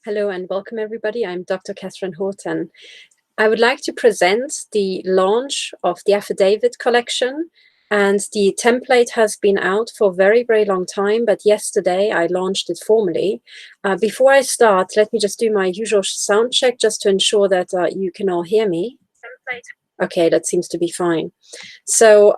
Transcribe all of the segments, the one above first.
Hello and welcome everybody. I'm Dr. Catherine Horton. I would like to present the launch of the affidavit collection, and the template has been out for a very, very long time, but yesterday I launched it formally. Before I start, let me just do my usual sound check just to ensure that you can all hear me. Okay, that seems to be fine. So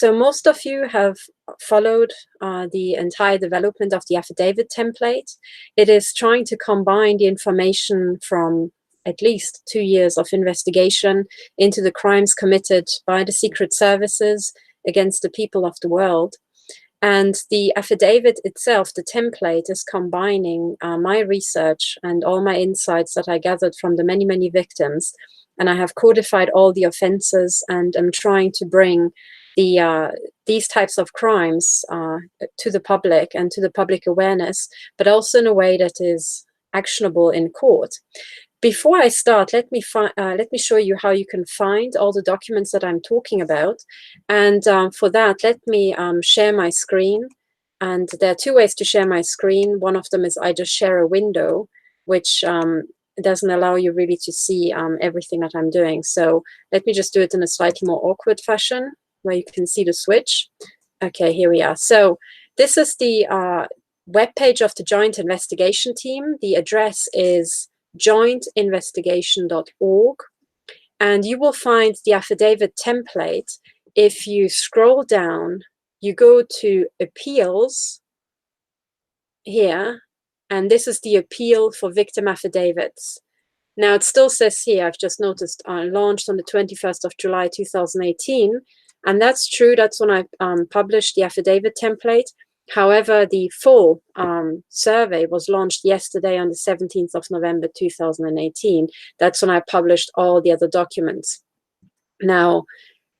most of you have followed the entire development of the affidavit template. It is trying to combine the information from at least 2 years of investigation into the crimes committed by the secret services against the people of the world. And the affidavit itself, the template, is combining my research and all my insights that I gathered from the many, many victims. And I have codified all the offenses, and I'm trying to bring these types of crimes to the public and to the public awareness, but also in a way that is actionable in court. Before I start, let me show you how you can find all the documents that I'm talking about. And for that, let me share my screen. And there are two ways to share my screen. One of them is I just share a window, which doesn't allow you really to see everything that I'm doing. So let me just do it in a slightly more awkward fashion, where you can see the switch. Okay, here we are. So this is the webpage of the Joint Investigation Team. The address is jointinvestigation.org. And you will find the affidavit template. If you scroll down, you go to Appeals here, and this is the appeal for victim affidavits. Now, it still says here, I've just noticed, launched on the 21st of July, 2018. And that's true. That's when I published the affidavit template. However, the full survey was launched yesterday on the 17th of November, 2018. That's when I published all the other documents. Now,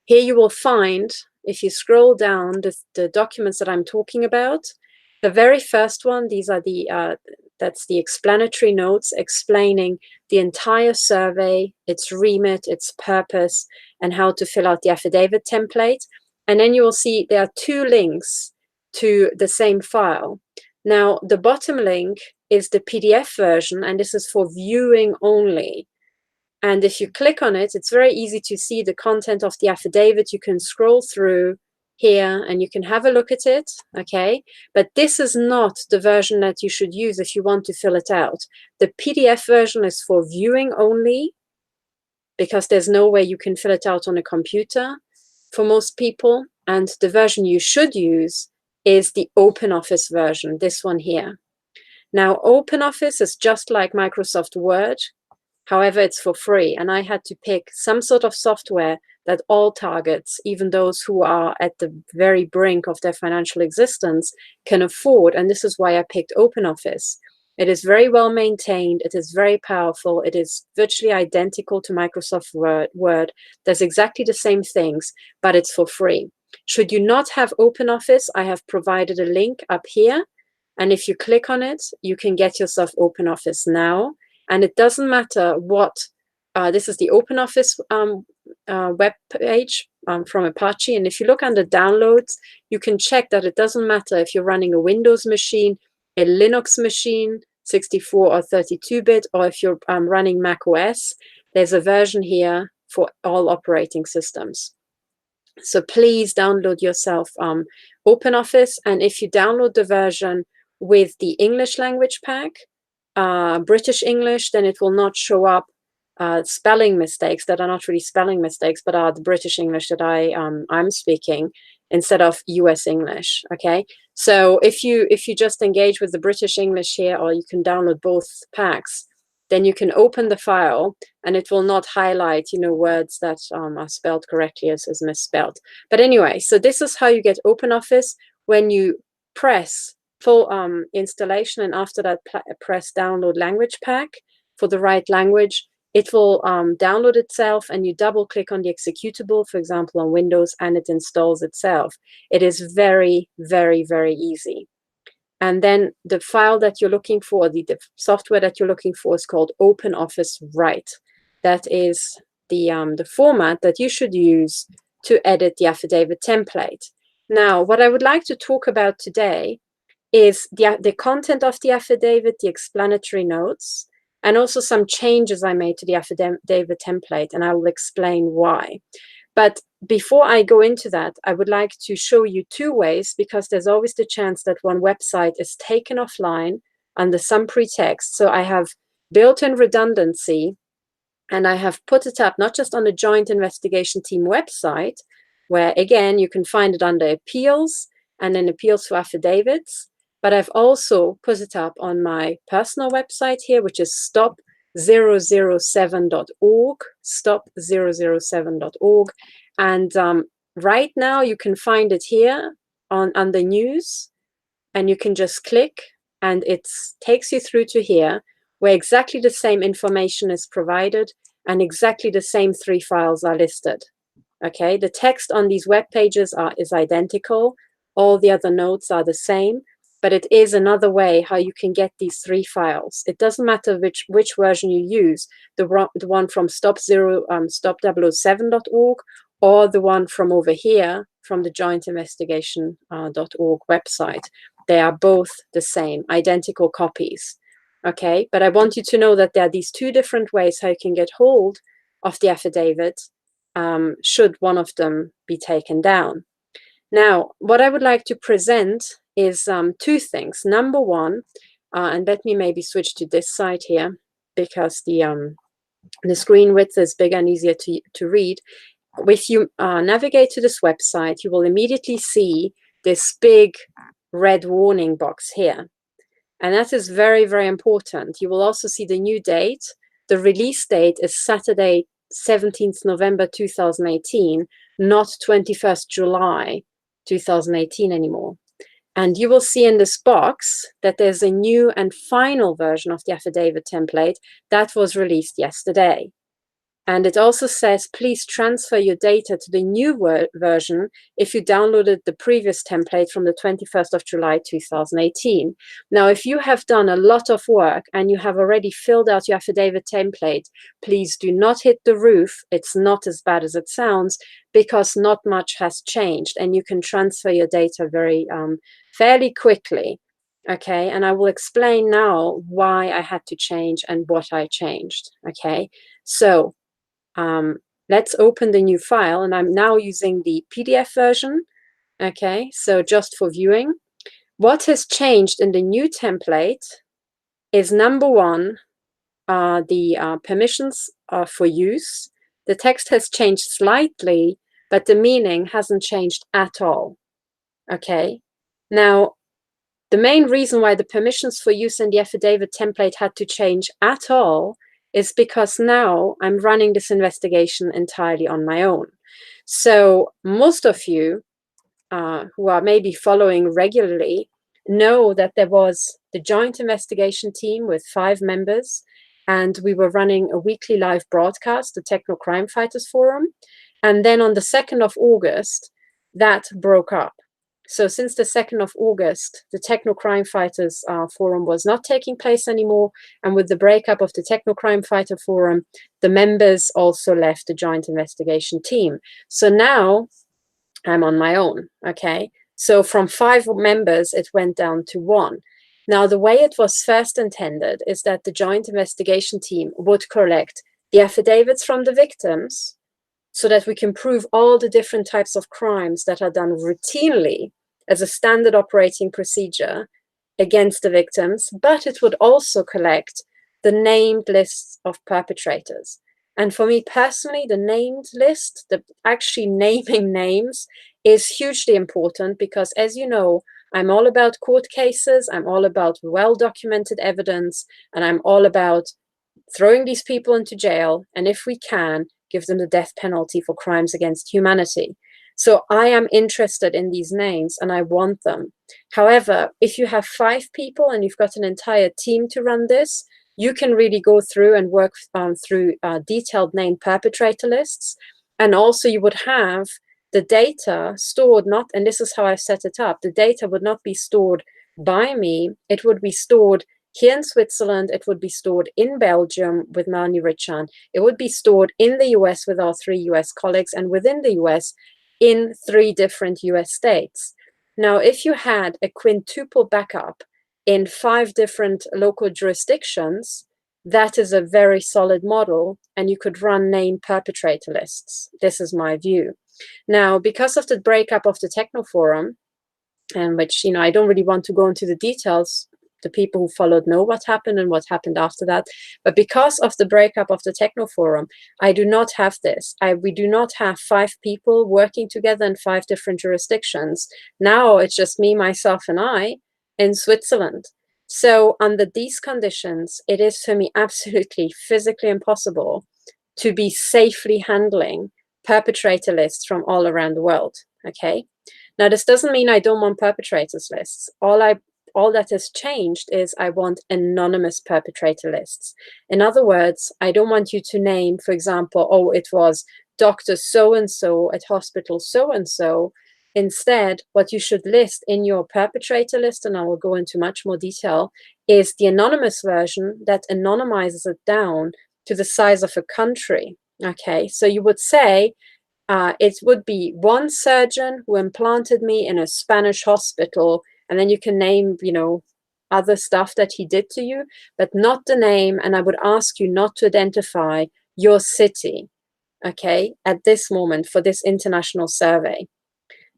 here you will find, if you scroll down, the documents that I'm talking about. The very first one, these are the that's the explanatory notes explaining the entire survey, its remit, its purpose, and how to fill out the affidavit template. And then you will see there are two links to the same file. Now, the bottom link is the PDF version, and this is for viewing only. And if you click on it, it's very easy to see the content of the affidavit. You can scroll through here and you can have a look at it, okay? But this is not the version that you should use if you want to fill it out. The PDF version is for viewing only, because there's no way you can fill it out on a computer for most people. And the version you should use is the OpenOffice version, this one here. Now, OpenOffice is just like Microsoft Word. However, it's for free. And I had to pick some sort of software that all targets, even those who are at the very brink of their financial existence, can afford. And this is why I picked OpenOffice. It is very well maintained. It is very powerful. It is virtually identical to Microsoft Word. There's exactly the same things, but it's for free. Should you not have OpenOffice, I have provided a link up here. And if you click on it, you can get yourself OpenOffice now. And it doesn't matter what, this is the OpenOffice web page from Apache. And if you look under downloads, you can check that it doesn't matter if you're running a Windows machine, a Linux machine, 64 or 32-bit, or if you're running Mac OS, there's a version here for all operating systems. So please download yourself OpenOffice. And if you download the version with the English language pack, British English, then it will not show up spelling mistakes that are not really spelling mistakes, but are the British English that I'm speaking instead of US English. Okay, so if you just engage with the British English here, or you can download both packs, then you can open the file and it will not highlight, you know, words that are spelled correctly as misspelled. But anyway, so this is how you get OpenOffice. When you press full installation, and after that press download language pack for the right language, it will download itself, and you double click on the executable, for example, on Windows, and it installs itself. It is very, very, very easy. And then the file that you're looking for, the software that you're looking for, is called OpenOffice Write. That is the format that you should use to edit the affidavit template. Now, what I would like to talk about today is the content of the affidavit, the explanatory notes, and also some changes I made to the affidavit template, and I will explain why. But before I go into that, I would like to show you two ways, because there's always the chance that one website is taken offline under some pretext. So I have built-in redundancy, and I have put it up not just on the Joint Investigation Team website, where again, you can find it under Appeals and then Appeals for Affidavits, but I've also put it up on my personal website here, which is stop007.org, stop007.org. And right now you can find it here under News, and you can just click and it takes you through to here, where exactly the same information is provided and exactly the same 3 files are listed. Okay, the text on these web pages is identical. All the other notes are the same, but it is another way how you can get these 3 files. It doesn't matter which version you use, the one from stop007.org or the one from over here from the jointinvestigation.org website. They are both the same, identical copies. Okay, but I want you to know that there are these 2 different ways how you can get hold of the affidavit should one of them be taken down. Now, what I would like to present is 2 things. Number one, and let me maybe switch to this side here, because the screen width is bigger and easier to read. If you navigate to this website, you will immediately see this big red warning box here. And that is very, very important. You will also see the new date. The release date is Saturday, 17th November 2018, not 21st July 2018 anymore. And you will see in this box that there's a new and final version of the affidavit template that was released yesterday. And it also says, please transfer your data to the new version if you downloaded the previous template from the 21st of July 2018. Now, if you have done a lot of work and you have already filled out your affidavit template, please do not hit the roof. It's not as bad as it sounds, because not much has changed and you can transfer your data very fairly quickly. Okay, and I will explain now why I had to change and what I changed. Okay, so let's open the new file, and I'm now using the PDF version. Okay, so just for viewing, what has changed in the new template is number one, the permissions for use. The text has changed slightly, but the meaning hasn't changed at all. Okay, now the main reason why the permissions for use in the affidavit template had to change at all is because now I'm running this investigation entirely on my own. So most of you who are maybe following regularly know that there was the joint investigation team with 5 members, and we were running a weekly live broadcast, the Techno Crime Fighters Forum. And then on the 2nd of August, that broke up. So since the 2nd of August, the Techno Crime Fighters Forum was not taking place anymore. And with the breakup of the Techno Crime Fighter Forum, the members also left the joint investigation team. So now I'm on my own, okay? So from 5 members, it went down to 1. Now, the way it was first intended is that the joint investigation team would collect the affidavits from the victims, so that we can prove all the different types of crimes that are done routinely as a standard operating procedure against the victims, but it would also collect the named lists of perpetrators. And for me personally, the named list, the actually naming names, is hugely important, because as you know, I'm all about court cases, I'm all about well-documented evidence, and I'm all about throwing these people into jail, and if we can, give them the death penalty for crimes against humanity. So I am interested in these names and I want them. However, if you have 5 people and you've got an entire team to run this, you can really go through and work through detailed named perpetrator lists. And also you would have the data stored not, and this is how I set it up, the data would not be stored by me, it would be stored here in Switzerland, it would be stored in Belgium with Melanie Richan. It would be stored in the US with our 3 US colleagues, and within the US in 3 different US states. Now, if you had a quintuple backup in 5 different local jurisdictions, that is a very solid model, and you could run named perpetrator lists. This is my view. Now, because of the breakup of the Technoforum, and which, I don't really want to go into the details. The people who followed know what happened and what happened after that. But because of the breakup of the Technoforum, I do not have this. We do not have 5 people working together in 5 different jurisdictions. Now it's just me, myself, and I in Switzerland. So under these conditions, it is for me absolutely physically impossible to be safely handling perpetrator lists from all around the world, okay? Now, this doesn't mean I don't want perpetrators lists. All that has changed is I want anonymous perpetrator lists. In other words, I don't want you to name, for example, oh, it was Dr. So-and-so at hospital so-and-so. Instead, what you should list in your perpetrator list, and I will go into much more detail, is the anonymous version that anonymizes it down to the size of a country. Okay, so you would say, it would be one surgeon who implanted me in a Spanish hospital, and then you can name, other stuff that he did to you, but not the name. And I would ask you not to identify your city, okay, at this moment for this international survey.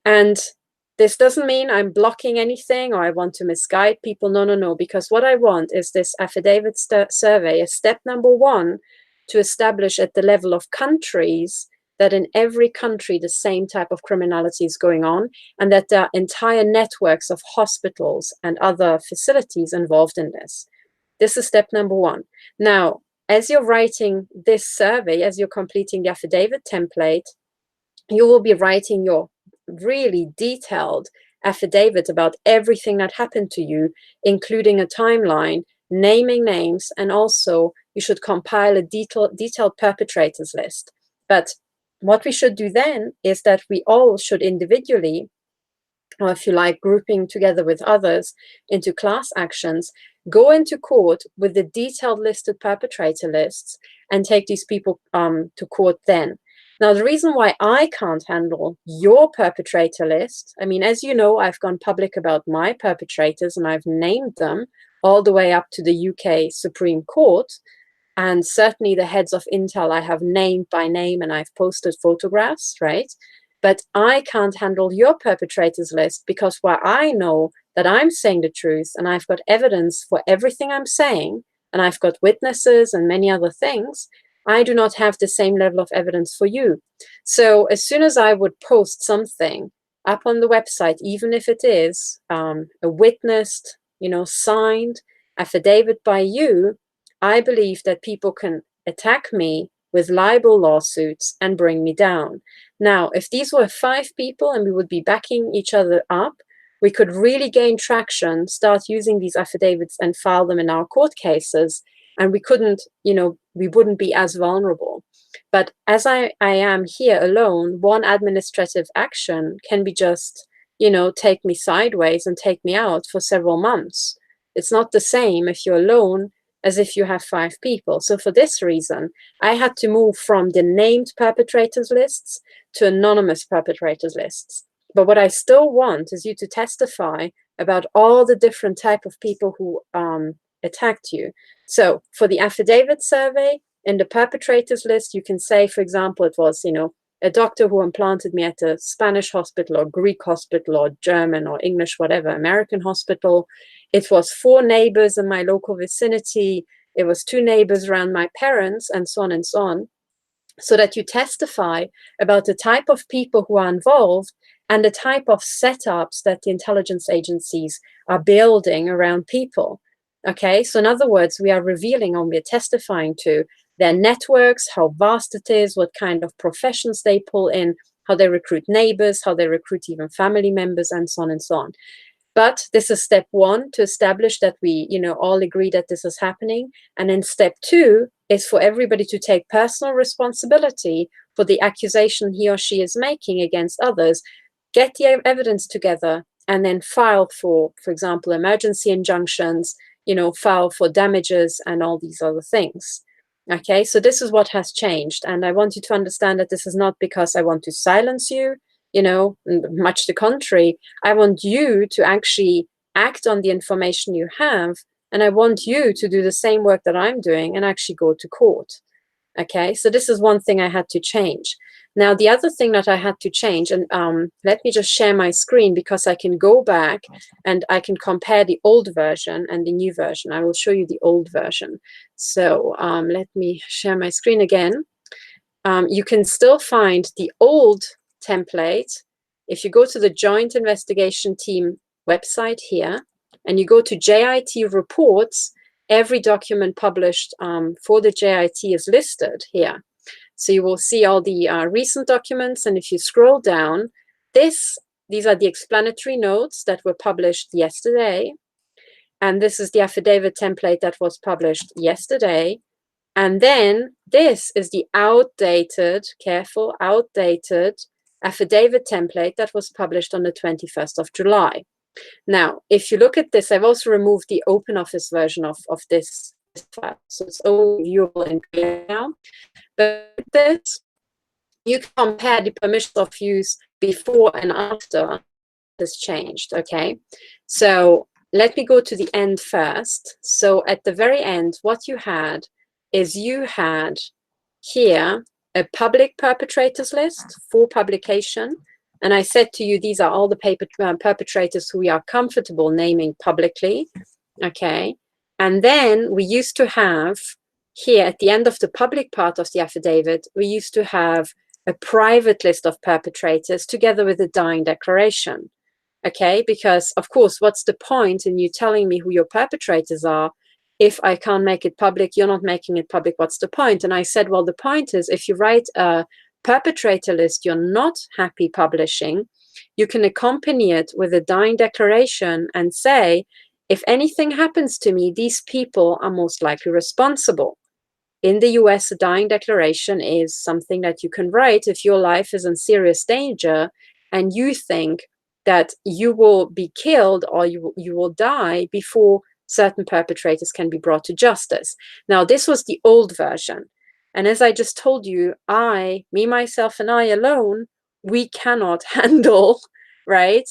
And this doesn't mean I'm blocking anything or I want to misguide people. No, no, no, because what I want is this affidavit survey is step number 1 to establish at the level of countries that in every country the same type of criminality is going on, and that there are entire networks of hospitals and other facilities involved in this. This is step number 1. Now, as you're writing this survey, as you're completing the affidavit template, you will be writing your really detailed affidavit about everything that happened to you, including a timeline, naming names, and also you should compile a detailed perpetrators list. But what we should do then is that we all should individually, or if you like, grouping together with others into class actions, go into court with the detailed listed perpetrator lists and take these people to court then. Now, the reason why I can't handle your perpetrator list, I mean, as you know, I've gone public about my perpetrators and I've named them all the way up to the UK Supreme Court. And certainly the heads of Intel I have named by name and I've posted photographs, right? But I can't handle your perpetrators list because while I know that I'm saying the truth and I've got evidence for everything I'm saying, and I've got witnesses and many other things, I do not have the same level of evidence for you. So as soon as I would post something up on the website, even if it is a witnessed, signed affidavit by you, I believe that people can attack me with libel lawsuits and bring me down. Now, if these were 5 people and we would be backing each other up, we could really gain traction, start using these affidavits and file them in our court cases, and we couldn't, we wouldn't be as vulnerable. But as I am here alone, one administrative action can be just, take me sideways and take me out for several months. It's not the same if you're alone as if you have 5 people. So for this reason, I had to move from the named perpetrators lists to anonymous perpetrators lists. But what I still want is you to testify about all the different type of people who attacked you. So for the affidavit survey, in the perpetrators list, you can say, for example, it was, a doctor who implanted me at a Spanish hospital or Greek hospital or German or English, whatever, American hospital. It was 4 neighbors in my local vicinity. It was 2 neighbors around my parents, and so on and so on, so that you testify about the type of people who are involved and the type of setups that the intelligence agencies are building around people. Okay, so in other words, we are revealing, or we are testifying to their networks, how vast it is, what kind of professions they pull in, how they recruit neighbors, how they recruit even family members, and so on and so on. But this is step 1, to establish that we, all agree that this is happening. And then step 2 is for everybody to take personal responsibility for the accusation he or she is making against others, get the evidence together, and then file for example, emergency injunctions, file for damages and all these other things. Okay, so this is what has changed. And I want you to understand that this is not because I want to silence you. you know, much the contrary. I want you to actually act on the information you have, and I want you to do the same work that I'm doing and actually go to court. Okay, so this is one thing I had to change. Now, the other thing that I had to change, and let me just share my screen because I can go back and I can compare the old version and the new version. I will show you the old version. So let me share my screen again. You can still find the old template. If you go to the Joint Investigation Team website here, and you go to JIT reports, every document published for the JIT is listed here. So you will see all the recent documents, and if you scroll down, these are the explanatory notes that were published yesterday, and this is the affidavit template that was published yesterday. And then this is the outdated, careful, outdated affidavit template that was published on the 21st of July. Now, if you look at this, I've also removed the OpenOffice version of this file. So it's only viewable in here now. But this, you can compare the permissions of use before and after this changed, okay? So let me go to the end first. So at the very end, what you had is you had here a public perpetrators list for publication. And I said to you, these are all the perpetrators who we are comfortable naming publicly, okay? And then we used to have here at the end of the public part of the affidavit, we used to have a private list of perpetrators together with a dying declaration, okay? Because of course, what's the point in you telling me who your perpetrators are if I can't make it public, you're not making it public, what's the point? And I said, well, the point is if you write a perpetrator list you're not happy publishing, you can accompany it with a dying declaration and say, if anything happens to me, these people are most likely responsible. In the US, a dying declaration is something that you can write if your life is in serious danger and you think that you will be killed or you will die before certain perpetrators can be brought to justice. Now, this was the old version. And as I just told you, me, myself, and I alone, we cannot handle, right,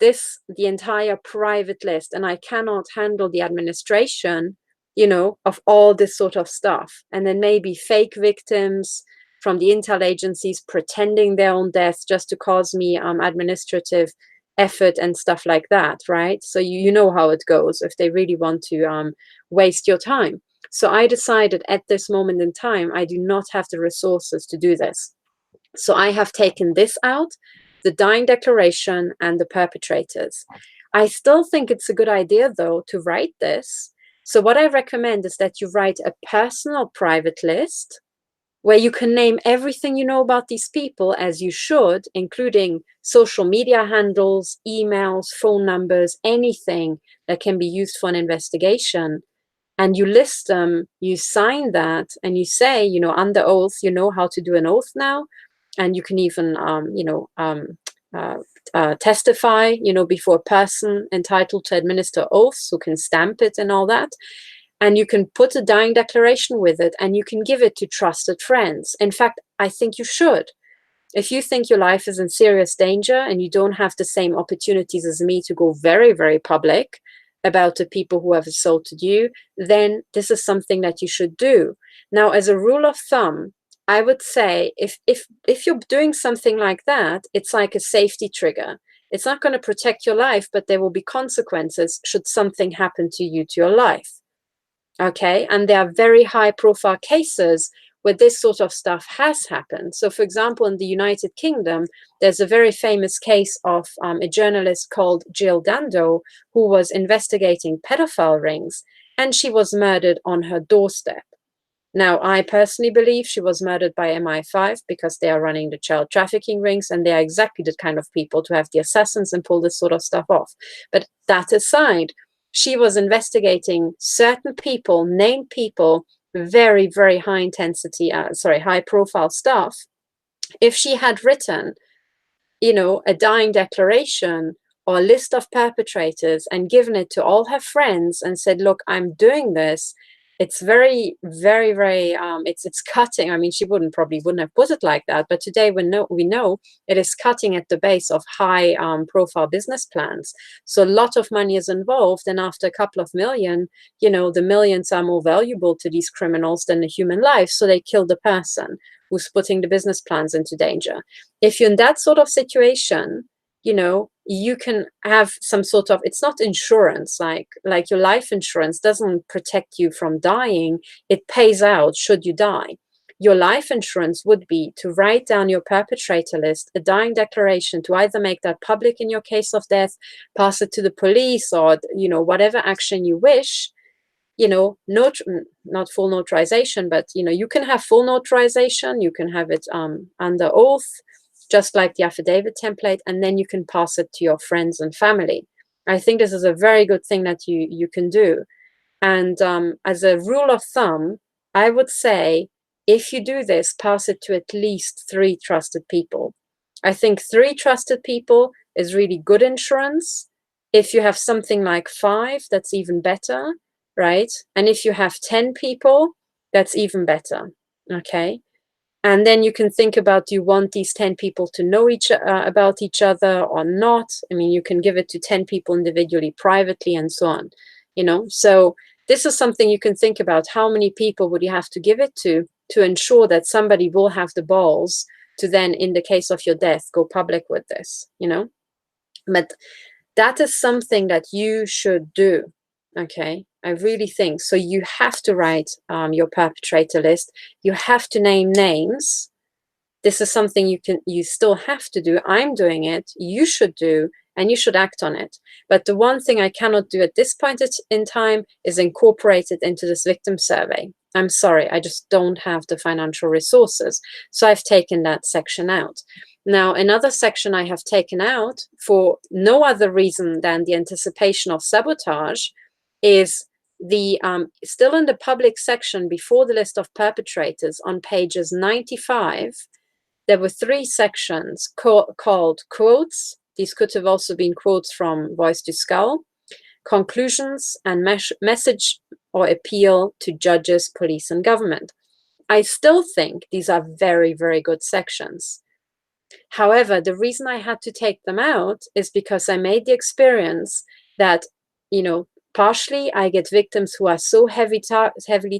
the entire private list. And I cannot handle the administration, you know, of all this sort of stuff. And then maybe fake victims from the intel agencies pretending their own deaths just to cause me administrative effort and stuff like that, right? So you know how it goes if they really want to waste your time. So I decided at this moment in time, I do not have the resources to do this. So I have taken this out, the dying declaration and the perpetrators. I still think it's a good idea, though, to write this. So what I recommend is that you write a personal private list where you can name everything you know about these people, as you should, including social media handles, emails, phone numbers, anything that can be used for an investigation. And you list them, you sign that, and you say, you know, under oath, you know how to do an oath now. And you can even, testify, you know, before a person entitled to administer oaths who can stamp it and all that. And you can put a dying declaration with it and you can give it to trusted friends. In fact, I think you should. If you think your life is in serious danger and you don't have the same opportunities as me to go very, very public about the people who have assaulted you, then this is something that you should do. Now, as a rule of thumb, I would say if you're doing something like that, it's like a safety trigger. It's not going to protect your life, but there will be consequences should something happen to you, to your life. Okay, and there are very high profile cases where this sort of stuff has happened. So for example, in the United Kingdom, there's a very famous case of a journalist called Jill Dando, who was investigating pedophile rings, and she was murdered on her doorstep. Now, I personally believe she was murdered by MI5 because they are running the child trafficking rings and they are exactly the kind of people to have the assassins and pull this sort of stuff off. But that aside, she was investigating certain people, named people, very, very high intensity, high profile stuff. If she had written, you know, a dying declaration or a list of perpetrators and given it to all her friends and said, look, I'm doing this, it's very, very, very, it's cutting. I mean, she probably wouldn't have put it like that, but today we know it is cutting at the base of high profile business plans. So a lot of money is involved, and after a couple of million, the millions are more valuable to these criminals than the human life, so they kill the person who's putting the business plans into danger. If you're in that sort of situation, you can have some sort of, it's not insurance, like your life insurance doesn't protect you from dying. It pays out should you die. Your life insurance would be to write down your perpetrator list, a dying declaration, to either make that public in your case of death, pass it to the police, or whatever action you wish. Not full notarization, but you can have full notarization, you can have it under oath, just like the affidavit template, and then you can pass it to your friends and family. I think this is a very good thing that you can do. And as a rule of thumb, I would say, if you do this, pass it to at least 3 trusted people. I think 3 trusted people is really good insurance. If you have something like 5, that's even better, right? And if you have 10 people, that's even better, okay? And then you can think about, do you want these 10 people to know about each other or not? I mean, you can give it to 10 people individually, privately, and so on. So this is something you can think about. How many people would you have to give it to ensure that somebody will have the balls to then, in the case of your death, go public with this, But that is something that you should do, okay? I really think so. You have to write your perpetrator list. You have to name names. This is something you still have to do. I'm doing it. You should do, and you should act on it. But the one thing I cannot do at this point in time is incorporate it into this victim survey. I'm sorry, I just don't have the financial resources. So I've taken that section out. Now, another section I have taken out for no other reason than the anticipation of sabotage is the still in the public section before the list of perpetrators on pages 95. There were 3 sections called quotes. These could have also been quotes from Voice to Skull, conclusions, and message or appeal to judges, police, and government. I still think these are very, very good sections. However, the reason I had to take them out is because I made the experience that, partially I get victims who are so heavily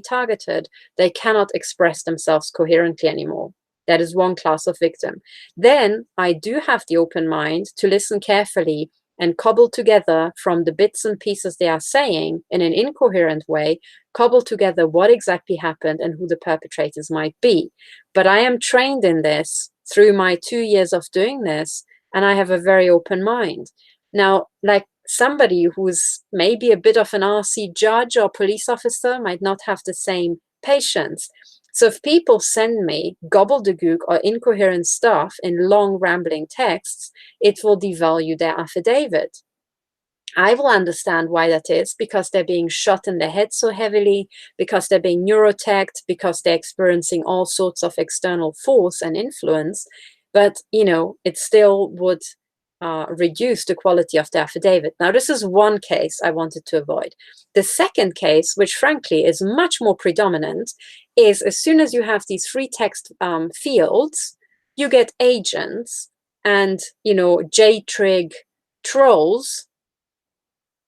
targeted, they cannot express themselves coherently anymore. That is one class of victim. Then I do have the open mind to listen carefully and cobble together from the bits and pieces they are saying in an incoherent way, cobble together what exactly happened and who the perpetrators might be. But I am trained in this through my 2 years of doing this, and I have a very open mind. Now, like somebody who's maybe a bit of an RC judge or police officer might not have the same patience. So if people send me gobbledygook or incoherent stuff in long rambling texts, it will devalue their affidavit. I will understand why that is, because they're being shot in the head so heavily, because they're being neurotagged, because they're experiencing all sorts of external force and influence. But, it still would reduce the quality of the affidavit. Now, this is one case I wanted to avoid. The second case, which frankly is much more predominant, is as soon as you have these free text fields, you get agents and, JTRIG trolls.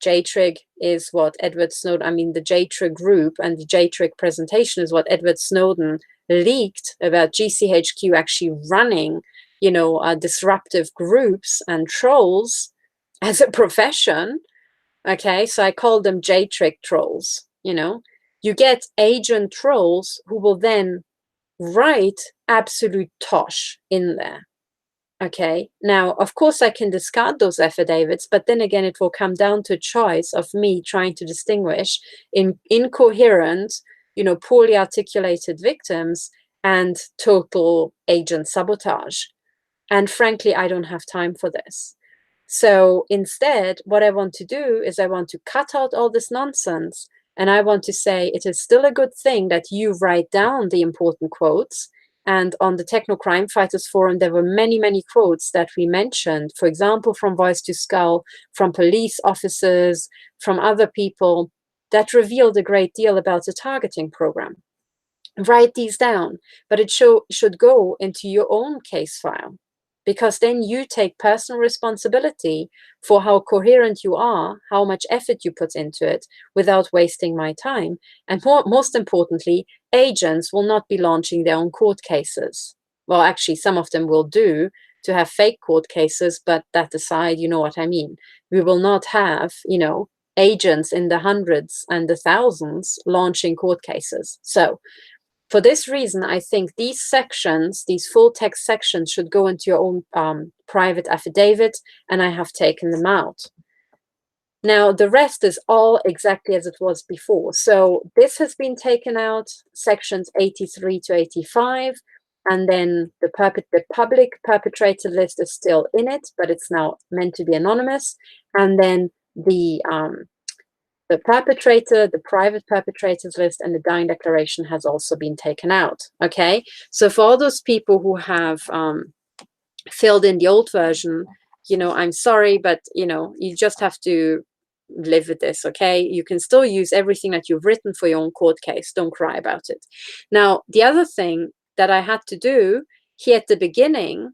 JTRIG is what Edward Snowden, the JTRIG group and the JTRIG presentation is what Edward Snowden leaked about GCHQ actually running, disruptive groups and trolls as a profession. Okay, so I call them JTRIG trolls. You get agent trolls who will then write absolute tosh in there. Okay, now, of course, I can discard those affidavits, but then again, it will come down to a choice of me trying to distinguish in incoherent, poorly articulated victims and total agent sabotage. And frankly, I don't have time for this. So instead, what I want to do is I want to cut out all this nonsense. And I want to say it is still a good thing that you write down the important quotes. And on the Techno Crime Fighters Forum, there were many, many quotes that we mentioned, for example, from Voice to Skull, from police officers, from other people that revealed a great deal about the targeting program. Write these down, but it should go into your own case file, because then you take personal responsibility for how coherent you are, how much effort you put into it without wasting my time. And most importantly, agents will not be launching their own court cases. Well, actually, some of them will do to have fake court cases, but that aside, you know what I mean. We will not have, agents in the hundreds and the thousands launching court cases. So for this reason, I think these sections, these full text sections, should go into your own private affidavit, and I have taken them out. Now, the rest is all exactly as it was before. So this has been taken out, sections 83 to 85, and then the public perpetrator list is still in it, but it's now meant to be anonymous. And then the perpetrator, the private perpetrators list, and the dying declaration has also been taken out. Okay, so for all those people who have filled in the old version, I'm sorry, but you just have to live with this. Okay, you can still use everything that you've written for your own court case. Don't cry about it. Now, the other thing that I had to do here at the beginning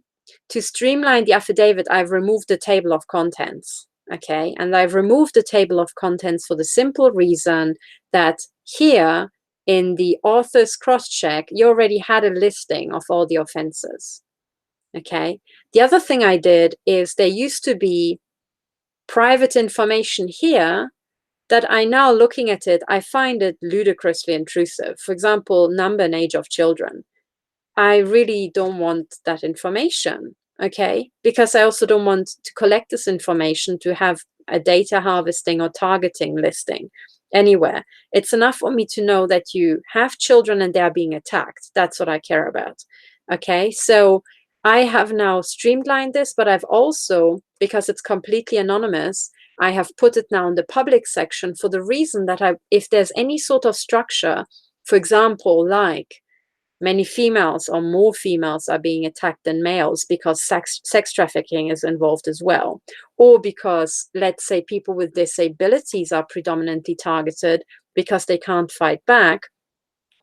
to streamline the affidavit, I've removed the table of contents. Okay, and I've removed the table of contents for the simple reason that here in the author's cross-check, you already had a listing of all the offenses. Okay, the other thing I did is there used to be private information here that I now, looking at it, I find it ludicrously intrusive. For example, number and age of children. I really don't want that information. Okay, because I also don't want to collect this information to have a data harvesting or targeting listing anywhere. It's enough for me to know that you have children and they're being attacked. That's what I care about. Okay, so I have now streamlined this, but I've also, because it's completely anonymous, I have put it now in the public section for the reason that if there's any sort of structure, for example, like many females or more females are being attacked than males because sex trafficking is involved as well. Or because, let's say, people with disabilities are predominantly targeted because they can't fight back.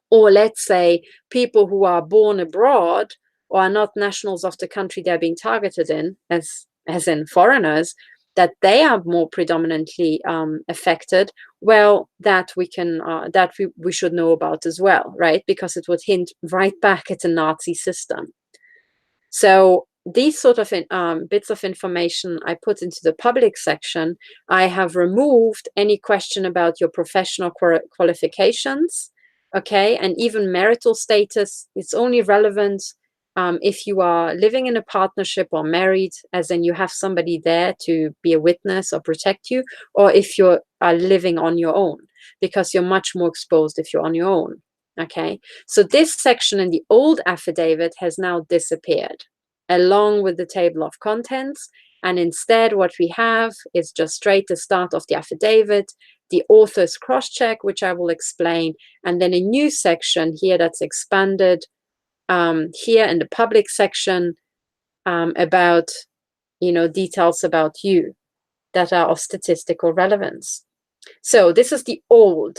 Or let's say people who are born abroad or are not nationals of the country they're being targeted in, as in foreigners, that they are more predominantly affected, well, that we can we should know about as well, right? Because it would hint right back at the Nazi system. So these sort of bits of information I put into the public section. I have removed any question about your professional qualifications, okay, and even marital status. It's only relevant if you are living in a partnership or married, as in you have somebody there to be a witness or protect you, or if you are living on your own, because you're much more exposed if you're on your own. Okay, so this section in the old affidavit has now disappeared, along with the table of contents. And instead, what we have is just straight the start of the affidavit, the author's cross-check, which I will explain, and then a new section here that's expanded here in the public section about, details about you that are of statistical relevance. So this is the old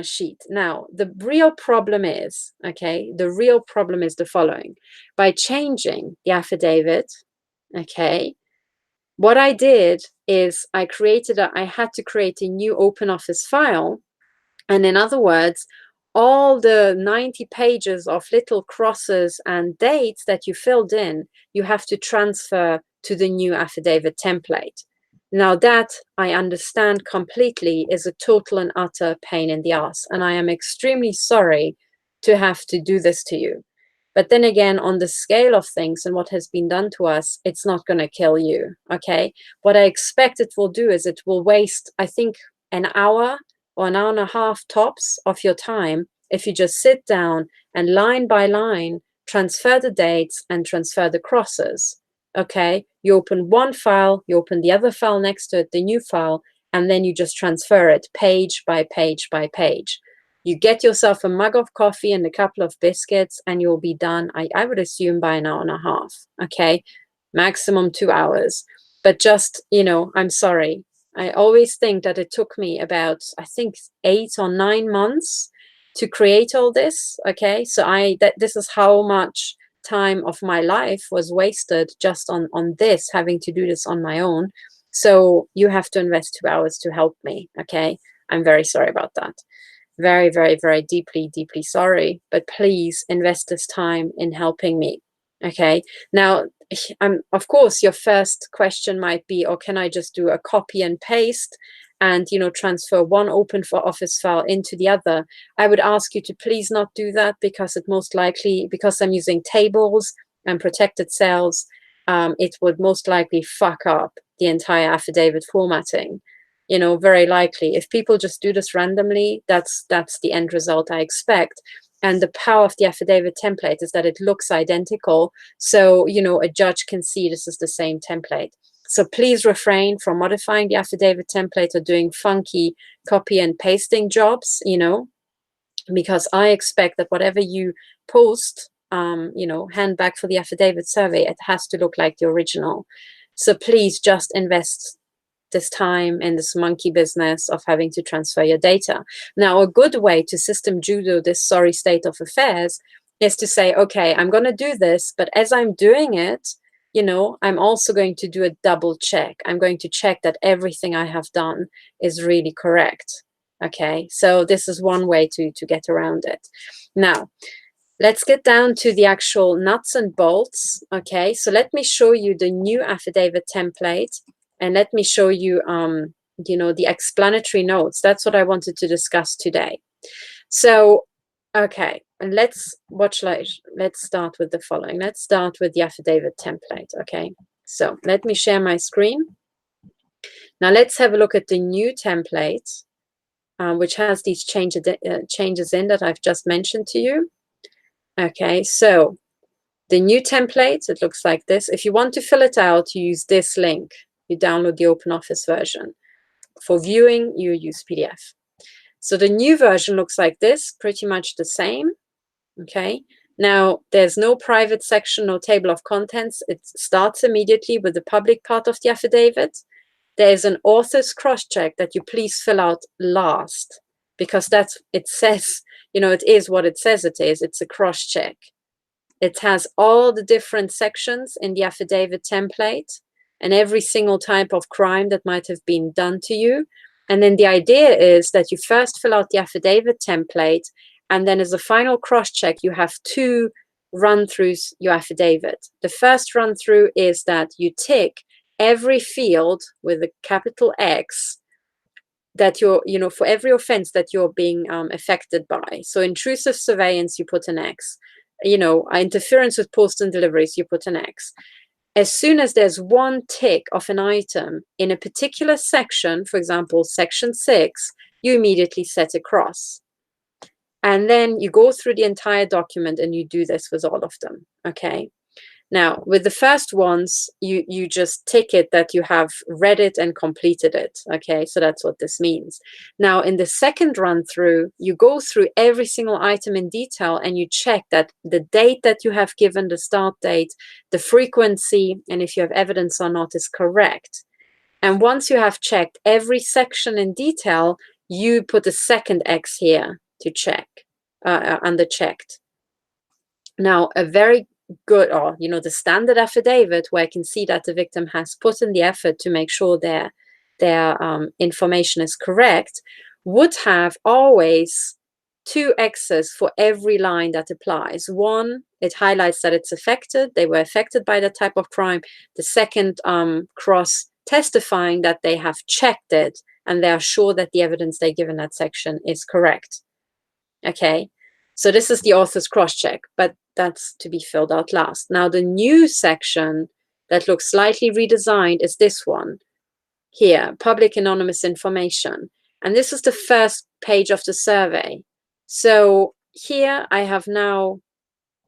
sheet. Now, the real problem is, the following. By changing the affidavit, okay, what I did is I had to create a new OpenOffice file. And in other words, all the 90 pages of little crosses and dates that you filled in, you have to transfer to the new affidavit template. Now that I understand completely is a total and utter pain in the ass, and I am extremely sorry to have to do this to you. But then again, on the scale of things and what has been done to us, it's not going to kill you, okay? What I expect it will do is it will waste, I think, an hour or an hour and a half tops of your time if you just sit down and line by line transfer the dates and transfer the crosses. Okay, you open one file, you open the other file next to it, the new file, and then you just transfer it page by page by page. You get yourself a mug of coffee and a couple of biscuits and you'll be done, I would assume, by an hour and a half. Okay, maximum 2 hours. But just, I'm sorry, I always think that it took me about, I think, 8 or 9 months to create all this. Okay, so this is how much time of my life was wasted just on this, having to do this on my own. So you have to invest 2 hours to help me. Okay, I'm very sorry about that. Very, very, very deeply, deeply sorry. But please invest this time in helping me. Okay, now, of course, your first question might be, or can I just do a copy and paste and, you know, transfer one OpenOffice file into the other? I would ask you to please not do that, because it most likely, because I'm using tables and protected cells, it would most likely fuck up the entire affidavit formatting. You know, very likely. If people just do this randomly, that's the end result I expect. And the power of the affidavit template is that it looks identical. So, you know, a judge can see this is the same template. So please refrain from modifying the affidavit template or doing funky copy and pasting jobs, you know, because I expect that whatever you post, you know, hand back for the affidavit survey, it has to look like the original. So please just invest this time in this monkey business of having to transfer your data. Now, a good way to system judo this sorry state of affairs is to say, okay, I'm going to do this, but as I'm doing it, you know, I'm also going to do a double check. I'm going to check that everything I have done is really correct. Okay, so this is one way to get around it. Now, let's get down to the actual nuts and bolts. Okay, so let me show you the new affidavit template. And let me show you, you know, the explanatory notes. That's what I wanted to discuss today. So, okay, and let's start with the following. Let's start with the affidavit template. Okay, so let me share my screen. Now let's have a look at the new template, which has these changes in that I've just mentioned to you. Okay, so the new template, it looks like this. If you want to fill it out, you use this link. You download the OpenOffice version. For viewing, you use PDF. So the new version looks like this, pretty much the same. Okay. Now, there's no private section, no table of contents. It starts immediately with the public part of the affidavit. There's an author's cross-check that you please fill out last, because it says, you know, it is what it says it is. It's a cross-check. It has all the different sections in the affidavit template and every single type of crime that might have been done to you. And then the idea is that you first fill out the affidavit template, and then as a final cross-check, you have 2 run-throughs your affidavit. The first run-through is that you tick every field with a capital X that you're, you know, for every offense that you're being affected by. So intrusive surveillance, you put an X. You know, interference with post and deliveries, you put an X. As soon as there's one tick of an item in a particular section, for example, section 6, you immediately set a cross. And then you go through the entire document and you do this with all of them, okay? Now, with the first ones, you just tick it that you have read it and completed it, okay? So that's what this means. Now, in the second run through, you go through every single item in detail and you check that the date that you have given, the start date, the frequency, and if you have evidence or not is correct. And once you have checked every section in detail, you put a second X here to check, under checked. Now, a very good, or you know, the standard affidavit where I can see that the victim has put in the effort to make sure their information is correct, would have always 2 X's for every line that applies. One, it highlights that it's affected, they were affected by that type of crime. The second cross testifying that they have checked it and they are sure that the evidence they give in that section is correct. Okay, so this is the author's cross-check, but that's to be filled out last. Now, the new section that looks slightly redesigned is this one here, public anonymous information. And this is the first page of the survey. So here I have now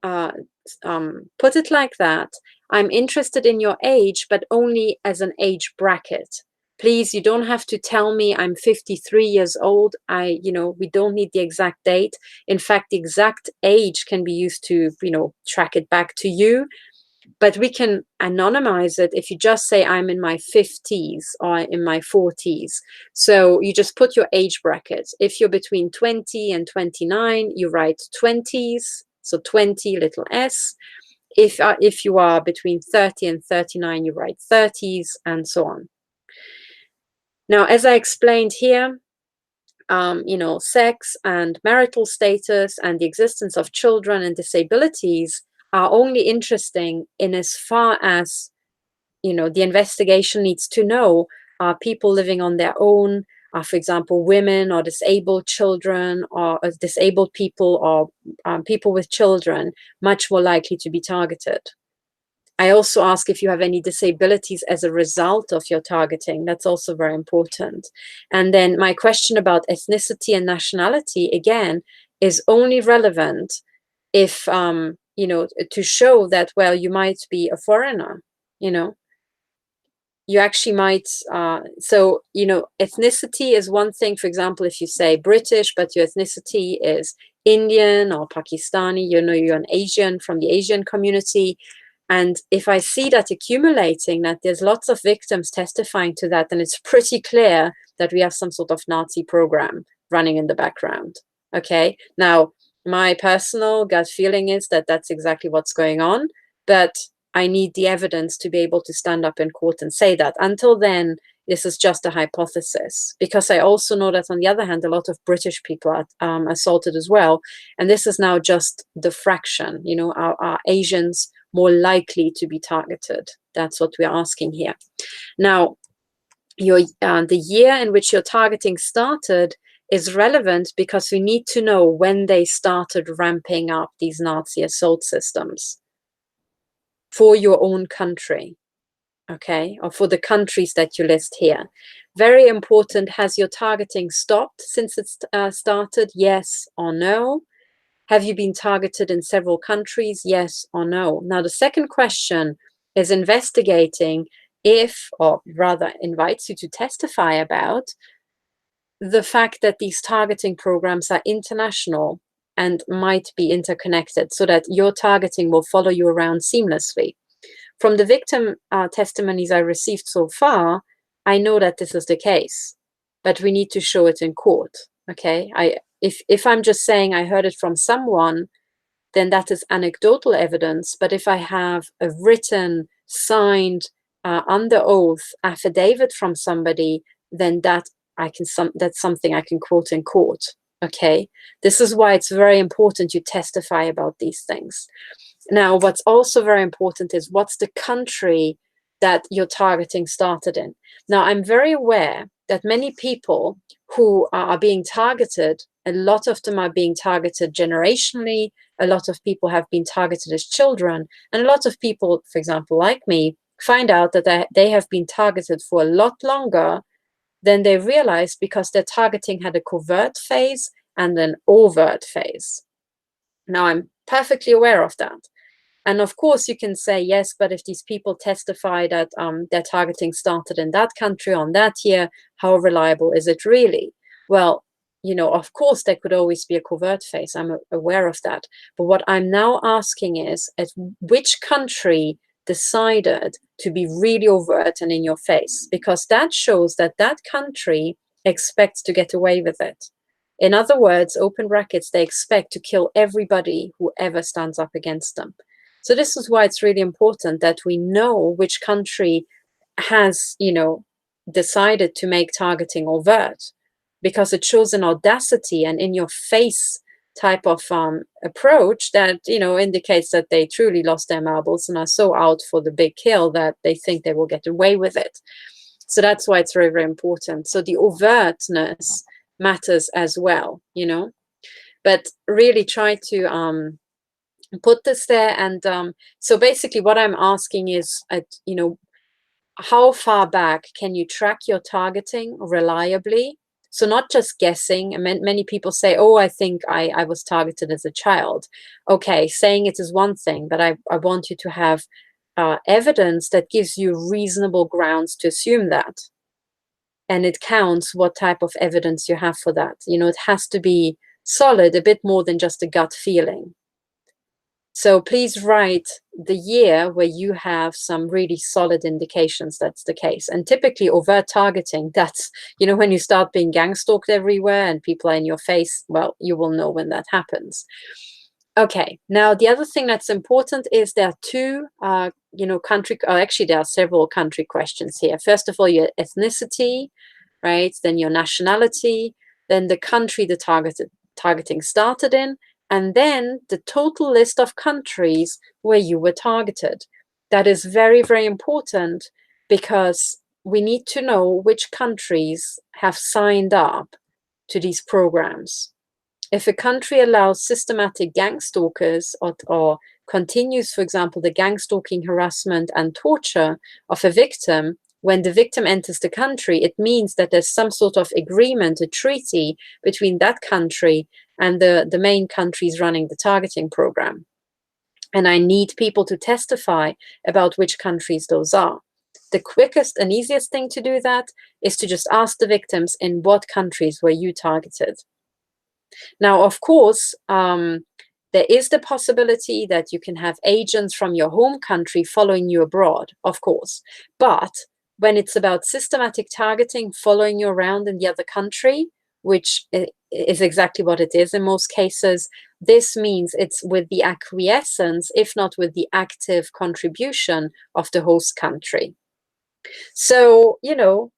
put it like that. I'm interested in your age, but only as an age bracket. Please, you don't have to tell me I'm 53 years old. You know, we don't need the exact date. In fact, the exact age can be used to, you know, track it back to you. But we can anonymize it if you just say I'm in my 50s or in my 40s. So you just put your age bracket. If you're between 20 and 29, you write 20s, so 20 little s. If you are between 30 and 39, you write 30s, and so on. Now, as I explained here, you know, sex and marital status and the existence of children and disabilities are only interesting in as far as, you know, the investigation needs to know, are people living on their own, are, for example, women or disabled children or disabled people or people with children much more likely to be targeted. I also ask if you have any disabilities as a result of your targeting. That's also very important. And then my question about ethnicity and nationality, again, is only relevant if, you know, to show that, well, you might be a foreigner, you know. You actually might, so, you know, ethnicity is one thing. For example, if you say British, but your ethnicity is Indian or Pakistani, you know, you're an Asian from the Asian community. And if I see that accumulating, that there's lots of victims testifying to that, then it's pretty clear that we have some sort of Nazi program running in the background. Okay. Now, my personal gut feeling is that that's exactly what's going on, but I need the evidence to be able to stand up in court and say that. Until then, this is just a hypothesis, because I also know that on the other hand, a lot of British people are assaulted as well. And this is now just the fraction, you know, are Asians more likely to be targeted? That's what we're asking here. Now, the year in which your targeting started is relevant because we need to know when they started ramping up these Nazi assault systems for your own country, okay, or for the countries that you list here. Very important, has your targeting stopped since it started? Yes or no? Have you been targeted in several countries? Yes or no? Now, the second question is investigating if, or rather invites you to testify about, the fact that these targeting programs are international and might be interconnected, so that your targeting will follow you around seamlessly. From the victim testimonies I received so far, I know that this is the case, but we need to show it in court. Okay, if I'm just saying I heard it from someone, then that is anecdotal evidence. But if I have a written, signed, under oath affidavit from somebody, then that's something I can quote in court. Okay, this is why it's very important you testify about these things. Now, what's also very important is what's the country that your targeting started in. Now, I'm very aware that many people who are being targeted, a lot of them are being targeted generationally. A lot of people have been targeted as children. And a lot of people, for example, like me, find out that they have been targeted for a lot longer than they realized, because their targeting had a covert phase and an overt phase. Now, I'm perfectly aware of that. And of course, you can say, yes, but if these people testify that their targeting started in that country on that year, how reliable is it really? Well, you know, of course, there could always be a covert phase. I'm aware of that. But what I'm now asking is, at which country decided to be really overt and in your face? Because that shows that that country expects to get away with it. In other words, open brackets, they expect to kill everybody who ever stands up against them. So this is why it's really important that we know which country has, you know, decided to make targeting overt, because it shows an audacity and in your face type of approach that, you know, indicates that they truly lost their marbles and are so out for the big kill that they think they will get away with it. So that's why it's very, very important. So the overtness matters as well, you know, but really try to put this there. And so basically what I'm asking is, you know, how far back can you track your targeting reliably? So not just guessing. Many people say, oh, I think I was targeted as a child. Okay, saying it is one thing, but I want you to have evidence that gives you reasonable grounds to assume that. And it counts what type of evidence you have for that. You know, it has to be solid, a bit more than just a gut feeling. So please write the year where you have some really solid indications that's the case. And typically overt targeting, that's, you know, when you start being gang stalked everywhere and people are in your face, well, you will know when that happens. Okay, now the other thing that's important is there are two, you know, actually there are several country questions here. First of all, your ethnicity, right? Then your nationality, then the country the targeting started in, and then the total list of countries where you were targeted. That is very, very important because we need to know which countries have signed up to these programs. If a country allows systematic gang stalkers or continues, for example, the gang stalking, harassment, and torture of a victim, when the victim enters the country, it means that there's some sort of agreement, a treaty between that country and the main countries running the targeting program. And I need people to testify about which countries those are. The quickest and easiest thing to do that is to just ask the victims, in what countries were you targeted? Now, of course, there is the possibility that you can have agents from your home country following you abroad, of course. But when it's about systematic targeting, following you around in the other country, which is exactly what it is in most cases, this means it's with the acquiescence, if not with the active contribution of the host country. So, you know,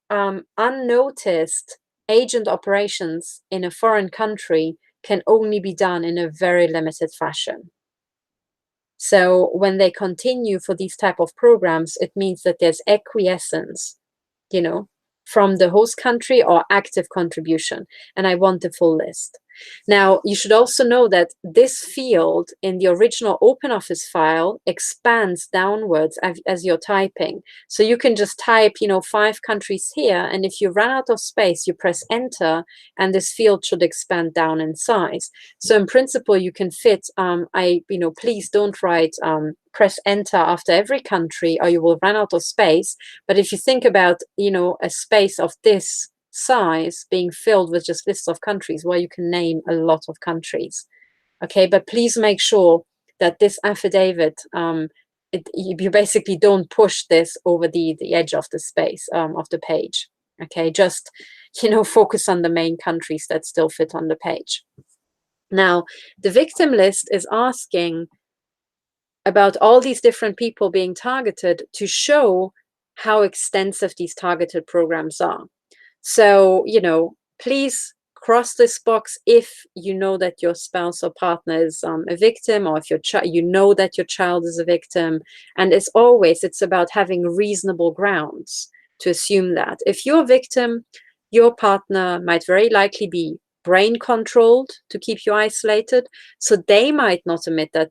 unnoticed agent operations in a foreign country can only be done in a very limited fashion. So when they continue for these type of programs, it means that there's acquiescence, you know, from the host country or active contribution. And I want the full list. Now, you should also know that this field in the original OpenOffice file expands downwards as you're typing. So you can just type, you know, 5 countries here, and if you run out of space, you press enter, and this field should expand down in size. So in principle, you can fit, please don't write press enter after every country or you will run out of space. But if you think about, you know, a space of this size being filled with just lists of countries, well, you can name a lot of countries. Okay, but please make sure that this affidavit, you basically don't push this over the edge of the space of the page. Okay, just, you know, focus on the main countries that still fit on the page. Now, the victim list is asking about all these different people being targeted to show how extensive these targeted programs are. So, you know, please cross this box if you know that your spouse or partner is a victim, or if you know that your child is a victim. And as always, it's about having reasonable grounds to assume that. If you're a victim, your partner might very likely be brain controlled to keep you isolated. So they might not admit that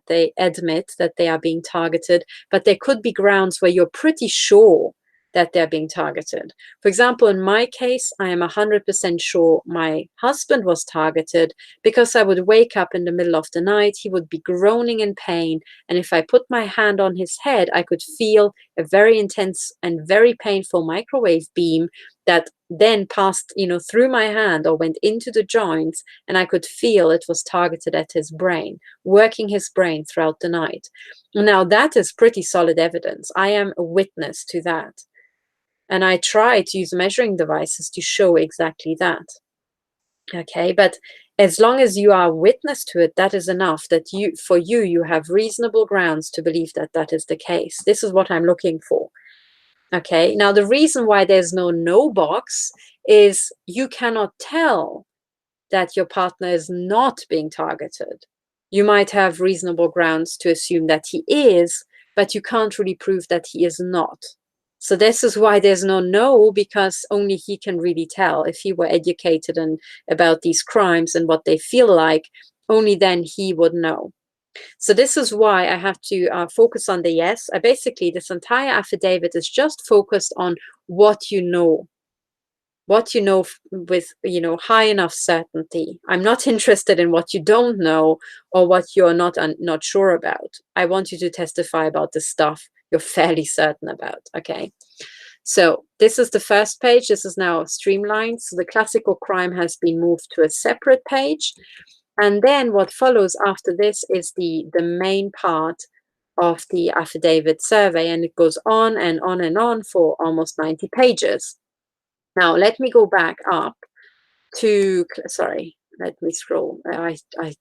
they are being targeted, but there could be grounds where you're pretty sure that they're being targeted. For example, in my case, I am 100% sure my husband was targeted because I would wake up in the middle of the night, he would be groaning in pain, and if I put my hand on his head, I could feel a very intense and very painful microwave beam that then passed, you know, through my hand or went into the joints, and I could feel it was targeted at his brain, working his brain throughout the night. Now, that is pretty solid evidence. I am a witness to that. And I try to use measuring devices to show exactly that. Okay, but as long as you are witness to it, that is enough that you have reasonable grounds to believe that that is the case. This is what I'm looking for. Okay, now the reason why there's no box is you cannot tell that your partner is not being targeted. You might have reasonable grounds to assume that he is, but you can't really prove that he is not. So this is why there's no, because only he can really tell. If he were educated about these crimes and what they feel like, only then he would know. So this is why I have to focus on the yes. Basically, this entire affidavit is just focused on what you know with, you know, high enough certainty. I'm not interested in what you don't know or what you're not sure about. I want you to testify about the stuff you're fairly certain about. Okay, so this is the first page. This is now streamlined. So the classical crime has been moved to a separate page. And then what follows after this is the main part of the affidavit survey, and it goes on and on and on for almost 90 pages. Now, let me go back up to, sorry, let me scroll. I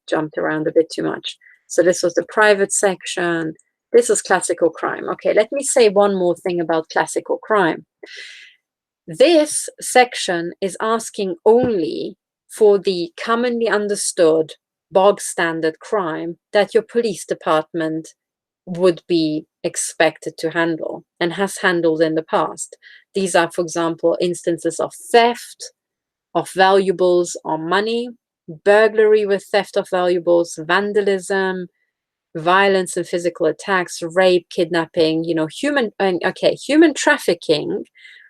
jumped around a bit too much. So this was the private section. This is classical crime. Okay, let me say one more thing about classical crime. This section is asking only for the commonly understood bog standard crime that your police department would be expected to handle and has handled in the past. These are, for example, instances of theft of valuables or money, burglary with theft of valuables, vandalism, violence and physical attacks, rape, kidnapping, human trafficking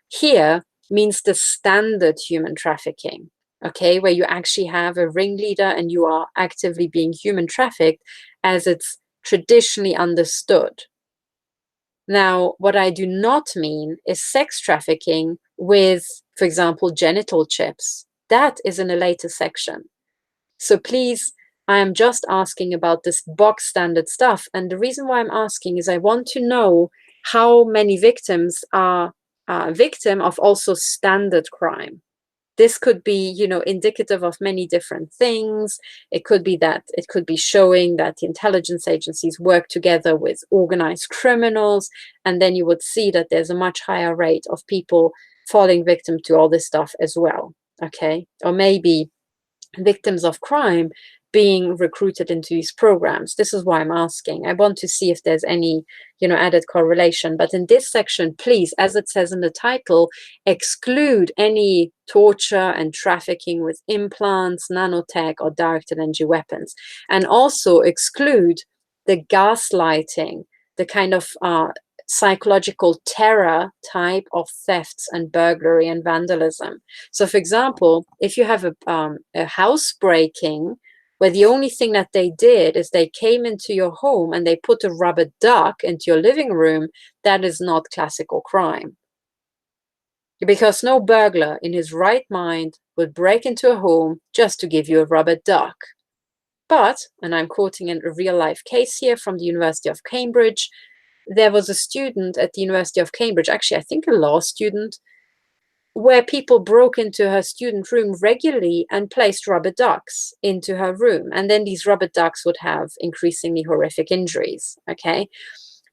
here means the standard human trafficking, okay, where you actually have a ringleader and you are actively being human trafficked as it's traditionally understood. Now, what I do not mean is sex trafficking with, for example, genital chips. That is in a later section. So please, I am just asking about this box standard stuff. And the reason why I'm asking is I want to know how many victims are victim of also standard crime. This could be, indicative of many different things. It could be showing that the intelligence agencies work together with organized criminals. And then you would see that there's a much higher rate of people falling victim to all this stuff as well. Okay. Or maybe victims of crime being recruited into these programs. This is why I'm asking. I want to see if there's any, added correlation. But in this section, please, as it says in the title, exclude any torture and trafficking with implants, nanotech, or directed energy weapons. And also exclude the gaslighting, the kind of psychological terror type of thefts and burglary and vandalism. So, for example, if you have a housebreaking where the only thing that they did is they came into your home and they put a rubber duck into your living room, that is not classical crime. Because no burglar in his right mind would break into a home just to give you a rubber duck. But, and I'm quoting a real-life case here from the University of Cambridge, there was a student at the University of Cambridge, actually I think a law student, where people broke into her student room regularly and placed rubber ducks into her room. And then these rubber ducks would have increasingly horrific injuries, okay?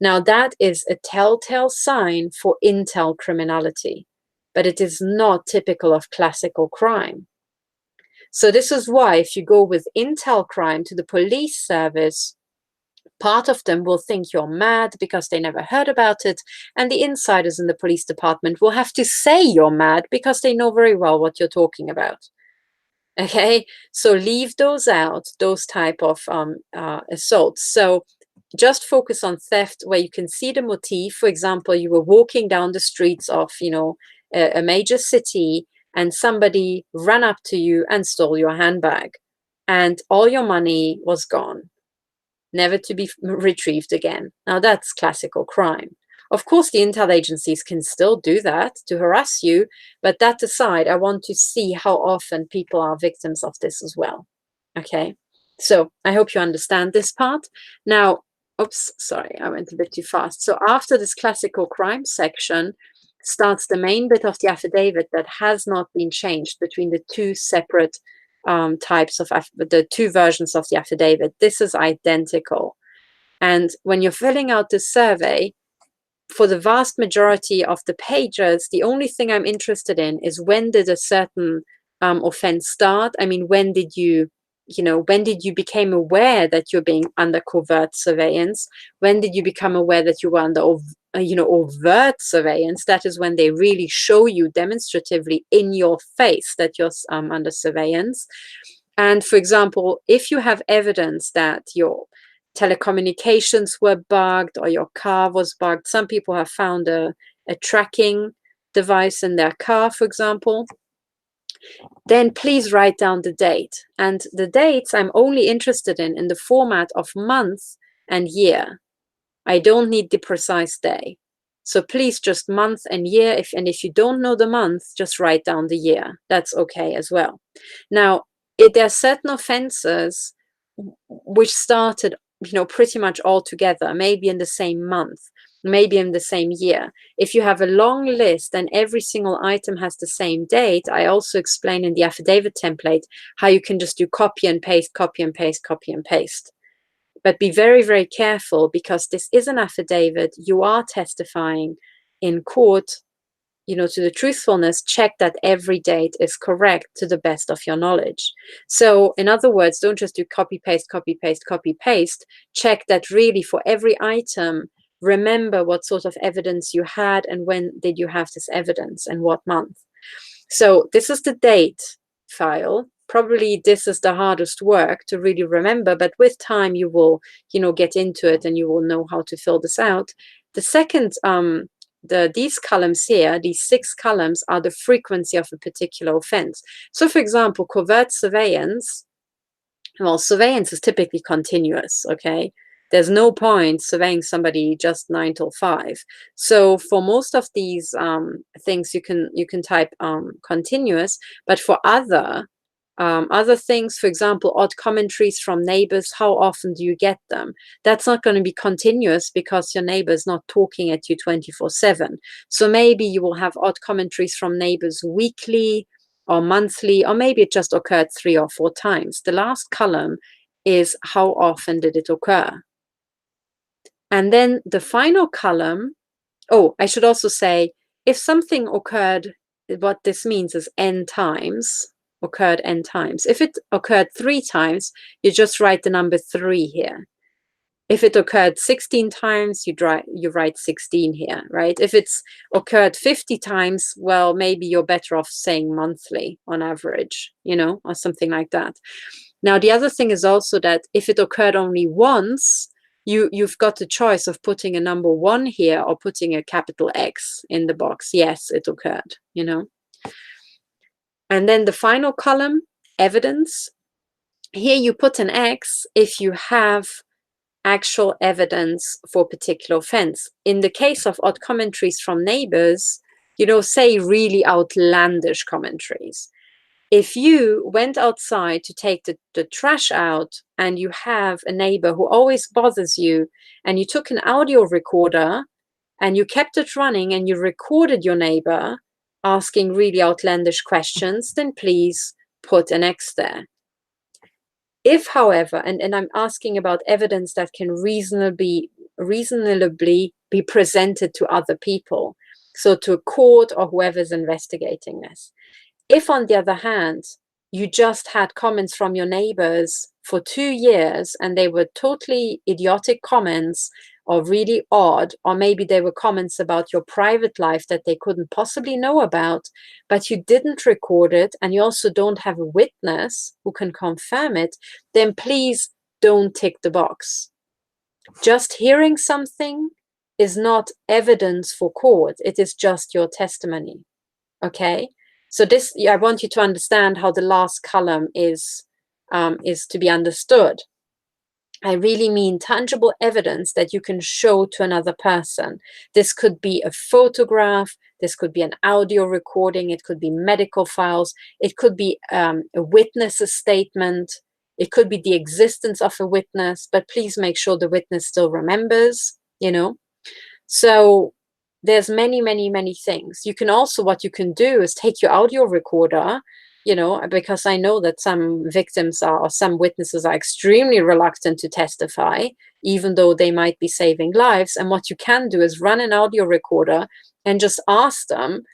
Now that is a telltale sign for intel criminality, but it is not typical of classical crime. So this is why if you go with intel crime to the police service, part of them will think you're mad because they never heard about it. And the insiders in the police department will have to say you're mad because they know very well what you're talking about. Okay, so leave those out, those type of assaults. So just focus on theft where you can see the motif. For example, you were walking down the streets of, a major city and somebody ran up to you and stole your handbag and all your money was gone, never to be retrieved again. Now that's classical crime. Of course, the intel agencies can still do that to harass you, but that aside, I want to see how often people are victims of this as well. Okay, so I hope you understand this part. Now, oops, sorry, I went a bit too fast. So after this classical crime section starts the main bit of the affidavit that has not been changed between the two separate types of the two versions of the affidavit. This is identical. And when you're filling out the survey, for the vast majority of the pages, the only thing I'm interested in is when did a certain offense start? I mean, when did you become aware that you're being under covert surveillance? When did you become aware that you were under overt surveillance? That is when they really show you demonstratively in your face that you're under surveillance. And for example, if you have evidence that your telecommunications were bugged or your car was bugged, some people have found a tracking device in their car, for example, then please write down the date. And the dates I'm only interested in the format of month and year. I don't need the precise day. So please just month and year. And if you don't know the month, just write down the year. That's okay as well. Now, there are certain offenses which started, pretty much all together, maybe in the same month, maybe in the same year. If you have a long list and every single item has the same date, I also explain in the affidavit template how you can just do copy and paste, copy and paste, copy and paste. But be very, very careful, because this is an affidavit. You are testifying in court, to the truthfulness. Check that every date is correct to the best of your knowledge. So in other words, don't just do copy, paste, copy, paste, copy, paste. Check that really for every item, remember what sort of evidence you had and when did you have this evidence and what month. So this is the date file. Probably this is the hardest work to really remember, but with time you will, get into it and you will know how to fill this out. The second, these columns here, these 6 columns, are the frequency of a particular offense. So for example, covert surveillance, well, surveillance is typically continuous, okay? There's no point surveying somebody just 9 till 5. So for most of these things, you can type continuous, but for other things, for example, odd commentaries from neighbors, how often do you get them? That's not going to be continuous because your neighbor is not talking at you 24/7. So maybe you will have odd commentaries from neighbors weekly or monthly, or maybe it just occurred 3 or 4 times. The last column is how often did it occur. And then the final column, oh, I should also say, if something occurred, what this means is n times, occurred n times. If it occurred 3 times, you just write the number 3 here. If it occurred 16 times, you write 16 here, right? If it's occurred 50 times, well, maybe you're better off saying monthly on average, or something like that. Now, the other thing is also that if it occurred only once, you've got the choice of putting a number 1 here or putting a capital X in the box. Yes, it occurred, And then the final column, evidence. Here you put an X if you have actual evidence for a particular offense. In the case of odd commentaries from neighbors, say really outlandish commentaries. If you went outside to take the trash out and you have a neighbor who always bothers you, and you took an audio recorder and you kept it running and you recorded your neighbor asking really outlandish questions, then please put an X there. If, however, and I'm asking about evidence that can reasonably be presented to other people, so to a court or whoever's investigating this. If, on the other hand, you just had comments from your neighbors for 2 years and they were totally idiotic comments or really odd, or maybe they were comments about your private life that they couldn't possibly know about, but you didn't record it and you also don't have a witness who can confirm it, then please don't tick the box. Just hearing something is not evidence for court. It is just your testimony, okay? So this, I want you to understand how the last column is to be understood. I really mean tangible evidence that you can show to another person. This could be a photograph, this could be an audio recording, it could be medical files, it could be a witness's statement, it could be the existence of a witness, but please make sure the witness still remembers, So there's many, many, many things. You can also, what you can do is take your audio recorder, because I know that some victims or some witnesses are extremely reluctant to testify, even though they might be saving lives. And what you can do is run an audio recorder and just ask them,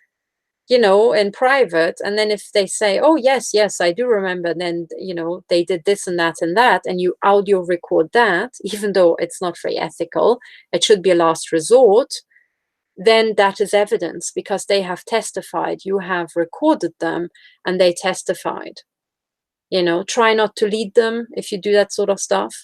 in private. And then if they say, oh, yes, I do remember, then, they did this and that, and you audio record that, even though it's not very ethical, it should be a last resort, then that is evidence because they have testified. You have recorded them and they testified. Try not to lead them if you do that sort of stuff.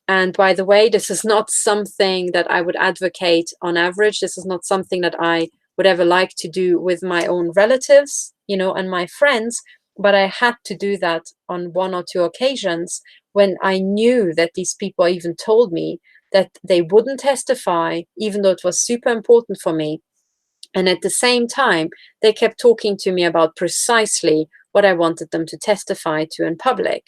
And by the way, this is not something that I would advocate on average. This is not something that I would ever like to do with my own relatives, and my friends. But I had to do that on 1 or 2 occasions when I knew that these people even told me that they wouldn't testify, even though it was super important for me. And at the same time, they kept talking to me about precisely what I wanted them to testify to in public.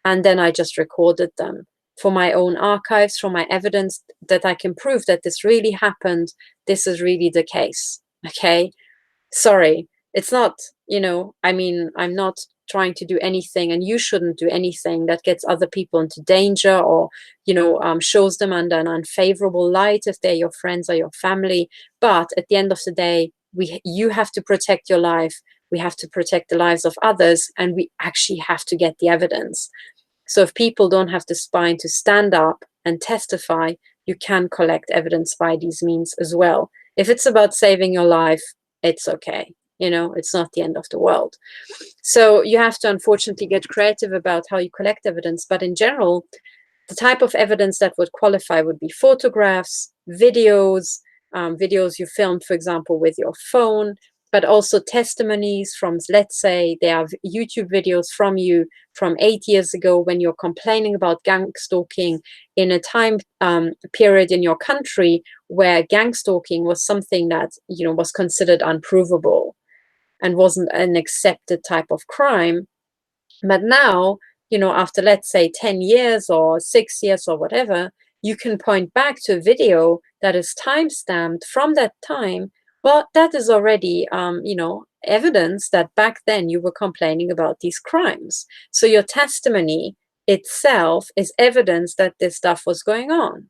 And then I just recorded them for my own archives, for my evidence that I can prove that this really happened. This is really the case. Okay. Sorry, it's not, I mean, I'm not trying to do anything, and you shouldn't do anything that gets other people into danger or, shows them under an unfavorable light if they're your friends or your family. But at the end of the day, you have to protect your life. We have to protect the lives of others, and we actually have to get the evidence. So if people don't have the spine to stand up and testify, you can collect evidence by these means as well. If it's about saving your life, it's okay. It's not the end of the world. So you have to unfortunately get creative about how you collect evidence. But in general, the type of evidence that would qualify would be photographs, videos, videos you filmed, for example, with your phone, but also testimonies from, let's say, there are YouTube videos from you from 8 years ago when you're complaining about gang stalking in a time period in your country where gang stalking was something that, was considered unprovable and wasn't an accepted type of crime. But now, after, let's say, 10 years or 6 years or whatever, you can point back to a video that is time-stamped from that time. Well, that is already, evidence that back then you were complaining about these crimes. So your testimony itself is evidence that this stuff was going on,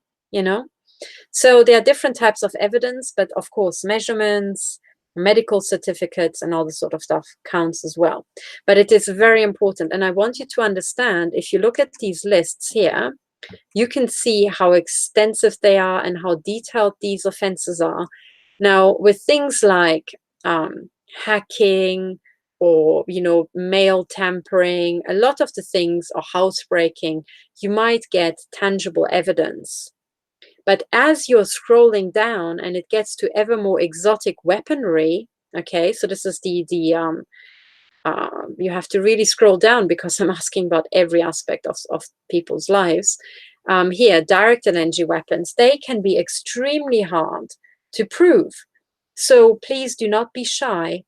So there are different types of evidence, but of course, measurements, medical certificates, and all this sort of stuff counts as well. But it is very important. And I want you to understand, if you look at these lists here, you can see how extensive they are and how detailed these offenses are. Now, with things like hacking or, mail tampering, a lot of the things, or housebreaking, you might get tangible evidence. But as you're scrolling down and it gets to ever more exotic weaponry, okay, so this is you have to really scroll down because I'm asking about every aspect of people's lives. Here, directed energy weapons, they can be extremely hard to prove. So please do not be shy.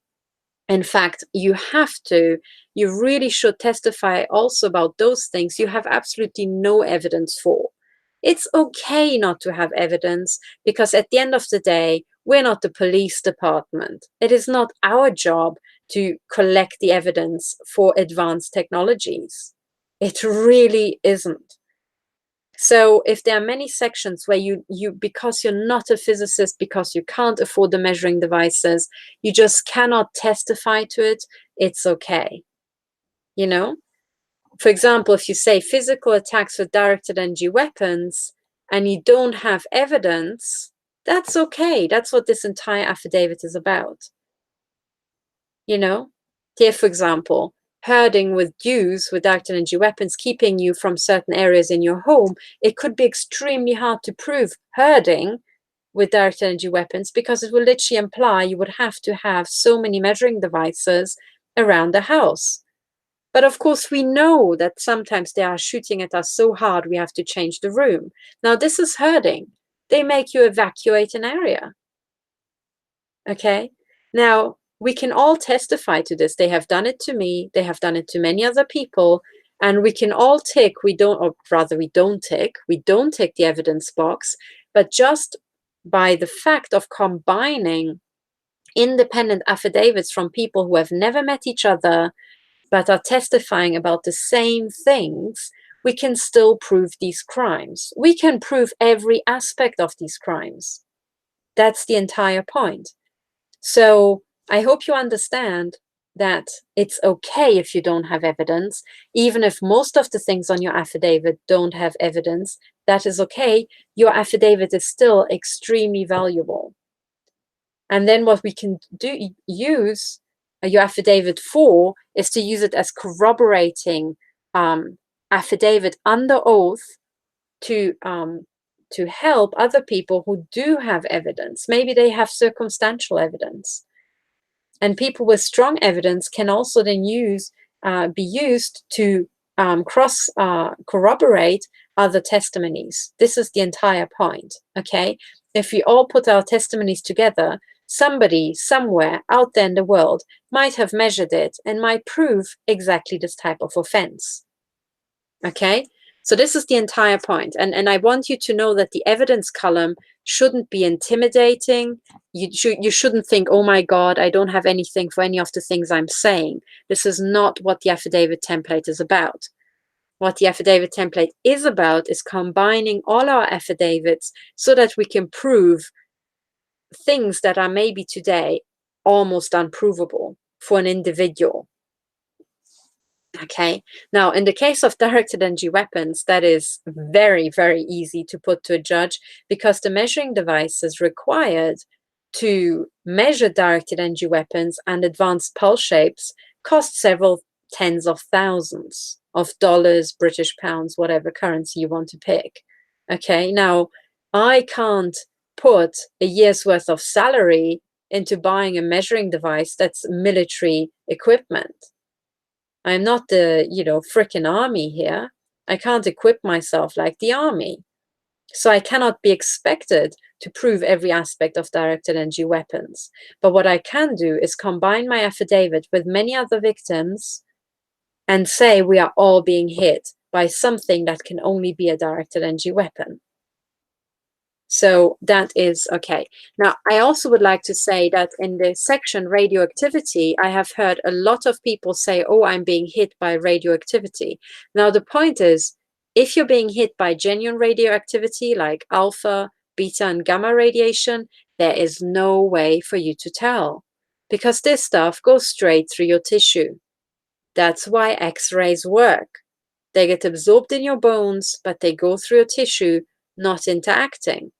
In fact, you really should testify also about those things you have absolutely no evidence for. It's okay not to have evidence, because at the end of the day, we're not the police department. It is not our job to collect the evidence for advanced technologies. It really isn't. So if there are many sections where you because you're not a physicist, because you can't afford the measuring devices, you just cannot testify to it, it's okay. For example, if you say physical attacks with directed energy weapons and you don't have evidence, that's okay. That's what this entire affidavit is about. Here, for example, herding with Jews with directed energy weapons, keeping you from certain areas in your home, it could be extremely hard to prove herding with directed energy weapons, because it will literally imply you would have to have so many measuring devices around the house. But of course, we know that sometimes they are shooting at us so hard we have to change the room. Now, this is herding. They make you evacuate an area. Okay? Now, we can all testify to this. They have done it to me. They have done it to many other people. And we can all tick, we don't tick the evidence box. But just by the fact of combining independent affidavits from people who have never met each other, but are testifying about the same things, we can still prove these crimes. We can prove every aspect of these crimes. That's the entire point. So I hope you understand that it's okay if you don't have evidence. Even if most of the things on your affidavit don't have evidence, that is okay. Your affidavit is still extremely valuable. And then what we can use your affidavit for is to use it as corroborating affidavit under oath to help other people who do have evidence. Maybe they have circumstantial evidence. And people with strong evidence can also then be used to corroborate other testimonies. This is the entire point, okay? If we all put our testimonies together, somebody somewhere out there in the world might have measured it and might prove exactly this type of offense. Okay, so this is the entire point. And I want you to know that the evidence column shouldn't be intimidating. You shouldn't think, oh my God, I don't have anything for any of the things I'm saying. This is not what the affidavit template is about. What the affidavit template is about is combining all our affidavits so that we can prove things that are maybe today almost unprovable for an individual. Okay, now in the case of directed energy weapons, that is very, very easy to put to a judge because the measuring devices required to measure directed energy weapons and advanced pulse shapes cost several tens of thousands of dollars, British pounds, whatever currency you want to pick. Okay, now I can't put a year's worth of salary into buying a measuring device that's military equipment. I'm not the, frickin' army here. I can't equip myself like the army. So I cannot be expected to prove every aspect of directed energy weapons. But what I can do is combine my affidavit with many other victims and say we are all being hit by something that can only be a directed energy weapon. So that is okay. Now, I also would like to say that in the section radioactivity, I have heard a lot of people say, oh, I'm being hit by radioactivity. Now, the point is, if you're being hit by genuine radioactivity like alpha, beta, and gamma radiation, there is no way for you to tell because this stuff goes straight through your tissue. That's why X-rays work. They get absorbed in your bones, but they go through your tissue, not interacting.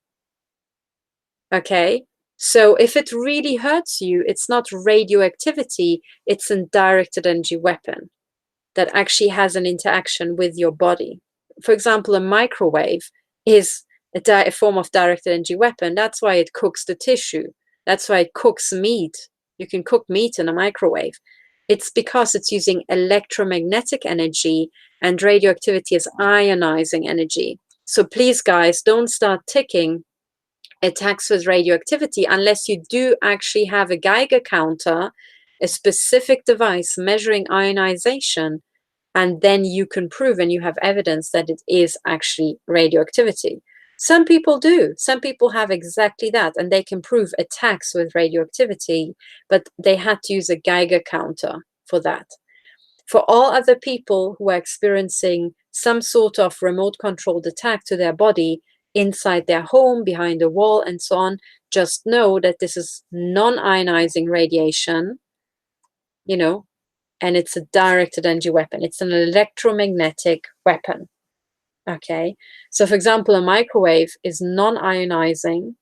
Okay, so if it really hurts you, it's not radioactivity, it's a directed energy weapon that actually has an interaction with your body. For example, a microwave is a form of directed energy weapon. That's why it cooks the tissue. That's why it cooks meat. You can cook meat in a microwave. It's because it's using electromagnetic energy and radioactivity is ionizing energy. So please, guys, don't start ticking attacks with radioactivity unless you do actually have a Geiger counter, a specific device measuring ionization, and then you can prove and you have evidence that it is actually radioactivity. Some people do. Some people have exactly that, and they can prove attacks with radioactivity, but they had to use a Geiger counter for that. For all other people who are experiencing some sort of remote controlled attack to their body inside their home, behind a wall, and so on, just know that this is non-ionizing radiation, and it's a directed energy weapon. It's an electromagnetic weapon. Okay, so for example, a microwave is non-ionizing,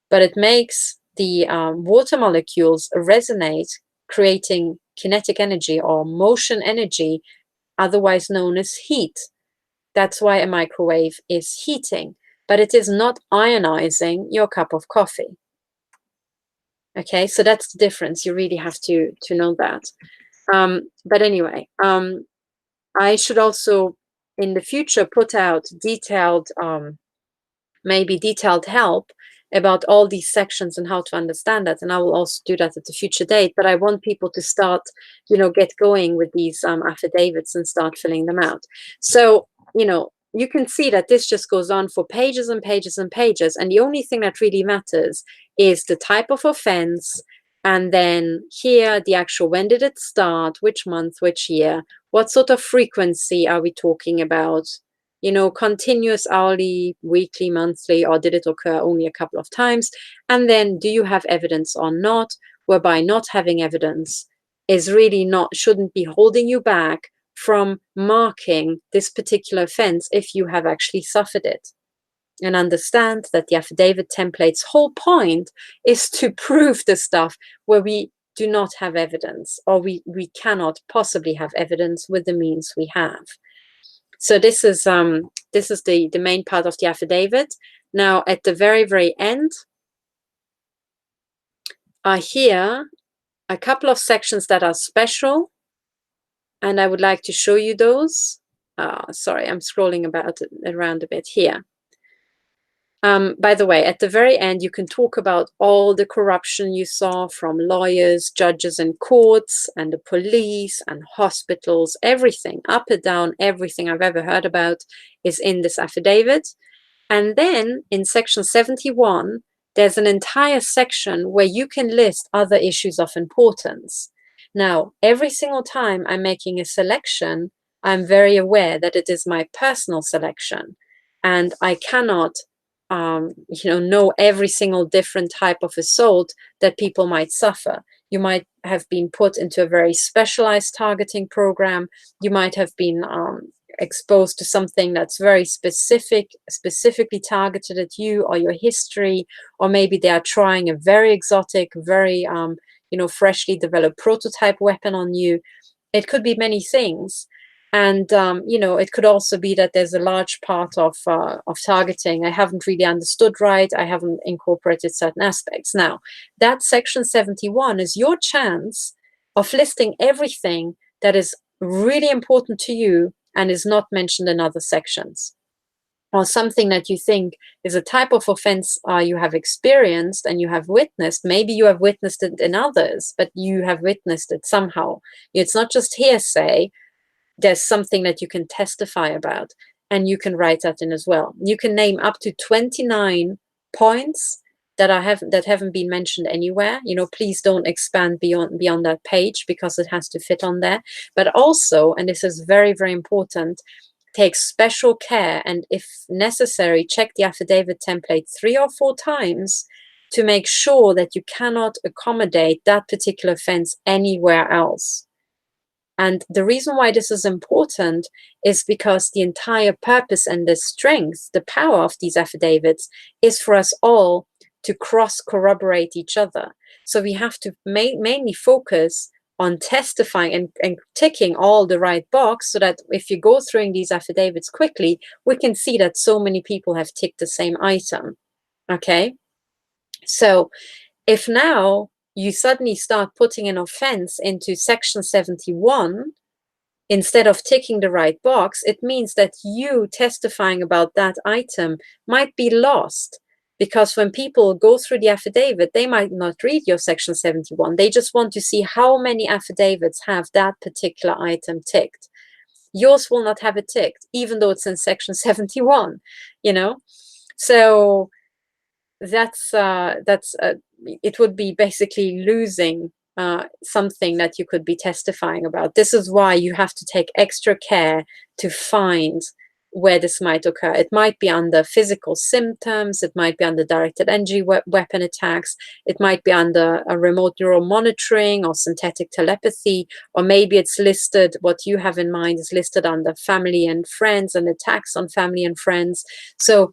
but it makes the water molecules resonate, creating kinetic energy or motion energy, otherwise known as heat. That's why a microwave is heating, but it is not ionizing your cup of coffee. Okay, so that's the difference. You really have to know that. But anyway, I should also in the future put out detailed, maybe detailed help about all these sections and how to understand that. And I will also do that at a future date. But I want people to start, get going with these affidavits and start filling them out. So, you can see that this just goes on for pages and pages and pages. And the only thing that really matters is the type of offense. And then here, the actual, when did it start, which month, which year, what sort of frequency are we talking about? Continuous, hourly, weekly, monthly, or did it occur only a couple of times? And then do you have evidence or not? Whereby not having evidence is really shouldn't be holding you back from marking this particular offense if you have actually suffered it. And understand that the affidavit template's whole point is to prove the stuff where we do not have evidence, or we cannot possibly have evidence with the means we have. So this is the main part of the affidavit. Now, at the very, very end, are here a couple of sections that are special, and I would like to show you those. Sorry, I'm scrolling around a bit here. By the way, at the very end, you can talk about all the corruption you saw from lawyers, judges and courts, and the police and hospitals, everything, up and down, everything I've ever heard about is in this affidavit. And then in section 71, there's an entire section where you can list other issues of importance. Now, every single time I'm making a selection, I'm very aware that it is my personal selection, and I cannot know every single different type of assault that people might suffer. You might have been put into a very specialized targeting program. You might have been exposed to something that's very specifically targeted at you or your history, or maybe they are trying a very exotic, very freshly developed prototype weapon on you. It could be many things. And, it could also be that there's a large part of targeting I haven't really understood right. I haven't incorporated certain aspects. Now, that section 71 is your chance of listing everything that is really important to you and is not mentioned in other sections, or something that you think is a type of offense you have experienced and you have witnessed. Maybe you have witnessed it in others, but you have witnessed it somehow. It's not just hearsay. There's something that you can testify about, and you can write that in as well. You can name up to 29 points that haven't been mentioned anywhere. Please don't expand beyond that page, because it has to fit on there. But also, and this is very, very important, take special care, and if necessary, check the affidavit template 3 or 4 times to make sure that you cannot accommodate that particular offense anywhere else. And the reason why this is important is because the entire purpose and the strength, the power of these affidavits is for us all to cross-corroborate each other. So we have to mainly focus on testifying and ticking all the right box, so that if you go through these affidavits quickly, we can see that so many people have ticked the same item. Okay? So if now you suddenly start putting an offense into section 71, instead of ticking the right box, it means that you testifying about that item might be lost. Because when people go through the affidavit, they might not read your section 71. They just want to see how many affidavits have that particular item ticked. Yours will not have it ticked, even though it's in section 71, So it would be basically losing something that you could be testifying about. This is why you have to take extra care to find where this might occur. It might be under physical symptoms, it might be under directed energy weapon attacks, it might be under a remote neural monitoring or synthetic telepathy, or maybe it's listed, what you have in mind is listed under family and friends and attacks on family and friends. So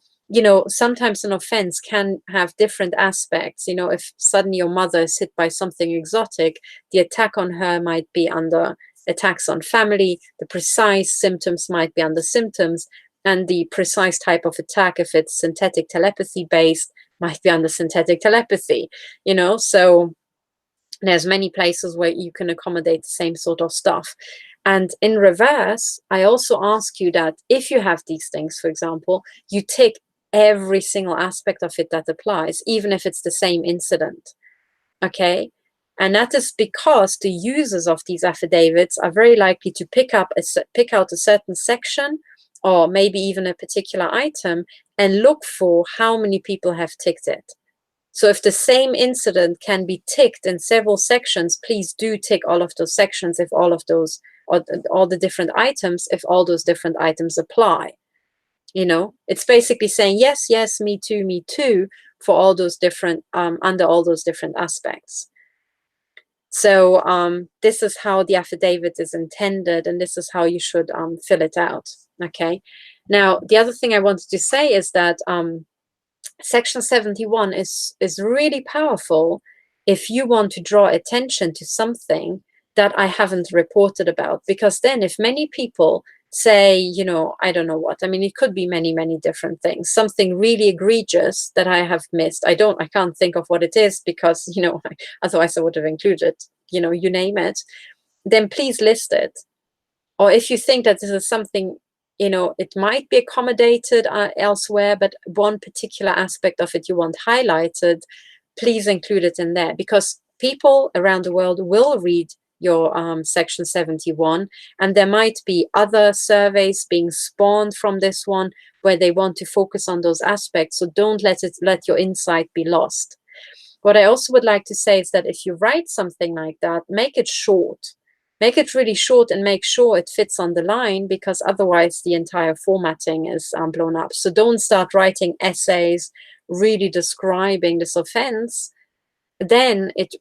sometimes an offense can have different aspects. If suddenly your mother is hit by something exotic, the attack on her might be under attacks on family, the precise symptoms might be under symptoms, and the precise type of attack, if it's synthetic telepathy based, might be under synthetic telepathy. So there's many places where you can accommodate the same sort of stuff. And in reverse, I also ask you that if you have these things, for example, you take every single aspect of it that applies, even if it's the same incident. Okay? And that is because the users of these affidavits are very likely to pick out a certain section, or maybe even a particular item, and look for how many people have ticked it. So if the same incident can be ticked in several sections, please do tick all of those sections if all of those, or all the different items, if all those different items apply. It's basically saying yes, yes, me too, for all those different, under all those different aspects. So this is how the affidavit is intended, and this is how you should fill it out. Okay. Now, the other thing I wanted to say is that section 71 is really powerful if you want to draw attention to something that I haven't reported about, because then if many people say, I don't know what, it could be many, many different things, something really egregious that I have missed. I can't think of what it is, because, otherwise I would have included, you name it, then please list it. Or if you think that this is something, you know, it might be accommodated elsewhere, but one particular aspect of it you want highlighted, please include it in there, because people around the world will read your section 71, and there might be other surveys being spawned from this one where they want to focus on those aspects. So don't let your insight be lost. What I also would like to say is that if you write something like that, make it short. Make it really short and make sure it fits on the line, because otherwise the entire formatting is blown up. So don't start writing essays really describing this offense. Then it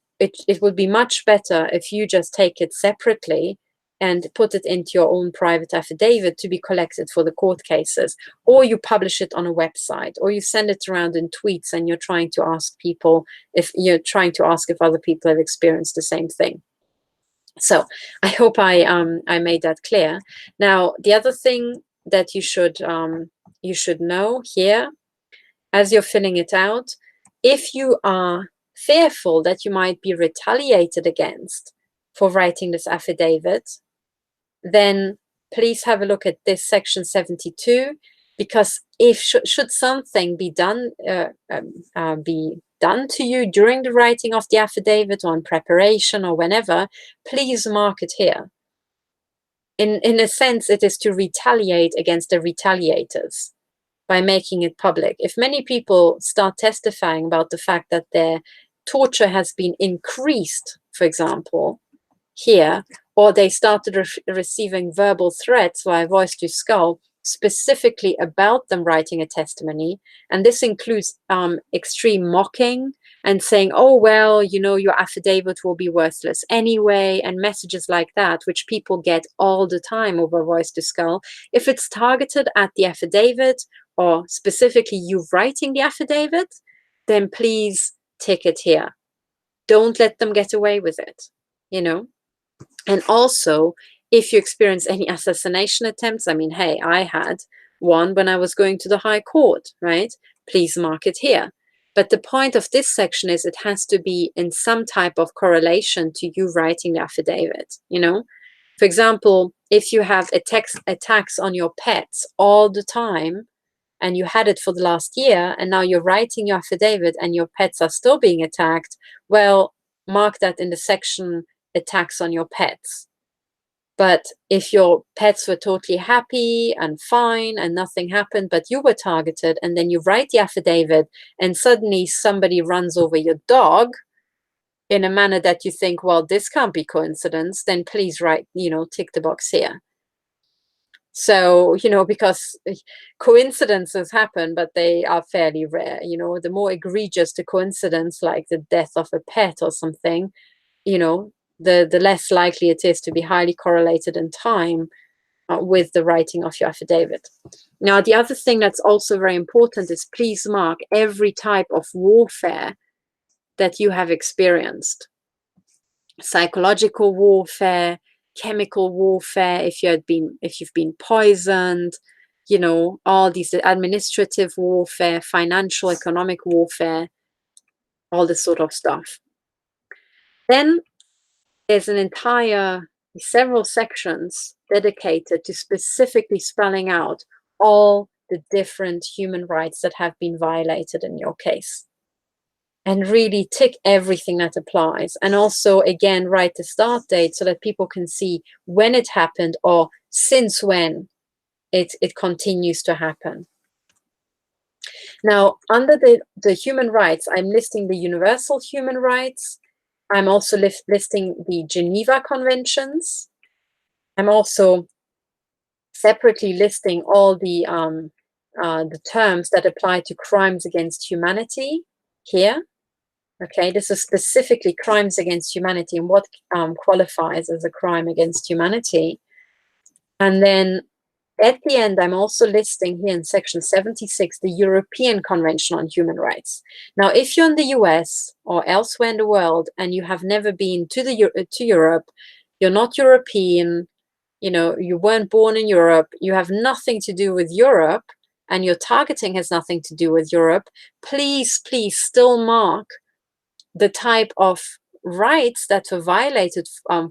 would be much better if you just take it separately and put it into your own private affidavit to be collected for the court cases, or you publish it on a website, or you send it around in tweets and you're trying to ask people if other people have experienced the same thing. So I hope I made that clear. Now, the other thing that you should know here, as you're filling it out, if you are fearful that you might be retaliated against for writing this affidavit, then please have a look at this section 72, because if should something be done to you during the writing of the affidavit or in preparation or whenever, please mark it here. In a sense, it is to retaliate against the retaliators by making it public. If many people start testifying about the fact that their torture has been increased, for example, here, or they started receiving verbal threats via voice to skull, specifically about them writing a testimony, and this includes extreme mocking and saying, oh, well, you know, your affidavit will be worthless anyway, and messages like that, which people get all the time over voice to skull. If it's targeted at the affidavit, or specifically you writing the affidavit, then please tick it here. Don't let them get away with it, you know. And also, if you experience any assassination attempts, I mean, hey, I had one when I was going to the High Court, right? Please mark it here. But the point of this section is it has to be in some type of correlation to you writing the affidavit, you know? For example, if you have attacks on your pets all the time, and you had it for the last year, and now you're writing your affidavit and your pets are still being attacked, well, mark that in the section attacks on your pets. But if your pets were totally happy and fine and nothing happened, but you were targeted, and then you write the affidavit and suddenly somebody runs over your dog in a manner that you think, well, this can't be coincidence, then please write, you know, tick the box here. So, you know, because coincidences happen, but they are fairly rare. You know, the more egregious the coincidence, like the death of a pet or something, you know, the less likely it is to be highly correlated in time with the writing of your affidavit. Now, the other thing that's also very important is please mark every type of warfare that you have experienced. Psychological warfare, chemical warfare, if you've been poisoned, you know, all these administrative warfare, financial, economic warfare, all this sort of stuff. Then there's several sections dedicated to specifically spelling out all the different human rights that have been violated in your case. And really tick everything that applies. And also, again, write the start date so that people can see when it happened or since when it continues to happen. Now, under the human rights, I'm listing the universal human rights. I'm also listing the Geneva Conventions. I'm also separately listing all the terms that apply to crimes against humanity here. Okay, this is specifically crimes against humanity and what qualifies as a crime against humanity. And then at the end, I'm also listing here in section 76, the European Convention on Human Rights. Now, if you're in the US or elsewhere in the world and you have never been to Europe, you're not European, you know, you weren't born in Europe, you have nothing to do with Europe, and your targeting has nothing to do with Europe, please still mark the type of rights that were violated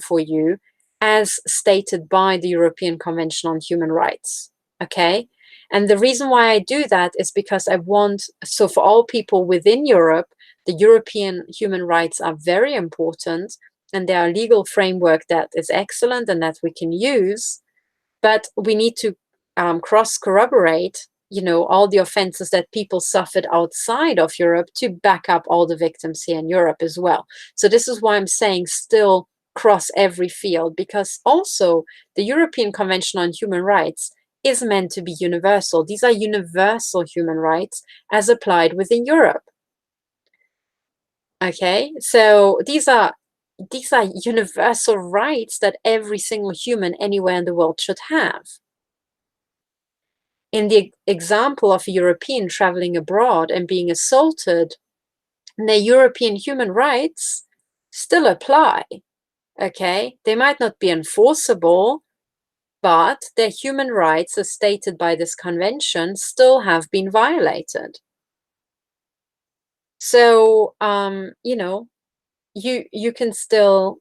for you as stated by the European Convention on Human Rights. okay? And the reason why I do that is because I want, so for all people within Europe, the European human rights are very important, and there are a legal framework that is excellent and that we can use, but we need to cross-corroborate, you know, all the offenses that people suffered outside of Europe to back up all the victims here in Europe as well. So this is why I'm saying still cross every field, because also the European Convention on Human Rights is meant to be universal. These are universal human rights as applied within Europe. Okay, so these are universal rights that every single human anywhere in the world should have. In the example of a European traveling abroad and being assaulted, the European human rights still apply, okay? They might not be enforceable, but their human rights, as stated by this convention, still have been violated. So, you know, you can still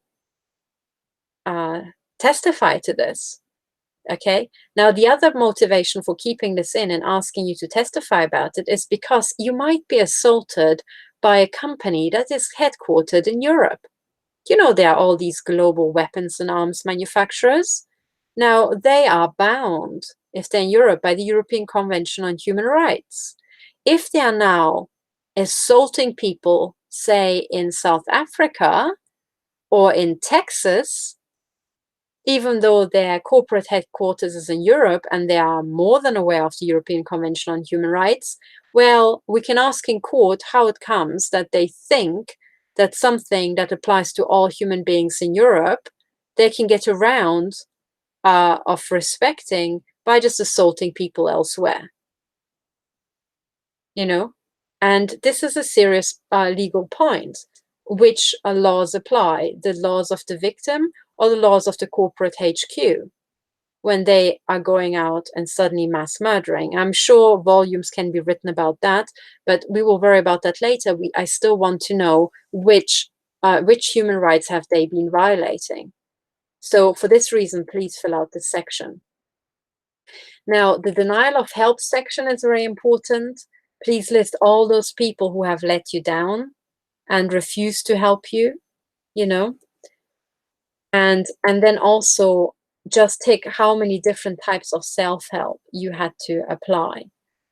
testify to this. Okay, now the other motivation for keeping this in and asking you to testify about it is because you might be assaulted by a company that is headquartered in Europe. You know, there are all these global weapons and arms manufacturers. Now, they are bound, if they're in Europe, by the European Convention on Human Rights. If they are now assaulting people, say, in South Africa or in Texas, even though their corporate headquarters is in Europe and they are more than aware of the European Convention on Human Rights, well, we can ask in court how it comes that they think that something that applies to all human beings in Europe, they can get around of respecting by just assaulting people elsewhere. You know, and this is a serious legal point. Which laws apply, the laws of the victim or the laws of the corporate HQ when they are going out and suddenly mass murdering? I'm sure volumes can be written about that, but we will worry about that later. I still want to know which human rights have they been violating. So for this reason, please fill out this section. Now, the denial of help section is very important. Please list all those people who have let you down and refuse to help you, you know, and then also just take how many different types of self-help you had to apply.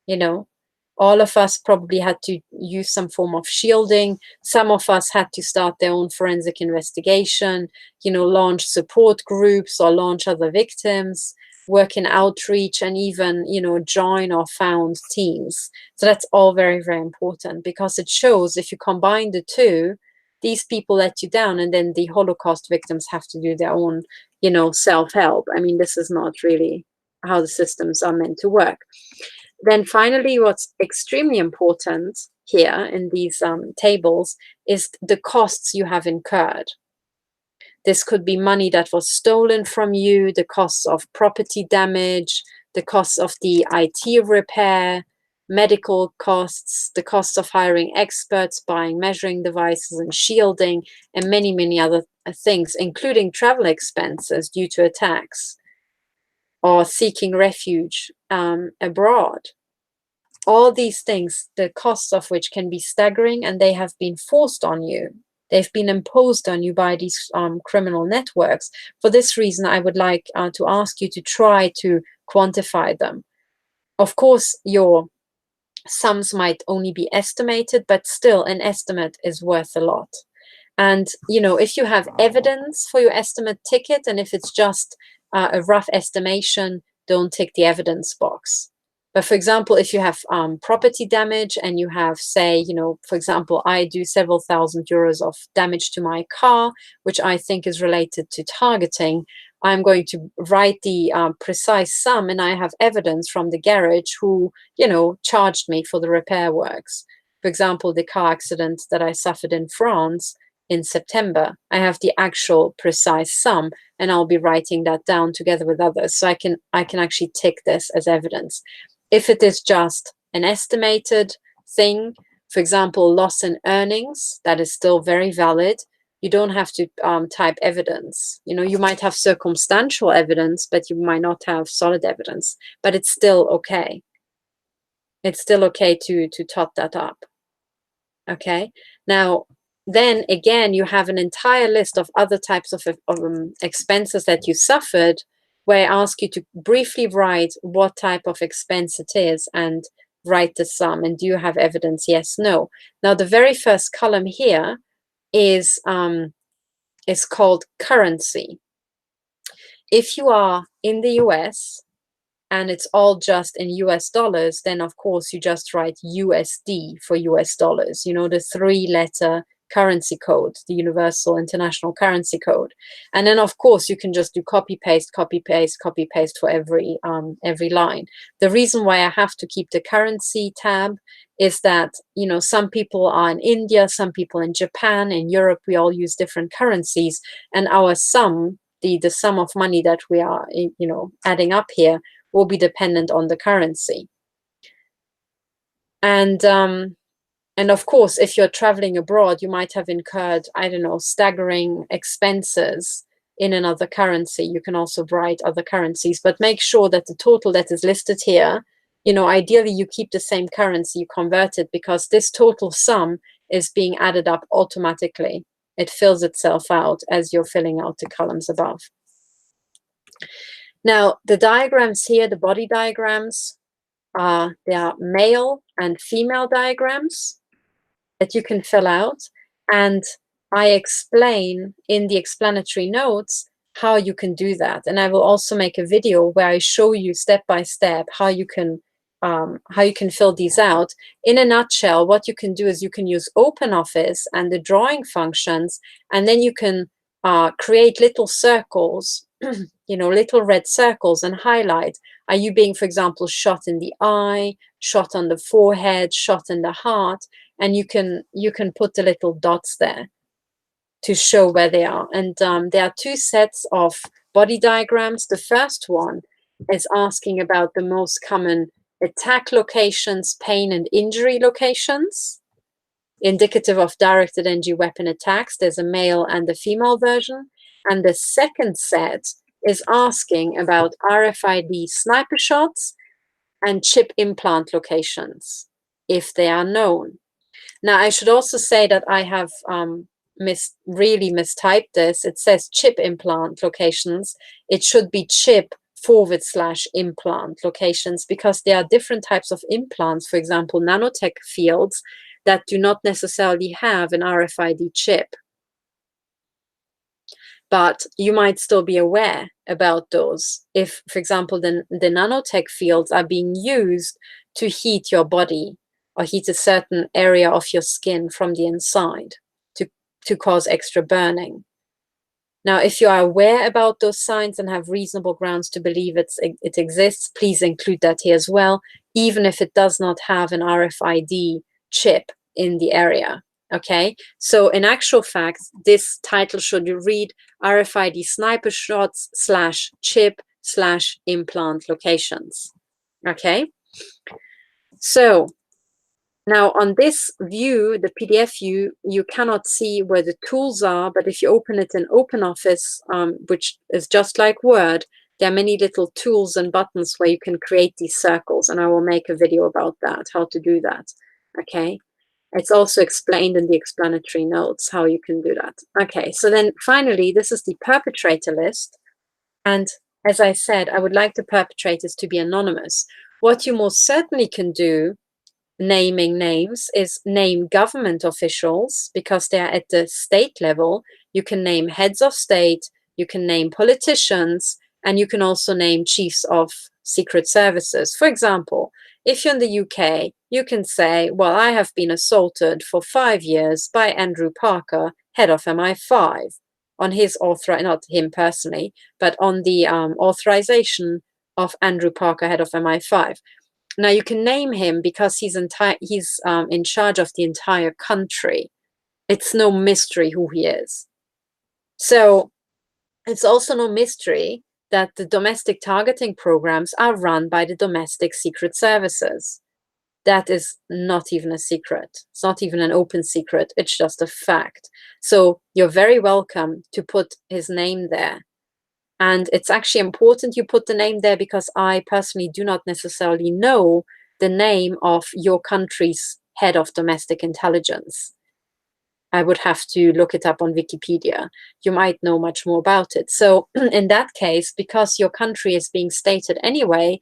You know, all of us probably had to use some form of shielding. Some of us had to start their own forensic investigation, you know, launch support groups or launch other victims, work in outreach, and even, you know, join or found teams. So that's all very, very important, because it shows if you combine the two, these people let you down, and then the Holocaust victims have to do their own, you know, self-help. I mean, this is not really how the systems are meant to work. Then finally, what's extremely important here in these tables is the costs you have incurred. This could be money that was stolen from you, the costs of property damage, the costs of the IT repair, medical costs, the costs of hiring experts, buying measuring devices and shielding, and many, many other things, including travel expenses due to attacks or seeking refuge abroad. All these things, the costs of which can be staggering, and they have been forced on you. They've been imposed on you by these criminal networks. For this reason, I would like to ask you to try to quantify them. Of course, your sums might only be estimated, but still an estimate is worth a lot. And, you know, if you have evidence for your estimate, tick it. And if it's just a rough estimation, don't tick the evidence box. But for example, if you have property damage and you have, say, you know, for example, I do several €1,000s of damage to my car, which I think is related to targeting, I'm going to write the precise sum, and I have evidence from the garage who, you know, charged me for the repair works. For example, the car accident that I suffered in France in September, I have the actual precise sum, and I'll be writing that down together with others. So I can actually tick this as evidence. If it is just an estimated thing, for example, loss in earnings, that is still very valid. You don't have to type evidence. You know, you might have circumstantial evidence, but you might not have solid evidence. But it's still okay. It's still okay to tot that up. Okay. Now, then again, you have an entire list of other types of expenses that you suffered, where I ask you to briefly write what type of expense it is and write the sum. And do you have evidence? Yes, no. Now, the very first column here is called currency. If you are in the US and it's all just in US dollars, then of course you just write USD for US dollars, you know, the 3-letter currency code, the Universal International Currency Code. And then of course you can just do copy paste, copy paste, copy paste for every line. The reason why I have to keep the currency tab is that, you know, some people are in India, some people in Japan, in Europe, we all use different currencies, and our sum, the sum of money that we are, you know, adding up here will be dependent on the currency. And of course, if you're traveling abroad, you might have incurred, I don't know, staggering expenses in another currency. You can also write other currencies, but make sure that the total that is listed here, you know, ideally you keep the same currency, you convert it, because this total sum is being added up automatically. It fills itself out as you're filling out the columns above. Now, the diagrams here, the body diagrams, they are male and female diagrams that you can fill out. And I explain in the explanatory notes how you can do that. And I will also make a video where I show you step by step how you can fill these out. In a nutshell, what you can do is you can use OpenOffice and the drawing functions, and then you can create little circles, you know, little red circles, and highlight. Are you being, for example, shot in the eye, shot on the forehead, shot in the heart? And you can put the little dots there to show where they are. And there are 2 sets of body diagrams. The first one is asking about the most common attack locations, pain and injury locations, indicative of directed energy weapon attacks. There's a male and a female version. And the second set is asking about RFID sniper shots and chip implant locations, if they are known. Now, I should also say that I have really mistyped this. It says chip implant locations. It should be chip /implant locations, because there are different types of implants, for example, nanotech fields, that do not necessarily have an RFID chip. But you might still be aware about those if, for example, the nanotech fields are being used to heat your body or heat a certain area of your skin from the inside to cause extra burning. Now, if you are aware about those signs and have reasonable grounds to believe it exists, please include that here as well, even if it does not have an RFID chip in the area. Okay, so in actual fact, this title should read RFID sniper shots /chip /implant locations. Okay, so now on this view, the PDF view, you cannot see where the tools are, but if you open it in OpenOffice, which is just like Word, there are many little tools and buttons where you can create these circles, and I will make a video about that, how to do that. Okay. It's also explained in the explanatory notes how you can do that. Okay, so then finally, this is the perpetrator list. And as I said, I would like the perpetrators to be anonymous. What you most certainly can do, naming names, is name government officials, because they are at the state level. You can name heads of state, you can name politicians, and you can also name chiefs of secret services. For example, if you're in the UK, you can say, well, I have been assaulted for 5 years by Andrew Parker, head of MI5, on his not him personally, but on the authorization of Andrew Parker, head of MI5. Now, you can name him because he's in charge of the entire country. It's no mystery who he is. So it's also no mystery that the domestic targeting programs are run by the domestic secret services. that is not even a secret. It's not even an open secret. It's just a fact. So you're very welcome to put his name there. And it's actually important you put the name there, because I personally do not necessarily know the name of your country's head of domestic intelligence. I would have to look it up on Wikipedia. You might know much more about it. So in that case, because your country is being stated anyway,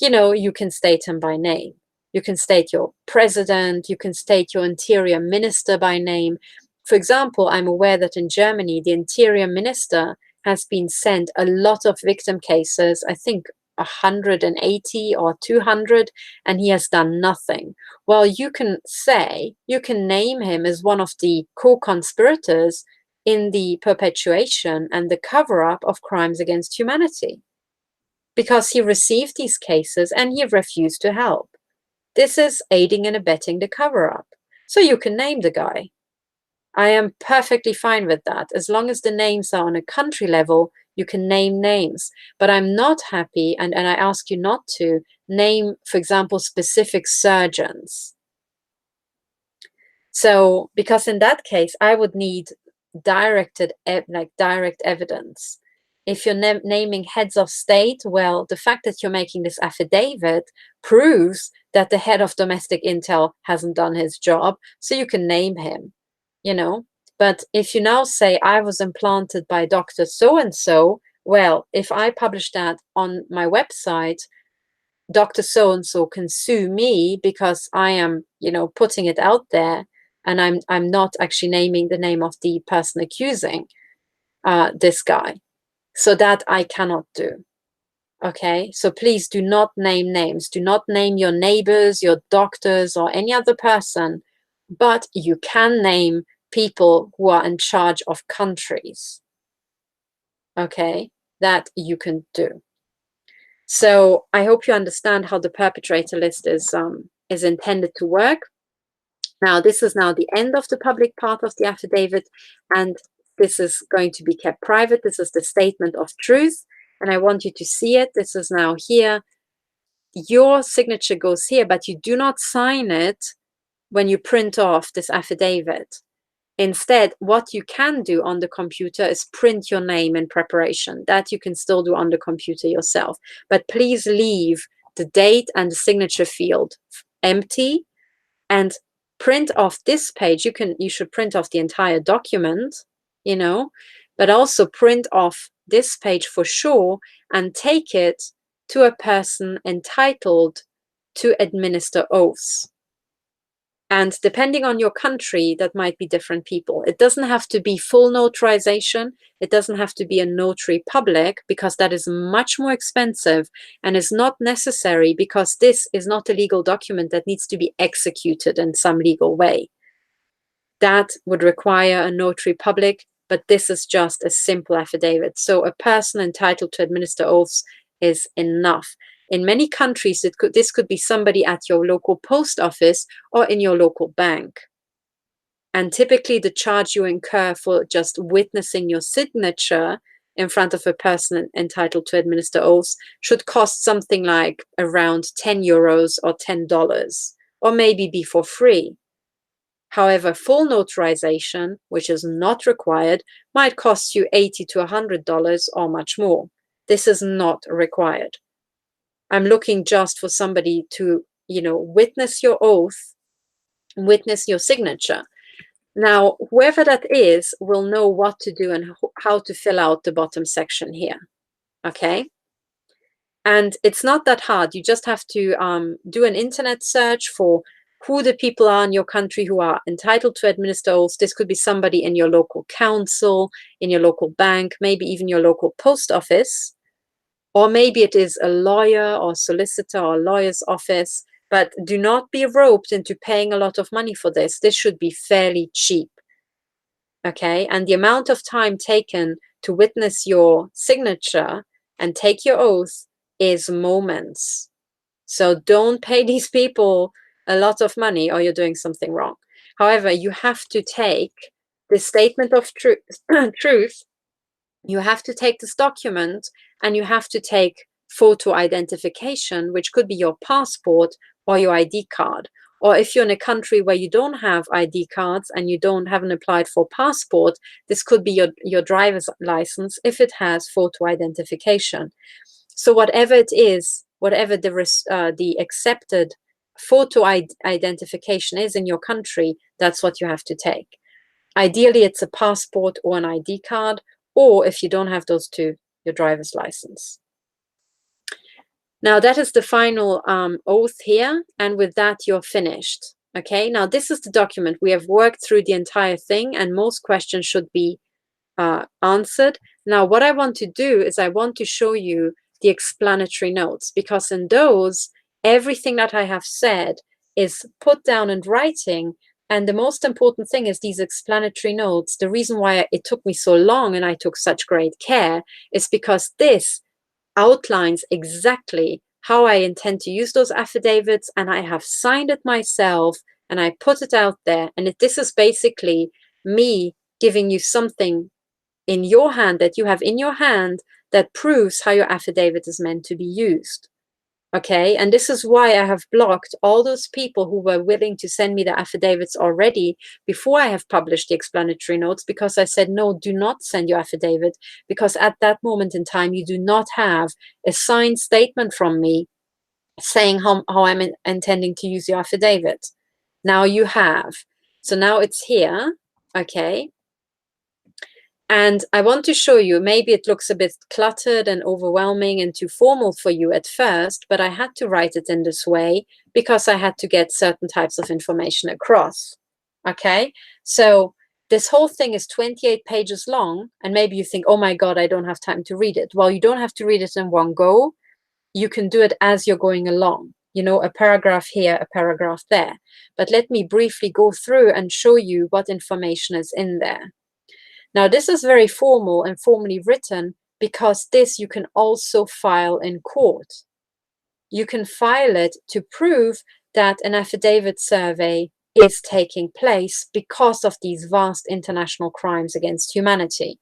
you know, you can state him by name. You can state your president, you can state your interior minister by name. For example, I'm aware that in Germany, the interior minister has been sent a lot of victim cases, I think 180 or 200, and he has done nothing. Well, you can name him as one of the co-conspirators in the perpetuation and the cover-up of crimes against humanity, because he received these cases and he refused to help. This is aiding and abetting the cover-up. So you can name the guy. I am perfectly fine with that. As long as the names are on a country level, you can name names. But I'm not happy, and I ask you not to name, for example, specific surgeons. So, because in that case, I would need direct evidence. If you're naming heads of state, well, the fact that you're making this affidavit proves that the head of domestic intel hasn't done his job, so you can name him, you know. But if you now say, I was implanted by Dr. So-and-so, well, if I publish that on my website, Dr. So-and-so can sue me because I am, you know, putting it out there, and I'm not actually naming the name of the person accusing this guy. So that I cannot do. Okay, so please do not name names. Do not name your neighbors, your doctors, or any other person, but you can name people who are in charge of countries. Okay, that you can do. So I hope you understand how the perpetrator list is intended to work. Now, this is now the end of the public part of the affidavit, and this is going to be kept private. This is the statement of truth, and I want you to see it. This is now here. Your signature goes here, but you do not sign it when you print off this affidavit. Instead, what you can do on the computer is print your name in preparation. That you can still do on the computer yourself. But please leave the date and the signature field empty, and print off this page. You should print off the entire document, you know, but also print off this page for sure and take it to a person entitled to administer oaths. And depending on your country, that might be different people. It doesn't have to be full notarization. It doesn't have to be a notary public, because that is much more expensive and is not necessary, because this is not a legal document that needs to be executed in some legal way. That would require a notary public, but this is just a simple affidavit. So a person entitled to administer oaths is enough. In many countries, this could be somebody at your local post office or in your local bank. And typically the charge you incur for just witnessing your signature in front of a person entitled to administer oaths should cost something like around 10 euros or $10, or maybe be for free. However, full notarization, which is not required, might cost you $80 to $100 or much more. This is not required. I'm looking just for somebody to, you know, witness your oath, witness your signature. Now, whoever that is will know what to do and how to fill out the bottom section here. Okay? And it's not that hard. You just have to do an internet search for who the people are in your country who are entitled to administer oaths. This could be somebody in your local council, in your local bank, maybe even your local post office. Or maybe it is a lawyer or solicitor or lawyer's office, but do not be roped into paying a lot of money for this. This should be fairly cheap, okay? And the amount of time taken to witness your signature and take your oath is moments. So don't pay these people a lot of money or you're doing something wrong. However, you have to take the statement of truth. You have to take this document and you have to take photo identification, which could be your passport or your ID card. Or if you're in a country where you don't have ID cards and you haven't applied for passport, this could be your driver's license if it has photo identification. So whatever it is, whatever the accepted photo identification is in your country, that's what you have to take. Ideally, it's a passport or an ID card, or if you don't have those two, your driver's license. Now that is the final oath here, and with that you're finished. Okay, now this is the document. We have worked through the entire thing, and most questions should be answered. Now what I want to do is I want to show you the explanatory notes, because in those, everything that I have said is put down in writing. And the most important thing is these explanatory notes. The reason why it took me so long and I took such great care is because this outlines exactly how I intend to use those affidavits, and I have signed it myself and I put it out there. And this is basically me giving you something in your hand that you have in your hand that proves how your affidavit is meant to be used. Okay, and this is why I have blocked all those people who were willing to send me the affidavits already before I have published the explanatory notes, because I said, no, do not send your affidavit, because at that moment in time, you do not have a signed statement from me saying how I'm intending to use your affidavit. Now you have. So now it's here, okay? And I want to show you, maybe it looks a bit cluttered and overwhelming and too formal for you at first, but I had to write it in this way because I had to get certain types of information across. Okay, so this whole thing is 28 pages long, and maybe you think, oh my God, I don't have time to read it. Well, you don't have to read it in one go. You can do it as you're going along. You know, a paragraph here, a paragraph there. But let me briefly go through and show you what information is in there. Now, this is very formal and formally written because this you can also file in court. You can file it to prove that an affidavit survey is taking place because of these vast international crimes against humanity.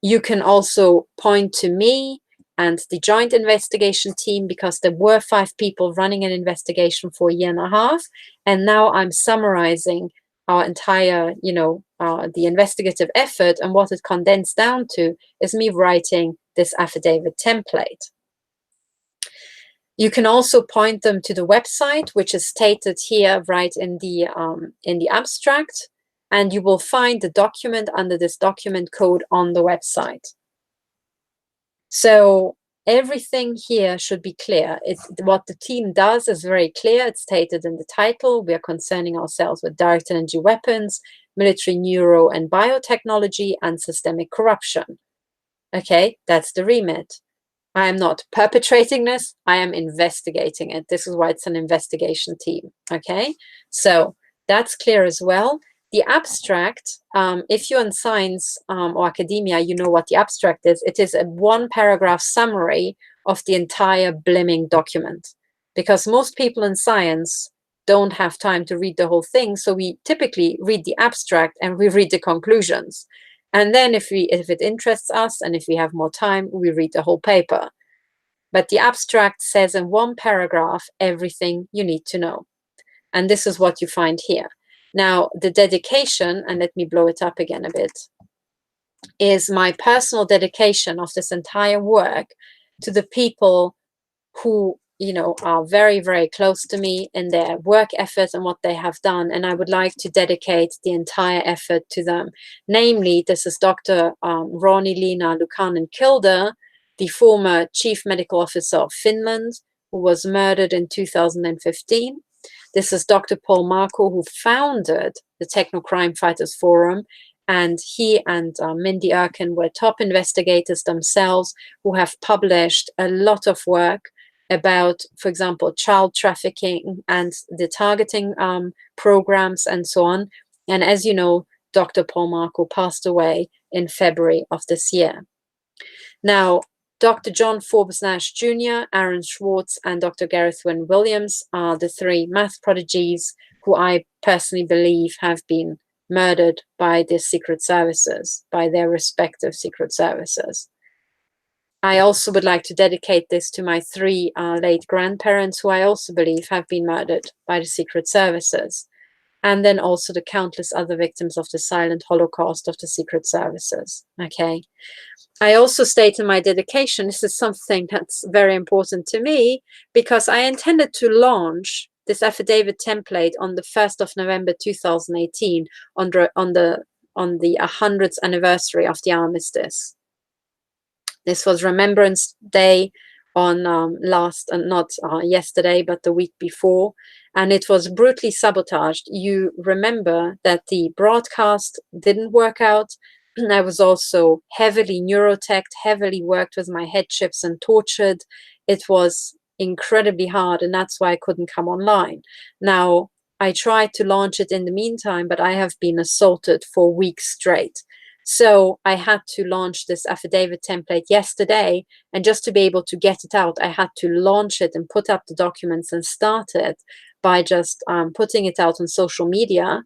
You can also point to me and the joint investigation team, because there were 5 people running an investigation for a year and a half, and now I'm summarizing our entire, the investigative effort, and what it condensed down to is me writing this affidavit template. You can also point them to the website, which is stated here right in the abstract, and you will find the document under this document code on the website. So everything here should be clear. What the team does is very clear. It's stated in the title. We are concerning ourselves with direct energy weapons, military neuro and biotechnology, and systemic corruption. Okay, that's the remit. I am not perpetrating this. I am investigating it. This is why it's an investigation team. Okay, so that's clear as well. The abstract, if you're in science or academia, you know what the abstract is. It is a 1-paragraph summary of the entire blimming document, because most people in science don't have time to read the whole thing. So we typically read the abstract and we read the conclusions. And then if it interests us and if we have more time, we read the whole paper. But the abstract says in 1 paragraph everything you need to know. And this is what you find here. Now, the dedication, and let me blow it up again a bit, is my personal dedication of this entire work to the people who, are very, very close to me in their work effort and what they have done. And I would like to dedicate the entire effort to them. Namely, this is Dr. Ronnie-Leena Lukanen-Kilde, the former Chief Medical Officer of Finland, who was murdered in 2015. This is Dr. Paul Marco, who founded the Techno Crime Fighters Forum, and he and Mindy Erkin were top investigators themselves, who have published a lot of work about, for example, child trafficking and the targeting programs and so on. And as you know, Dr. Paul Marco passed away in February of this year. Now, Dr. John Forbes Nash Jr., Aaron Schwartz, and Dr. Gareth Wynne Williams are the 3 math prodigies who I personally believe have been murdered by the secret services, by their respective secret services. I also would like to dedicate this to my 3 late grandparents, who I also believe have been murdered by the secret services, and then also the countless other victims of the silent Holocaust of the secret services. Okay. I also state in my dedication, this is something that's very important to me, because I intended to launch this affidavit template on the 1st of November 2018 on the 100th anniversary of the armistice. This was Remembrance Day on not yesterday, but the week before, and it was brutally sabotaged. You remember that the broadcast didn't work out. I was also heavily neuroteched, heavily worked with my head chips and tortured. It was incredibly hard, and that's why I couldn't come online. Now, I tried to launch it in the meantime, but I have been assaulted for weeks straight. So I had to launch this affidavit template yesterday, and just to be able to get it out, I had to launch it and put up the documents and start it by just putting it out on social media.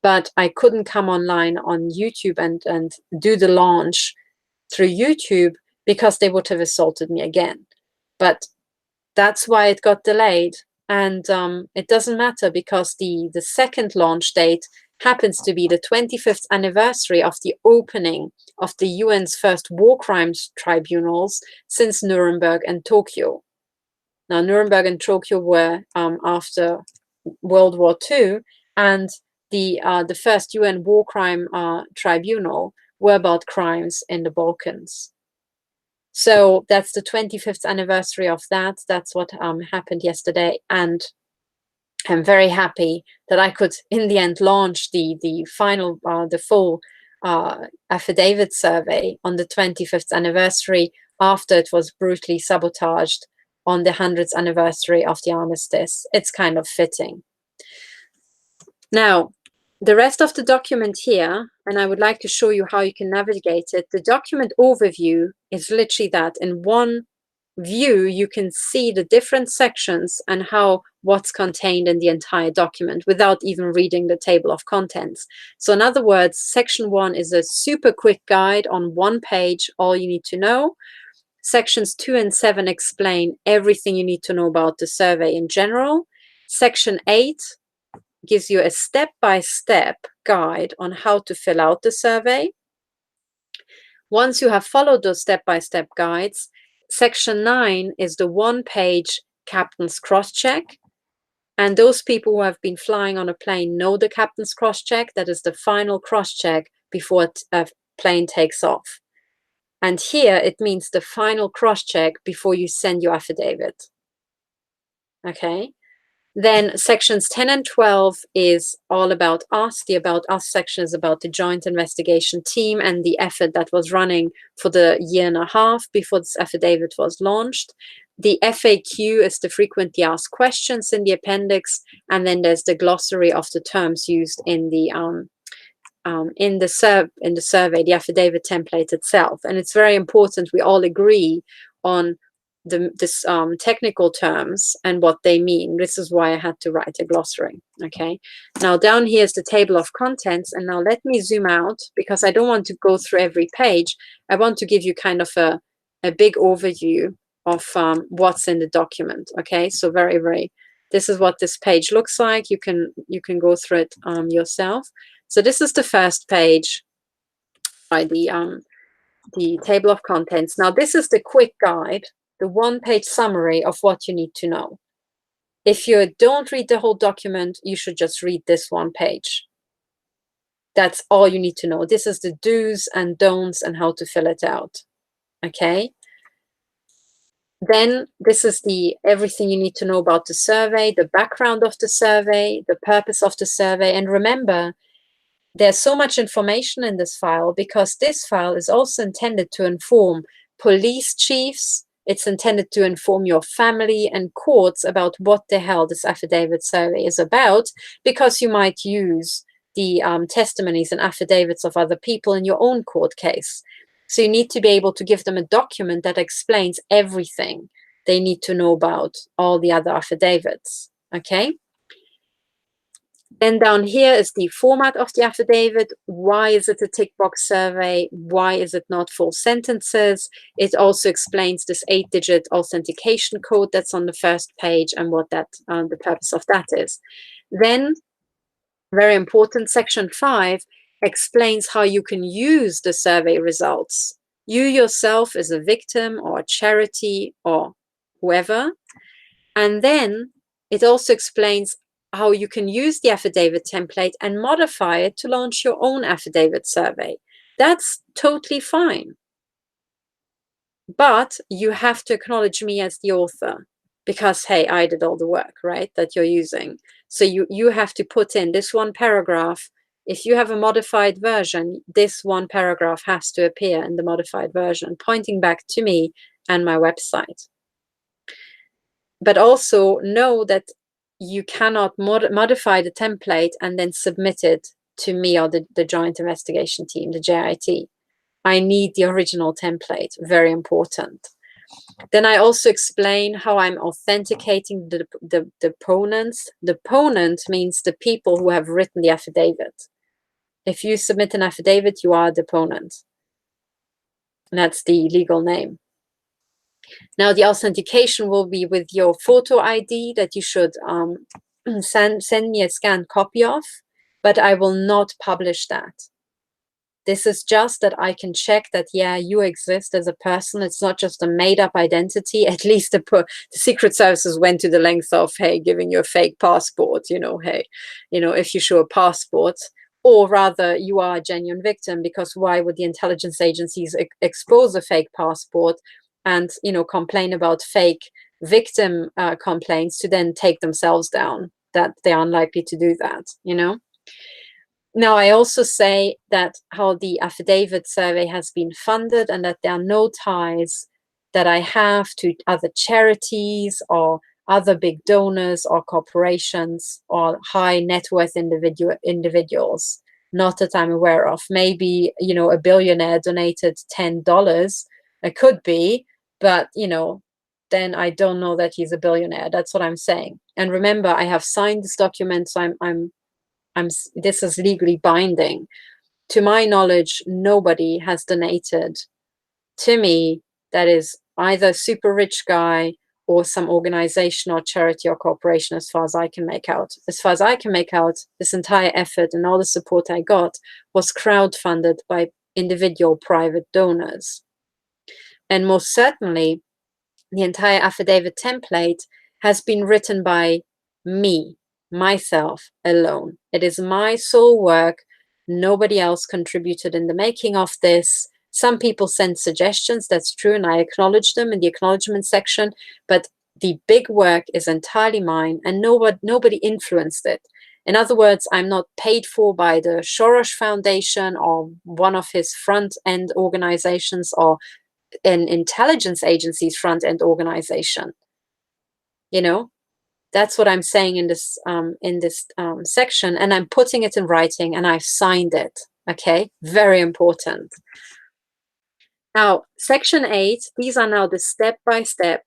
But I couldn't come online on YouTube and do the launch through YouTube, because they would have assaulted me again. But that's why it got delayed. And it doesn't matter, because the second launch date happens to be the 25th anniversary of the opening of the UN's first war crimes tribunals since Nuremberg and Tokyo. Now, Nuremberg and Tokyo were after World War II, and the first UN war crime tribunal were about crimes in the Balkans. So that's the 25th anniversary of that. That's what happened yesterday, and I'm very happy that I could, in the end, launch the final, the full affidavit survey on the 25th anniversary, after it was brutally sabotaged on the 100th anniversary of the armistice. It's kind of fitting. Now, the rest of the document here, and I would like to show you how you can navigate it. The document overview is literally that. In one view, you can see the different sections and what's contained in the entire document without even reading the table of contents. So in other words, section 1 is a super quick guide on 1 page, all you need to know. Sections 2 and 7 explain everything you need to know about the survey in general. Section 8 gives you a step-by-step guide on how to fill out the survey. Once you have followed those step-by-step guides, Section 9 is the 1-page captain's cross-check. And those people who have been flying on a plane know the captain's cross-check. That is the final cross-check before a plane takes off. And here it means the final cross-check before you send your affidavit. Okay. Then sections 10 and 12 is all about us. The About Us section is about the joint investigation team and the effort that was running for the year and a half before this affidavit was launched. The FAQ is the frequently asked questions in the appendix, and then there's the glossary of the terms used in the survey, the affidavit template itself. And it's very important we all agree on this technical terms and what they mean. This is why I had to write a glossary. Okay. Now down here is the table of contents, and now let me zoom out, because I don't want to go through every page. I want to give you kind of a big overview of what's in the document. Okay. So this is what this page looks like. You can go through it yourself. So this is the first page by the table of contents. Now this is the quick guide, the 1-page summary of what you need to know. If you don't read the whole document, you should just read this 1 page. That's all you need to know. This is the do's and don'ts and how to fill it out. Okay. Then this is everything you need to know about the survey, the background of the survey, the purpose of the survey. And remember, there's so much information in this file because this file is also intended to inform police chiefs. It's intended to inform your family and courts about what the hell this affidavit survey is about, because you might use the testimonies and affidavits of other people in your own court case. So you need to be able to give them a document that explains everything they need to know about all the other affidavits. Okay. Then down here is the format of the affidavit. Why is it a tick box survey? Why is it not full sentences? It also explains this 8-digit authentication code that's on the first page and what that the purpose of that is. Then, very important, section 5 explains how you can use the survey results. You yourself as a victim or a charity or whoever. And then it also explains how you can use the affidavit template and modify it to launch your own affidavit survey. That's totally fine. But you have to acknowledge me as the author because, hey, I did all the work, right, that you're using. So you have to put in this one paragraph. If you have a modified version, this one paragraph has to appear in the modified version, pointing back to me and my website. But also know that you cannot modify the template and then submit it to me or the Joint Investigation Team, the JIT. I need the original template, very important. Then I also explain how I'm authenticating the deponents. Deponent means the people who have written the affidavit. If you submit an affidavit, you are a deponent. And that's the legal name. Now, the authentication will be with your photo ID that you should send me a scanned copy of, but I will not publish that. This is just that I can check that, yeah, you exist as a person. It's not just a made-up identity. At least the Secret Services went to the length of, hey, giving you a fake passport, hey, if you show a passport, or rather you are a genuine victim, because why would the intelligence agencies expose a fake passport and, complain about fake victim complaints to then take themselves down? That they're unlikely to do that, Now, I also say that how the affidavit survey has been funded and that there are no ties that I have to other charities or other big donors or corporations or high net worth individuals, not that I'm aware of. Maybe, a billionaire donated $10. It could be, but, then I don't know that he's a billionaire. That's what I'm saying. And remember, I have signed this document, so this is legally binding. To my knowledge, nobody has donated to me that is either a super rich guy or some organization or charity or corporation, as far as I can make out. As far as I can make out, this entire effort and all the support I got was crowdfunded by individual private donors. And most certainly, the entire affidavit template has been written by me, myself alone. It is my sole work. Nobody else contributed in the making of this. Some people sent suggestions, that's true, and I acknowledge them in the acknowledgement section, but the big work is entirely mine, and nobody influenced it. In other words, I'm not paid for by the Soros Foundation or one of his front-end organizations or an intelligence agency's front-end organization. That's what I'm saying in this section, and I'm putting it in writing, and I've signed it. Okay, very important. Now, section 8, these are now the step-by-step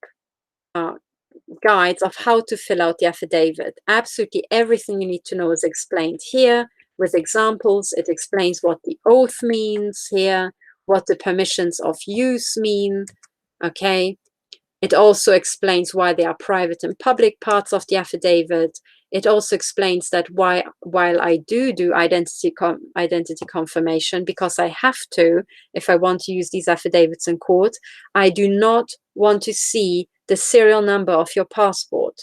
guides of how to fill out the affidavit. Absolutely everything you need to know is explained here with examples. It explains what the oath means here, what the permissions of use mean. Okay. It also explains why they are private and public parts of the affidavit. It also explains that while I do identity confirmation, because I have to, if I want to use these affidavits in court, I do not want to see the serial number of your passport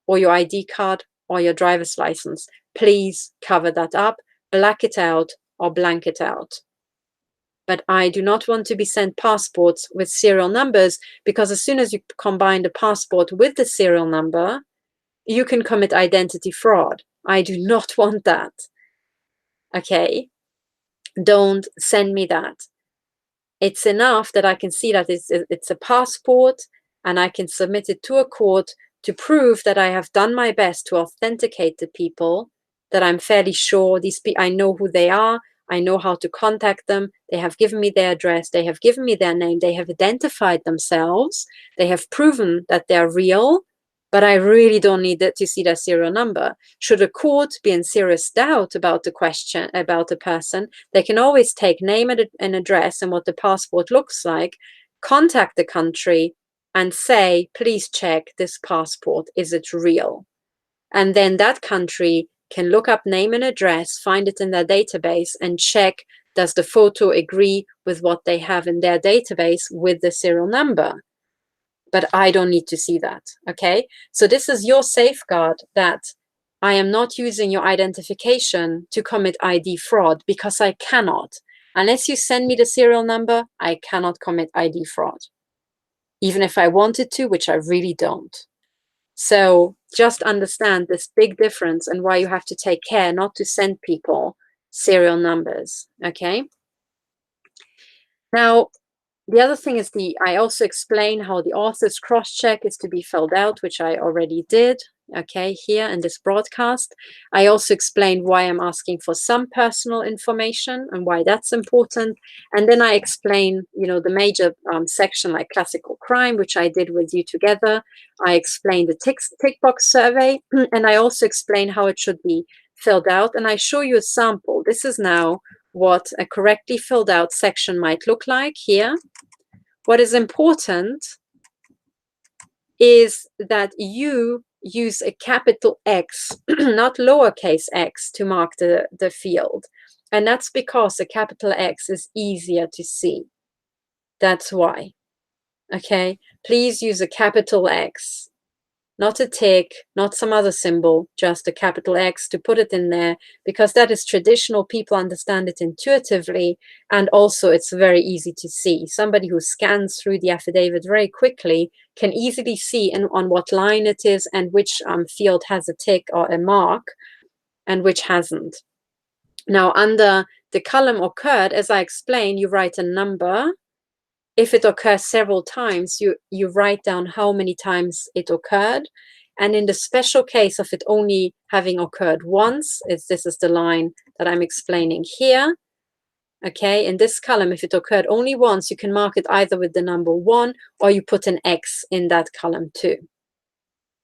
or your ID card or your driver's license. Please cover that up, black it out or blank it out. But I do not want to be sent passports with serial numbers, because as soon as you combine the passport with the serial number, you can commit identity fraud. I do not want that. Okay? Don't send me that. It's enough that I can see that it's a passport and I can submit it to a court to prove that I have done my best to authenticate the people, that I'm fairly sure I know who they are. I know how to contact them. They have given me their address. They have given me their name. They have identified themselves. They have proven that they're real. but I really don't need it to see their serial number. Should a court be in serious doubt about the question, about the person, they can always take name and address and what the passport looks like, contact the country and say, please check this passport, is it real? And then that country can look up name and address, find it in their database and check, does the photo agree with what they have in their database with the serial number? But I don't need to see that, okay? So this is your safeguard that I am not using your identification to commit ID fraud, because I cannot. Unless you send me the serial number, I cannot commit ID fraud, even if I wanted to, which I really don't. So just understand this big difference and why you have to take care not to send people serial numbers, okay? Now, the other thing is I also explain how the author's cross-check is to be filled out, which I already did, okay, here in this broadcast. I also explained why I'm asking for some personal information and why that's important. And then I explain, you know, the major section like classical crime, which I did with you together. I explained the tick box survey, and I also explain how it should be filled out. And I show you a sample. This is now what a correctly filled out section might look like here. What is important is that you use a capital X, not lowercase x, to mark the field. And that's because a capital X is easier to see. That's why. Okay, please use a capital X. Not a tick, not some other symbol, just a capital X to put it in there, because that is traditional. People understand it intuitively, and also it's very easy to see. Somebody who scans through the affidavit very quickly can easily see on what line it is and which field has a tick or a mark and which hasn't. Now, under the column occurred, as I explained, you write a number. If it occurs several times, you write down how many times it occurred. And in the special case of it only having occurred once, this is the line that I'm explaining here. Okay, in this column, if it occurred only once, you can mark it either with the number 1 or you put an X in that column too.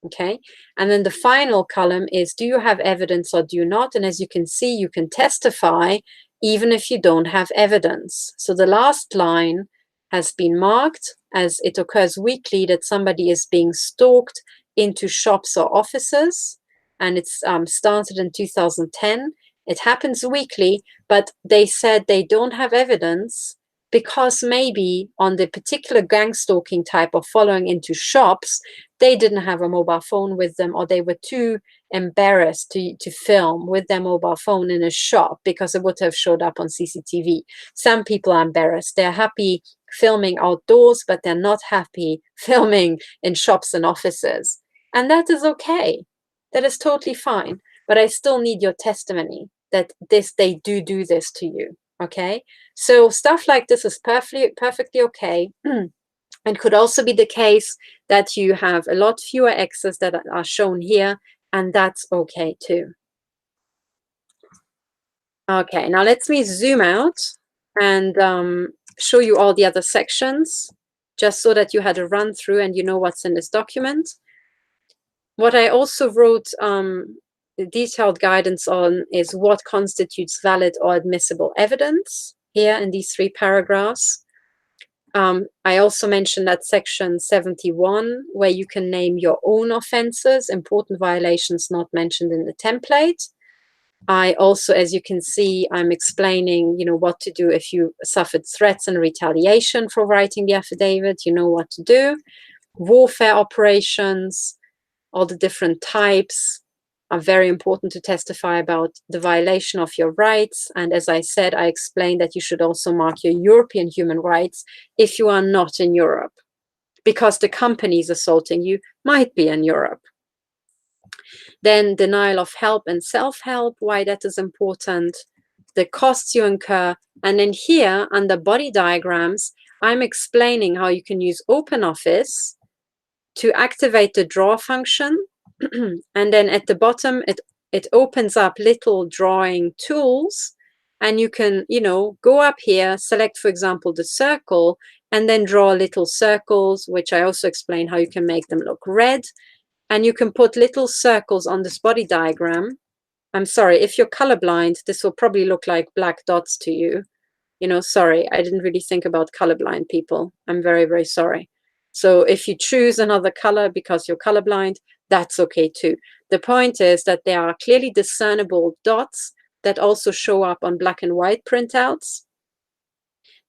Okay, and then the final column is, do you have evidence or do you not? And as you can see, you can testify even if you don't have evidence. So the last line has been marked as it occurs weekly that somebody is being stalked into shops or offices, and it's started in 2010. It happens weekly, but they said they don't have evidence because maybe on the particular gang stalking type of following into shops, they didn't have a mobile phone with them, or they were too embarrassed to film with their mobile phone in a shop because it would have showed up on CCTV. Some people are embarrassed. They're happy filming outdoors, but they're not happy filming in shops and offices. And that is okay. That is totally fine. But I still need your testimony that they do this to you. Okay? So stuff like this is perfectly okay. And could also be the case that you have a lot fewer X's that are shown here, and that's okay too. Okay, now let me zoom out and show you all the other sections, just so that you had a run through and you know what's in this document. What I also wrote detailed guidance on is what constitutes valid or admissible evidence here in these 3 paragraphs. I also mentioned that section 71, where you can name your own offenses, important violations not mentioned in the template. I also, as you can see, I'm explaining, you know, what to do if you suffered threats and retaliation for writing the affidavit. You know what to do. Warfare operations, all the different types are very important to testify about the violation of your rights. And as I said, I explained that you should also mark your European human rights if you are not in Europe, because the companies assaulting you might be in Europe. Then denial of help and self-help, why that is important, the costs you incur. And then here under body diagrams, I'm explaining how you can use OpenOffice to activate the draw function. And then at the bottom, it opens up little drawing tools, and you can, you know, go up here, select, for example, the circle, and then draw little circles, which I also explain how you can make them look red. and you can put little circles on this body diagram. I'm sorry, if you're colorblind, this will probably look like black dots to you. You know, sorry, I didn't really think about colorblind people. I'm very, very sorry. So if you choose another color because you're colorblind, that's okay too. The point is that there are clearly discernible dots that also show up on black and white printouts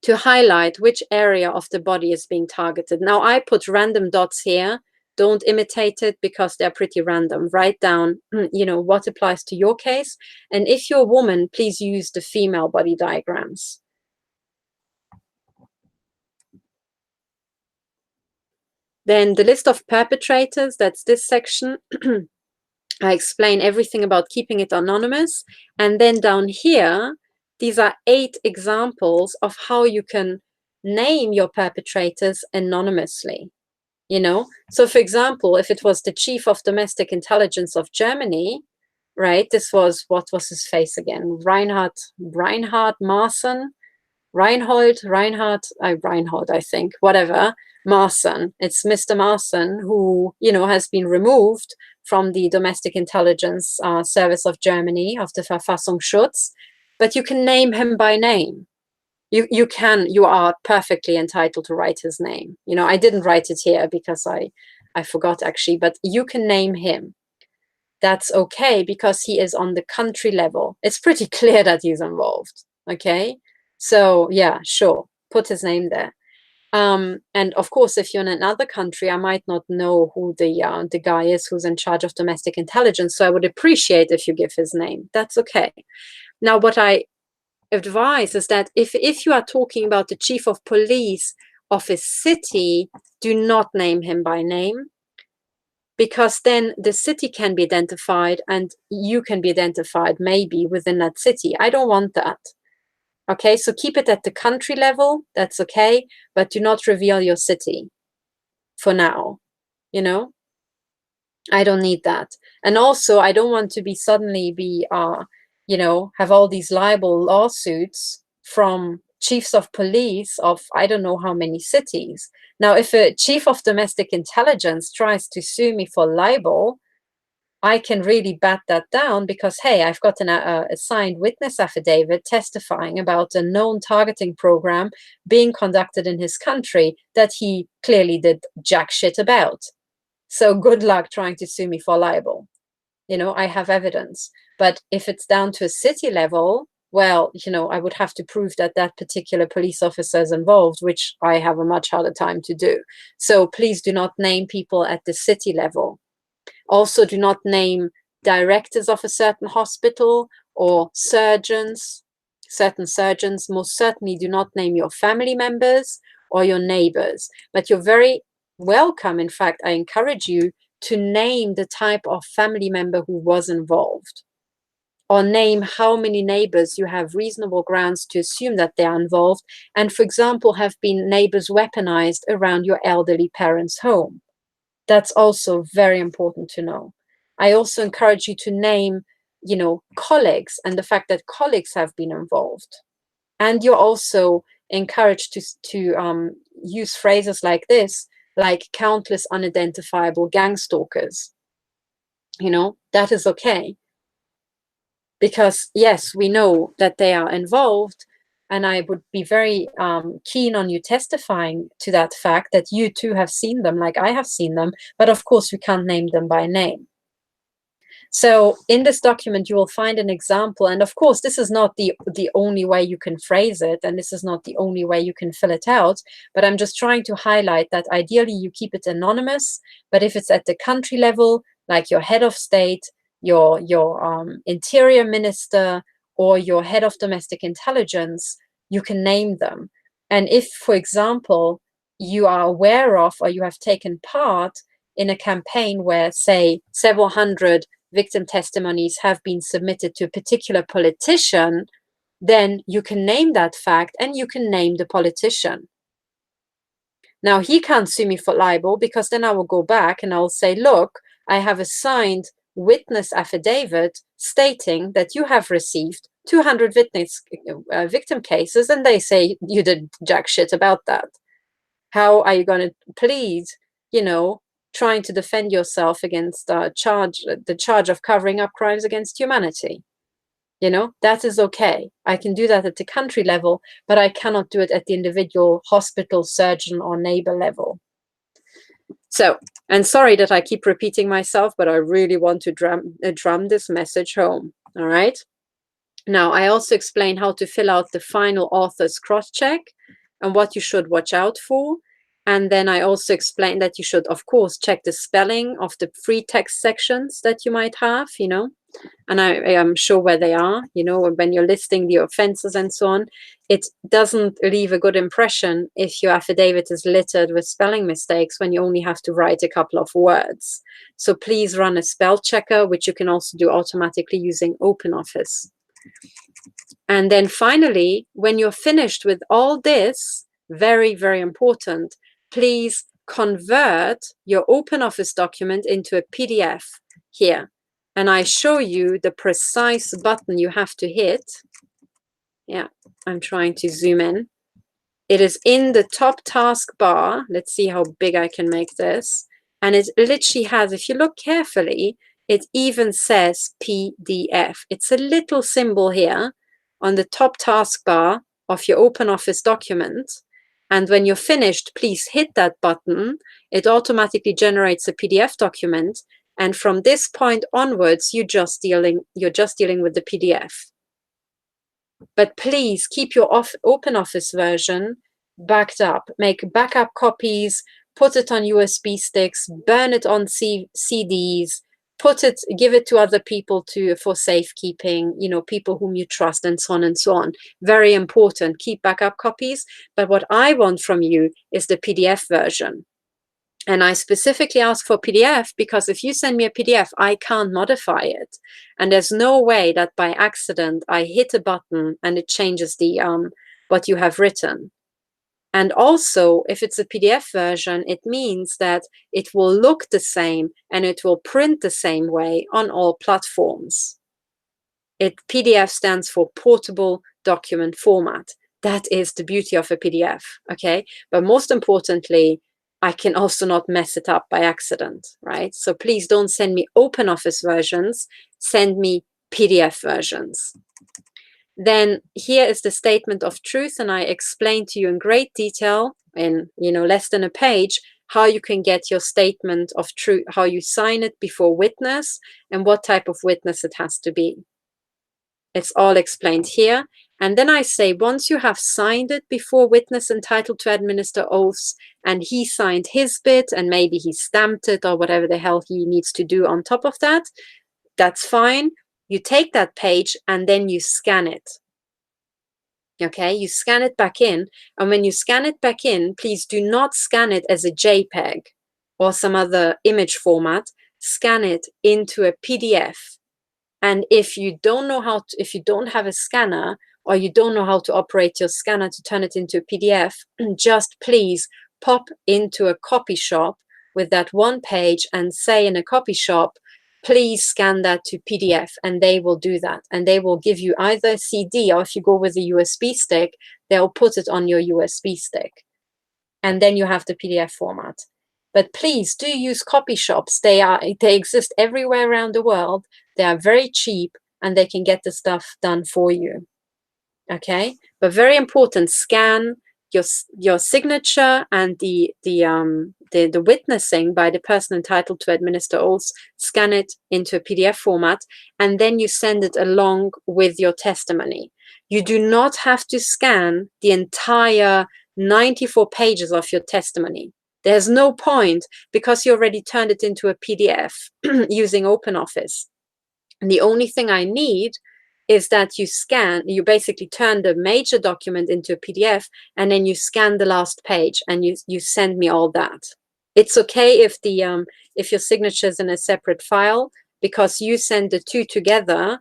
to highlight which area of the body is being targeted. Now, I put random dots here. Don't imitate it because they're pretty random. Write down, you know, what applies to your case. And if you're a woman, please use the female body diagrams. Then the list of perpetrators, that's this section. I explain everything about keeping it anonymous. And then down here, these are 8 examples of how you can name your perpetrators anonymously. You know, so for example, if it was the chief of domestic intelligence of Germany, right? This was, what was his face again? Reinhard Maaßen, Reinhold, I think, whatever, Maaßen. It's Mr. Maaßen who, you know, has been removed from the domestic intelligence service of Germany, of the Verfassungsschutz, but you can name him by name. You are perfectly entitled to write his name. You know, I didn't write it here because I forgot actually, but you can name him. That's okay because he is on the country level. It's pretty clear that he's involved. Okay, so yeah, sure, put his name there. And of course, if you're in another country, I might not know who the guy is who's in charge of domestic intelligence. So I would appreciate if you give his name. That's okay. Now, what I advise is that if you are talking about the chief of police of a city, do not name him by name, because then the city can be identified and you can be identified maybe within that city. I don't want that. Okay, so keep it at the country level, that's okay, but do not reveal your city for now, you know? I don't need that. And also, I don't want to be suddenly you know, have all these libel lawsuits from chiefs of police of I don't know how many cities. Now, if a chief of domestic intelligence tries to sue me for libel, I can really bat that down because, hey, I've got a signed witness affidavit testifying about a known targeting program being conducted in his country that he clearly did jack shit about. So good luck trying to sue me for libel. You know, I have evidence. But if it's down to a city level, well, you know, I would have to prove that that particular police officer is involved, which I have a much harder time to do. So please do not name people at the city level. Also, do not name directors of a certain hospital or surgeons. Certain surgeons, most certainly do not name your family members or your neighbors. But you're very welcome. In fact, I encourage you to name the type of family member who was involved, or name how many neighbors you have reasonable grounds to assume that they are involved, and for example, have been neighbors weaponized around your elderly parents' home. That's also very important to know. I also encourage you to name, you know, colleagues and the fact that colleagues have been involved. And you're also encouraged to use phrases like this, like countless unidentifiable gang stalkers. You know, that is okay. Because yes, we know that they are involved, and I would be very keen on you testifying to that fact that you too have seen them like I have seen them, but of course we can't name them by name. So in this document, you will find an example. And of course, this is not the only way you can phrase it, and this is not the only way you can fill it out, but I'm just trying to highlight that ideally you keep it anonymous, but if it's at the country level, like your head of state, your interior minister, or your head of domestic intelligence, you can name them. And if, for example, you are aware of or you have taken part in a campaign where, say, several hundred victim testimonies have been submitted to a particular politician, then you can name that fact and you can name the politician. Now, he can't sue me for libel because then I will go back and I'll say, look, I have a signed witness affidavit stating that you have received 200 victim cases, and they say you did jack shit about that. How are you going to plead, you know, trying to defend yourself against the charge of covering up crimes against humanity. You know, that is okay. I can do that at the country level, but I cannot do it at the individual hospital, surgeon, or neighbor level. So, and sorry that I keep repeating myself, but I really want to drum this message home. All right. Now, I also explain how to fill out the final author's cross-check and what you should watch out for. And then I also explain that you should, of course, check the spelling of the free text sections that you might have, you know, and I am sure where they are, you know, when you're listing the offenses and so on. It doesn't leave a good impression if your affidavit is littered with spelling mistakes when you only have to write a couple of words. So please run a spell checker, which you can also do automatically using OpenOffice. And then finally, when you're finished with all this, very, very important, please convert your OpenOffice document into a PDF here. And I show you the precise button you have to hit. Yeah, I'm trying to zoom in. It is in the top taskbar. Let's see how big I can make this. And it literally has, if you look carefully, it even says PDF. It's a little symbol here on the top taskbar of your OpenOffice document. And when you're finished, please hit that button. It automatically generates a PDF document. And from this point onwards, you're just dealing with the PDF. But please keep your OpenOffice version backed up. Make backup copies, put it on USB sticks, burn it on CDs, give it to other people for safekeeping, you know, people whom you trust, and so on and so on. Very important. Keep backup copies. But what I want from you is the PDF version. And I specifically ask for PDF because if you send me a PDF, I can't modify it. And there's no way that by accident I hit a button and it changes the what you have written. And also, if it's a PDF version, it means that it will look the same and it will print the same way on all platforms. PDF stands for Portable Document Format. That is the beauty of a PDF, okay? But most importantly, I can also not mess it up by accident, right? So please don't send me OpenOffice versions, send me PDF versions. Then here is the statement of truth, and I explain to you in great detail in, you know, less than a page how you can get your statement of truth, how you sign it before witness, and what type of witness it has to be. It's all explained here. And then I say, once you have signed it before witness entitled to administer oaths, and he signed his bit, and maybe he stamped it or whatever the hell he needs to do on top of that, that's fine. You take that page and then you scan it. Okay, you scan it back in. And when you scan it back in, please do not scan it as a JPEG or some other image format. Scan it into a PDF. And if you don't know how to, if you don't have a scanner, or you don't know how to operate your scanner to turn it into a PDF, just please pop into a copy shop with that one page and say in a copy shop, please scan that to PDF, and they will do that. And they will give you either a CD, or if you go with a USB stick, they'll put it on your USB stick. And then you have the PDF format. But please do use copy shops. They exist everywhere around the world. They are very cheap and they can get the stuff done for you. Okay, but very important, scan your signature and the witnessing by the person entitled to administer oaths, scan it into a PDF format, and then you send it along with your testimony. You do not have to scan the entire 94 pages of your testimony. There's no point, because you already turned it into a PDF using OpenOffice. And the only thing I need is that you basically turn the major document into a PDF, and then you scan the last page and you send me all that. It's okay if your signature is in a separate file, because you send the two together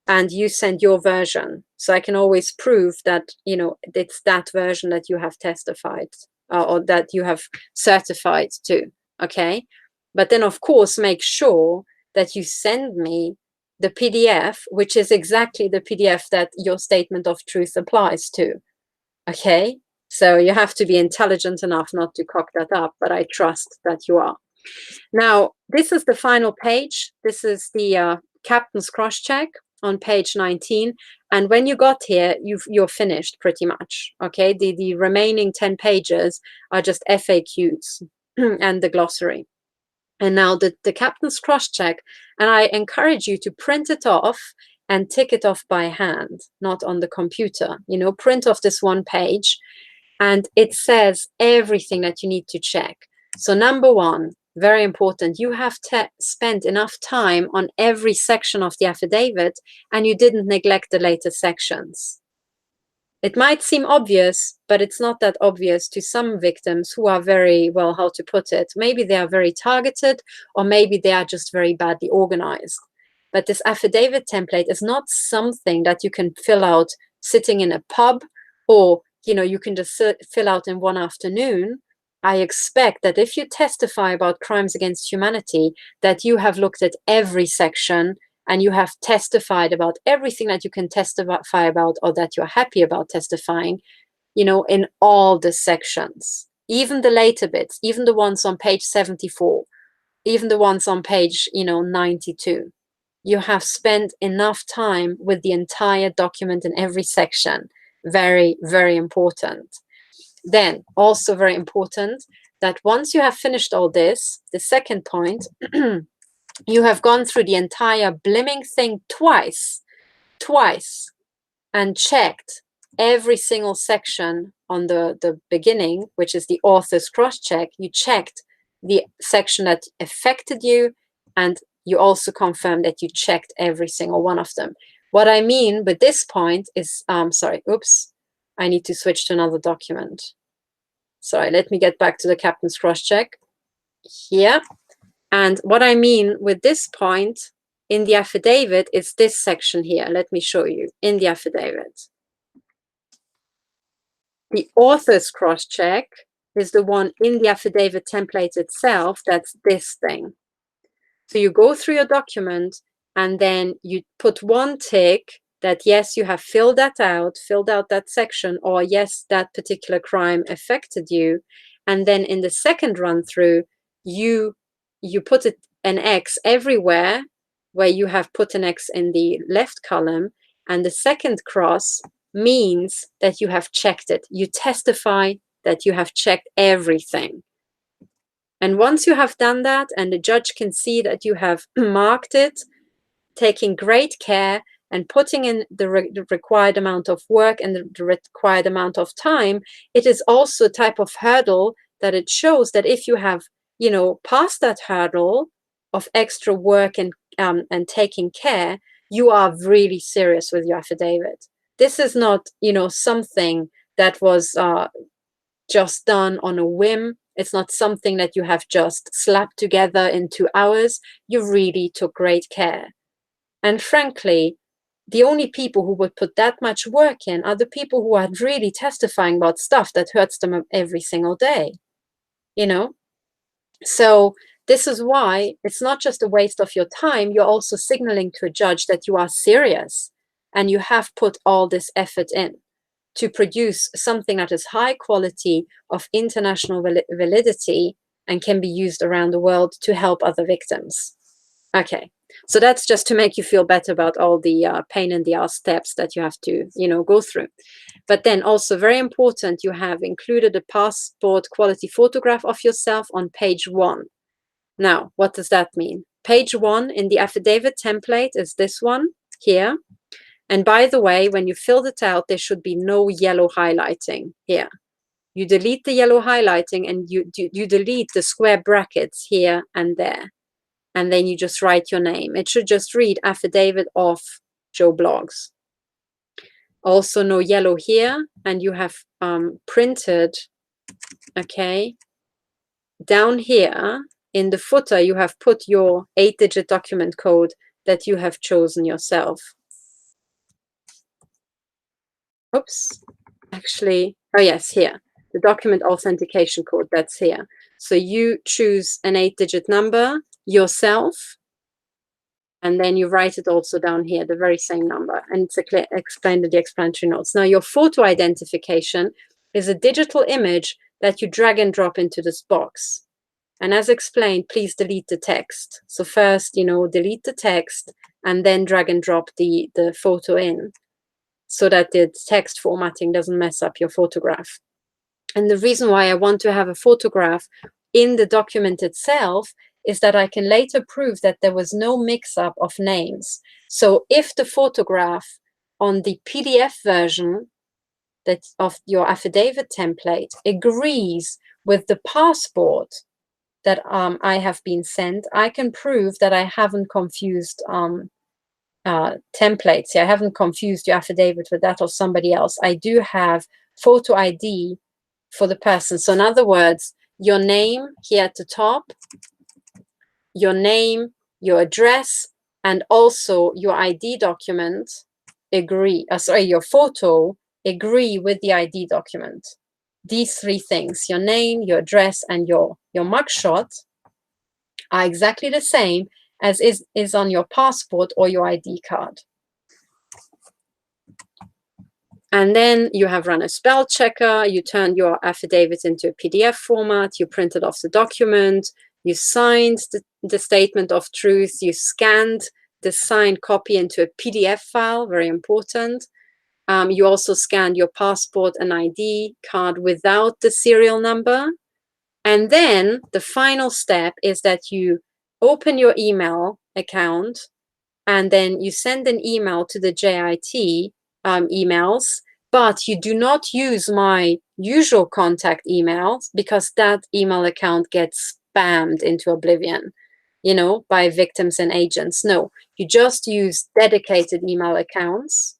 and you send your version. So I can always prove that, you know, it's that version that you have testified or that you have certified to, okay? But then, of course, make sure that you send me the PDF, which is exactly the PDF that your statement of truth applies to, okay? So you have to be intelligent enough not to cock that up, but I trust that you are. Now, this is the final page. This is the captain's cross-check on page 19. And when you got here, you're finished pretty much, okay? The remaining 10 pages are just FAQs and the glossary. And now the captain's cross-check, and I encourage you to print it off and tick it off by hand, not on the computer. You know, print off this one page, and it says everything that you need to check. So number one, very important, you have spent enough time on every section of the affidavit, and you didn't neglect the later sections. It might seem obvious, but it's not that obvious to some victims who are very, well, how to put it? Maybe they are very targeted, or maybe they are just very badly organized. But this affidavit template is not something that you can fill out sitting in a pub, or, you know, you can just fill out in one afternoon. I expect that if you testify about crimes against humanity, that you have looked at every section and you have testified about everything that you can testify about, or that you're happy about testifying, you know, in all the sections, even the later bits, even the ones on page 74, even the ones on page, you know, 92. You have spent enough time with the entire document in every section. Very, very important. Then also very important that once you have finished all this, the second point, you have gone through the entire blimming thing twice, and checked every single section on the beginning, which is the author's cross-check. You checked the section that affected you, and you also confirmed that you checked every single one of them. What I mean with this point is, sorry, oops, I need to switch to another document. Sorry, let me get back to the captain's cross-check here. And what I mean with this point in the affidavit is this section here. Let me show you in the affidavit. The author's cross-check is the one in the affidavit template itself. That's this thing. So you go through your document and then you put one tick that yes, you have filled out that section, or yes, that particular crime affected you. And then in the second run through, you put an X everywhere where you have put an X in the left column, and the second cross means that you have checked it. You testify that you have checked everything. And once you have done that, and the judge can see that you have marked it, taking great care and putting in the required amount of work and the required amount of time, it is also a type of hurdle that it shows that if you have, you know, passed that hurdle of extra work and taking care, you are really serious with your affidavit. This is not, you know, something that was just done on a whim. It's not something that you have just slapped together in 2 hours. You really took great care. And frankly, the only people who would put that much work in are the people who are really testifying about stuff that hurts them every single day, you know? So this is why it's not just a waste of your time. You're also signaling to a judge that you are serious and you have put all this effort in to produce something that is high quality, of international validity, and can be used around the world to help other victims. Okay, so that's just to make you feel better about all the pain in the ass steps that you have to, you know, go through. But then also very important, you have included a passport quality photograph of yourself on page 1. Now, what does that mean? Page 1 in the affidavit template is this one here. And by the way, when you filled it out, there should be no yellow highlighting here. You delete the yellow highlighting and you delete the square brackets here and there. And then you just write your name. It should just read Affidavit of Joe Bloggs. Also no yellow here. And you have printed, okay, down here in the footer, you have put your 8-digit document code that you have chosen yourself. Oops, actually, oh yes, here, the document authentication code, that's here. So you choose an 8-digit number yourself, and then you write it also down here, the very same number, and it's explained in the explanatory notes. Now, your photo identification is a digital image that you drag and drop into this box. And as explained, please delete the text. So first, delete the text and then drag and drop the photo in so that the text formatting doesn't mess up your photograph. And the reason why I want to have a photograph in the document itself is that I can later prove that there was no mix-up of names. So if the photograph on the PDF version of your affidavit template agrees with the passport that I have been sent, I can prove that I haven't confused templates. I haven't confused your affidavit with that of somebody else. I do have photo ID for the person. So in other words, your name here at the top, your name, your address, and also your ID document agree, your photo agree with the ID document. These three things, your name, your address, and your mugshot, are exactly the same as is on your passport or your ID card. And then you have run a spell checker, you turned your affidavit into a PDF format, you printed off the document, you signed the statement of truth, you scanned the signed copy into a PDF file, very important. You also scanned your passport and ID card without the serial number. And then the final step is that you open your email account and then you send an email to the JIT emails, but you do not use my usual contact emails because that email account gets spammed into oblivion, by victims and agents. No, you just use dedicated email accounts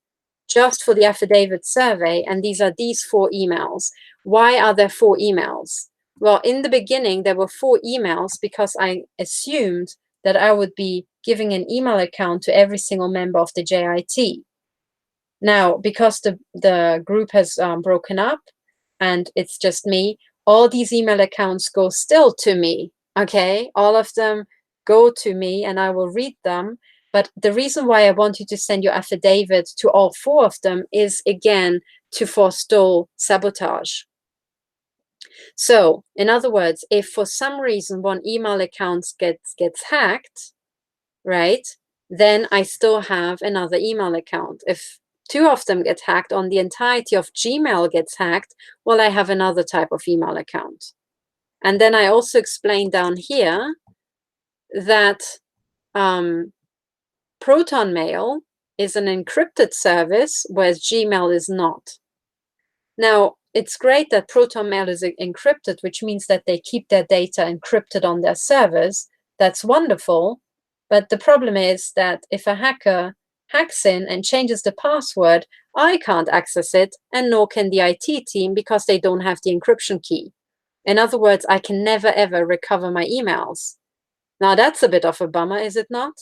just for the affidavit survey, and these are these 4 emails. Why are there 4 emails? Well, in the beginning, there were 4 emails because I assumed that I would be giving an email account to every single member of the JIT. Now, because the group has broken up and it's just me, all these email accounts go still to me, okay? All of them go to me and I will read them. But the reason why I want you to send your affidavit to all 4 of them is, again, to forestall sabotage. So, in other words, if for some reason one email account gets hacked, right, then I still have another email account. If 2 of them get hacked, on the entirety of Gmail gets hacked, well, I have another type of email account. And then I also explained down here that Proton Mail is an encrypted service, whereas Gmail is not. Now, it's great that Proton Mail is encrypted, which means that they keep their data encrypted on their servers. That's wonderful. But the problem is that if a hacker hacks in and changes the password, I can't access it, and nor can the IT team because they don't have the encryption key. In other words, I can never, ever recover my emails. Now, that's a bit of a bummer, is it not?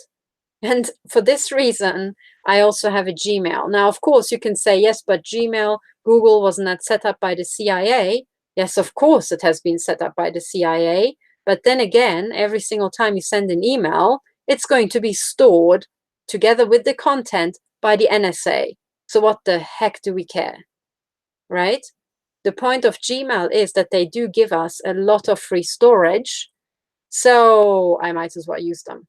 And for this reason, I also have a Gmail. Now, of course, you can say, yes, but Gmail, Google, wasn't that set up by the CIA? Yes, of course, it has been set up by the CIA. But then again, every single time you send an email, it's going to be stored together with the content by the NSA. So what the heck do we care, right? The point of Gmail is that they do give us a lot of free storage. So I might as well use them,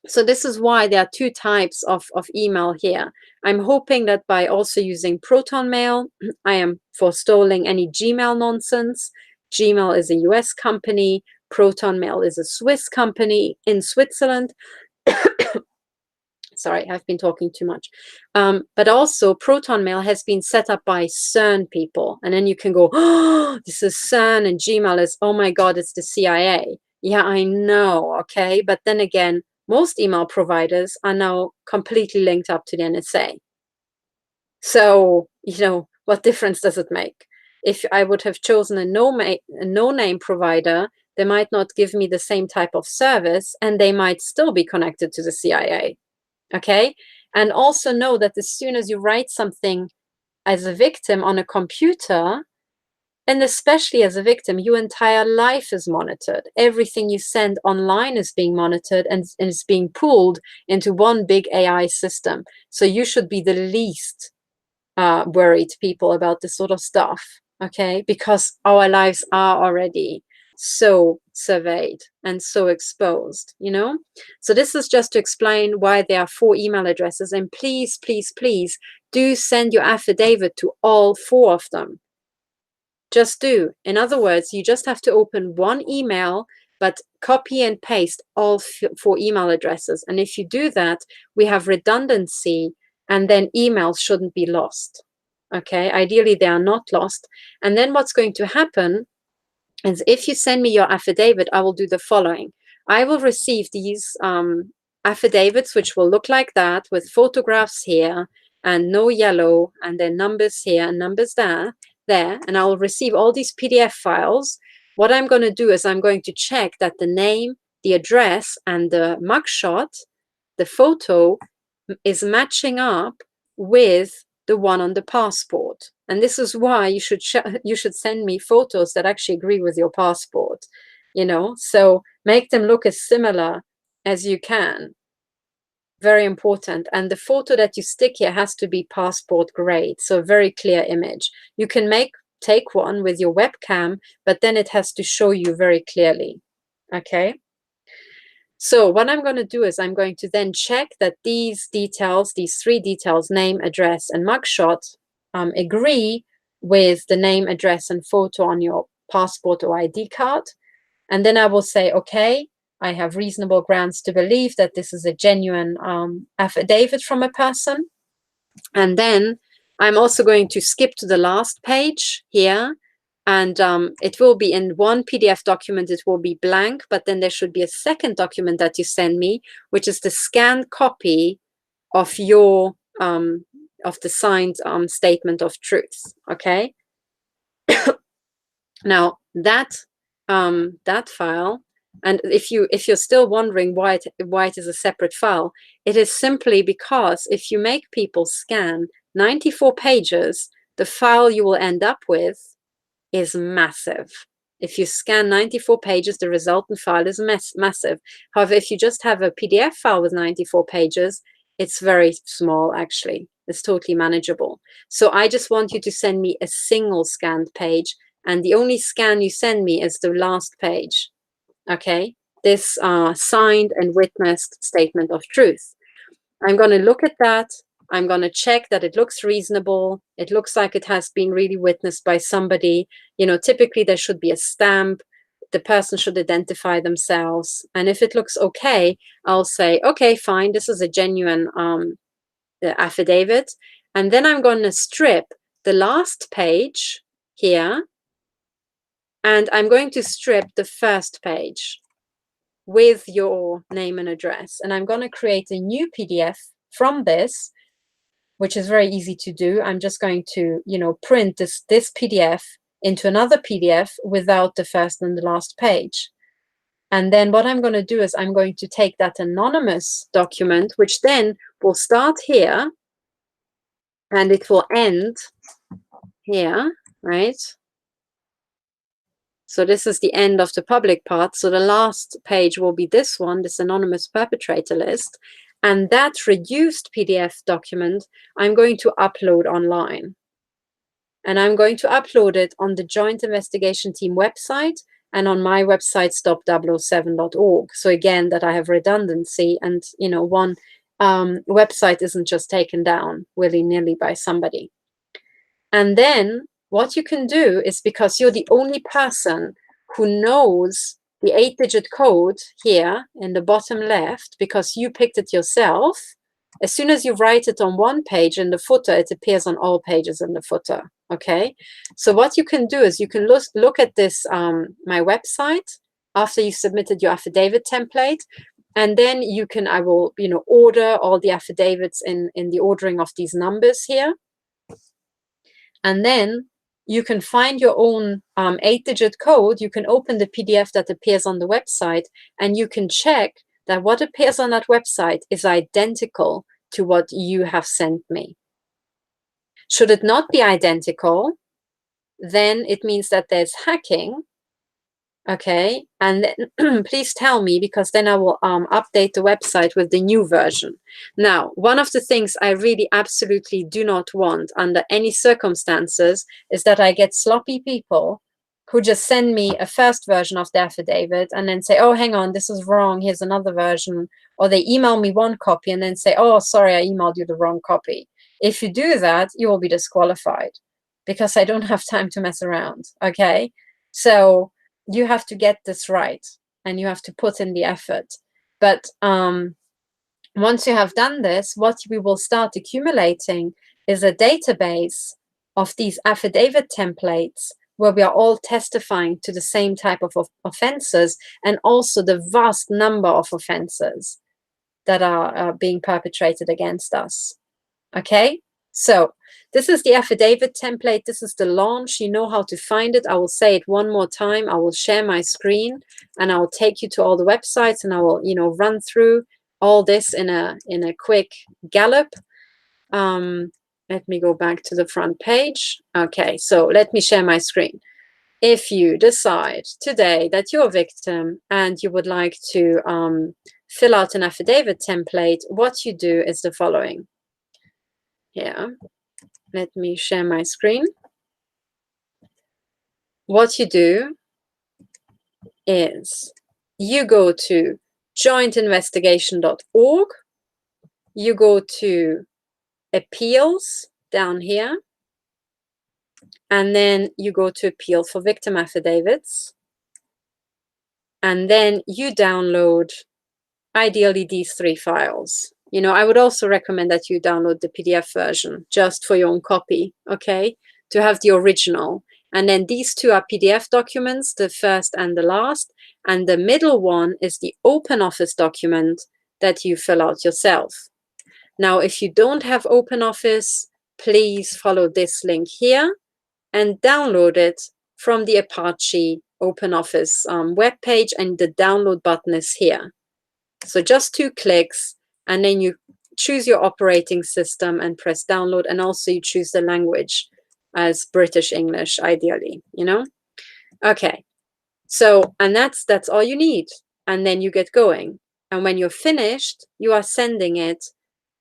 So this is why there are 2 types of email here. I'm hoping that by also using Proton Mail, I am forestalling any Gmail nonsense. Gmail is a US company. Proton Mail is a Swiss company in Switzerland. Sorry, I've been talking too much. But also, Proton Mail has been set up by CERN people. And then you can go, oh, this is CERN, and Gmail is, oh my God, it's the CIA. Yeah, I know, okay? But then again, most email providers are now completely linked up to the NSA. So, what difference does it make? If I would have chosen a no-name provider, they might not give me the same type of service, and they might still be connected to the CIA. Okay? And also know that as soon as you write something as a victim on a computer, and especially as a victim, your entire life is monitored. Everything you send online is being monitored and is being pulled into one big AI system. So you should be the least worried people about this sort of stuff, okay? Because our lives are already so surveyed and so exposed, you know? So this is just to explain why there are 4 email addresses. And please, please, please do send your affidavit to all 4 of them. Just do. In other words, you just have to open one email, but copy and paste all 4 email addresses. And if you do that, we have redundancy, and then emails shouldn't be lost. Okay, ideally they are not lost. And then what's going to happen is if you send me your affidavit, I will do the following. I will receive these affidavits, which will look like that, with photographs here and no yellow, and then numbers here and numbers there, and I will receive all these PDF files. What I'm going to do is I'm going to check that the name, the address, and the mugshot, the photo, is matching up with the one on the passport. And this is why you should send me photos that actually agree with your passport, you know, so make them look as similar as you can. Very important. And the photo that you stick here has to be passport grade, so a very clear image. You can take one with your webcam, but then it has to show you very clearly. Okay. So what I'm going to do is I'm going to then check that these details, these 3 details, name, address, and mugshot, agree with the name, address, and photo on your passport or ID card. And then I will say, okay, I have reasonable grounds to believe that this is a genuine affidavit from a person. And then I'm also going to skip to the last page here. And it will be in one PDF document, it will be blank, but then there should be a second document that you send me, which is the scanned copy of your of the signed statement of truth. Okay. Now that file, and if you're still wondering why it is a separate file, it is simply because if you make people scan 94 pages, the file you will end up with is massive. If you scan 94 pages, the resultant file is massive. However, if you just have a PDF file with 94 pages, it's very small, actually. It's totally manageable. So I just want you to send me a single scanned page, and the only scan you send me is the last page. Okay? This signed and witnessed statement of truth. I'm going to look at that. I'm going to check that it looks reasonable. It looks like it has been really witnessed by somebody. You know, typically there should be a stamp. The person should identify themselves. And if it looks okay, I'll say, okay, fine, this is a genuine affidavit. And then I'm going to strip the last page here. And I'm going to strip the first page with your name and address. And I'm going to create a new PDF from this, which is very easy to do. I'm just going to, you know, print this PDF into another PDF without the first and the last page. And then what I'm going to do is I'm going to take that anonymous document, which then will start here and it will end here, right? So this is the end of the public part. So the last page will be this one, this anonymous perpetrator list. And that reduced PDF document, I'm going to upload online. And I'm going to upload it on the Joint Investigation Team website and on my website, stop007.org. So again, that I have redundancy and, you know, one website isn't just taken down willy-nilly by somebody. And then what you can do is, because you're the only person who knows the 8-digit code here in the bottom left, because you picked it yourself, as soon as you write it on one page in the footer, it appears on all pages in the footer. Okay, so what you can do is you can look at this, my website, after you submitted your affidavit template, and then you can, I will, you know, order all the affidavits in the ordering of these numbers here. And then you can find your own 8-digit code. You can open the PDF that appears on the website, and you can check that what appears on that website is identical to what you have sent me. Should it not be identical, then it means that there's hacking. Okay, and then please tell me, because then I will update the website with the new version. Now, one of the things I really absolutely do not want under any circumstances is that I get sloppy people who just send me a first version of the affidavit and then say, oh, hang on, this is wrong, here's another version. Or they email me one copy and then say, oh, sorry, I emailed you the wrong copy. If you do that, you will be disqualified because I don't have time to mess around, okay? So you have to get this right and you have to put in the effort. But once you have done this, what we will start accumulating is a database of these affidavit templates where we are all testifying to the same type of offenses and also the vast number of offenses that are being perpetrated against us. Okay, so this is the affidavit template. This is the launch. You know how to find it. I will say it one more time. I will share my screen and I will take you to all the websites and I will, you know, run through all this in a quick gallop. Let me go back to the front page. Okay, so let me share my screen. If you decide today that you're a victim and you would like to fill out an affidavit template, what you do is the following. Here, let me share my screen. What you do is you go to jointinvestigation.org, you go to appeals down here, and then you go to appeal for victim affidavits, and then you download ideally these 3 files. You know, I would also recommend that you download the PDF version just for your own copy, okay, to have the original. And then these 2 are PDF documents, the first and the last, and the middle one is the OpenOffice document that you fill out yourself. Now, if you don't have OpenOffice, please follow this link here and download it from the Apache OpenOffice webpage, and the download button is here. So just 2 clicks, and then you choose your operating system and press download, and also you choose the language as British English, ideally, you know? Okay, so, and that's all you need, and then you get going. And when you're finished, you are sending it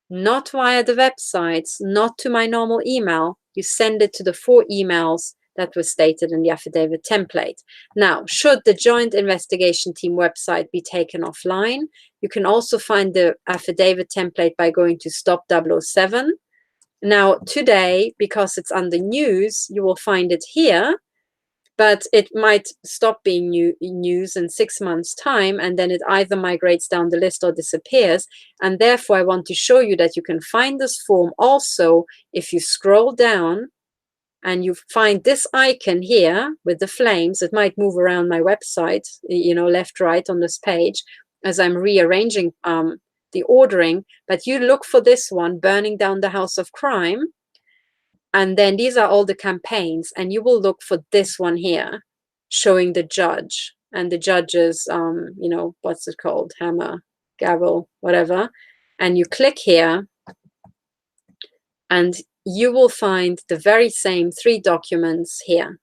not via the websites, not to my normal email, you send it to the 4 emails that were stated in the affidavit template. Now, should the Joint Investigation Team website be taken offline, you can also find the affidavit template by going to Stop 007. Now, today, because it's under news, you will find it here, but it might stop being news in 6 months' time, and then it either migrates down the list or disappears. And therefore, I want to show you that you can find this form also if you scroll down and you find this icon here with the flames. It might move around my website, you know, left, right on this page as I'm rearranging the ordering. But you look for this one, Burning Down the House of Crime. And then these are all the campaigns, and you will look for this one here, showing the judge. And the judge is, you know, what's it called? Hammer, gavel, whatever. And you click here, and you will find the very same 3 documents here.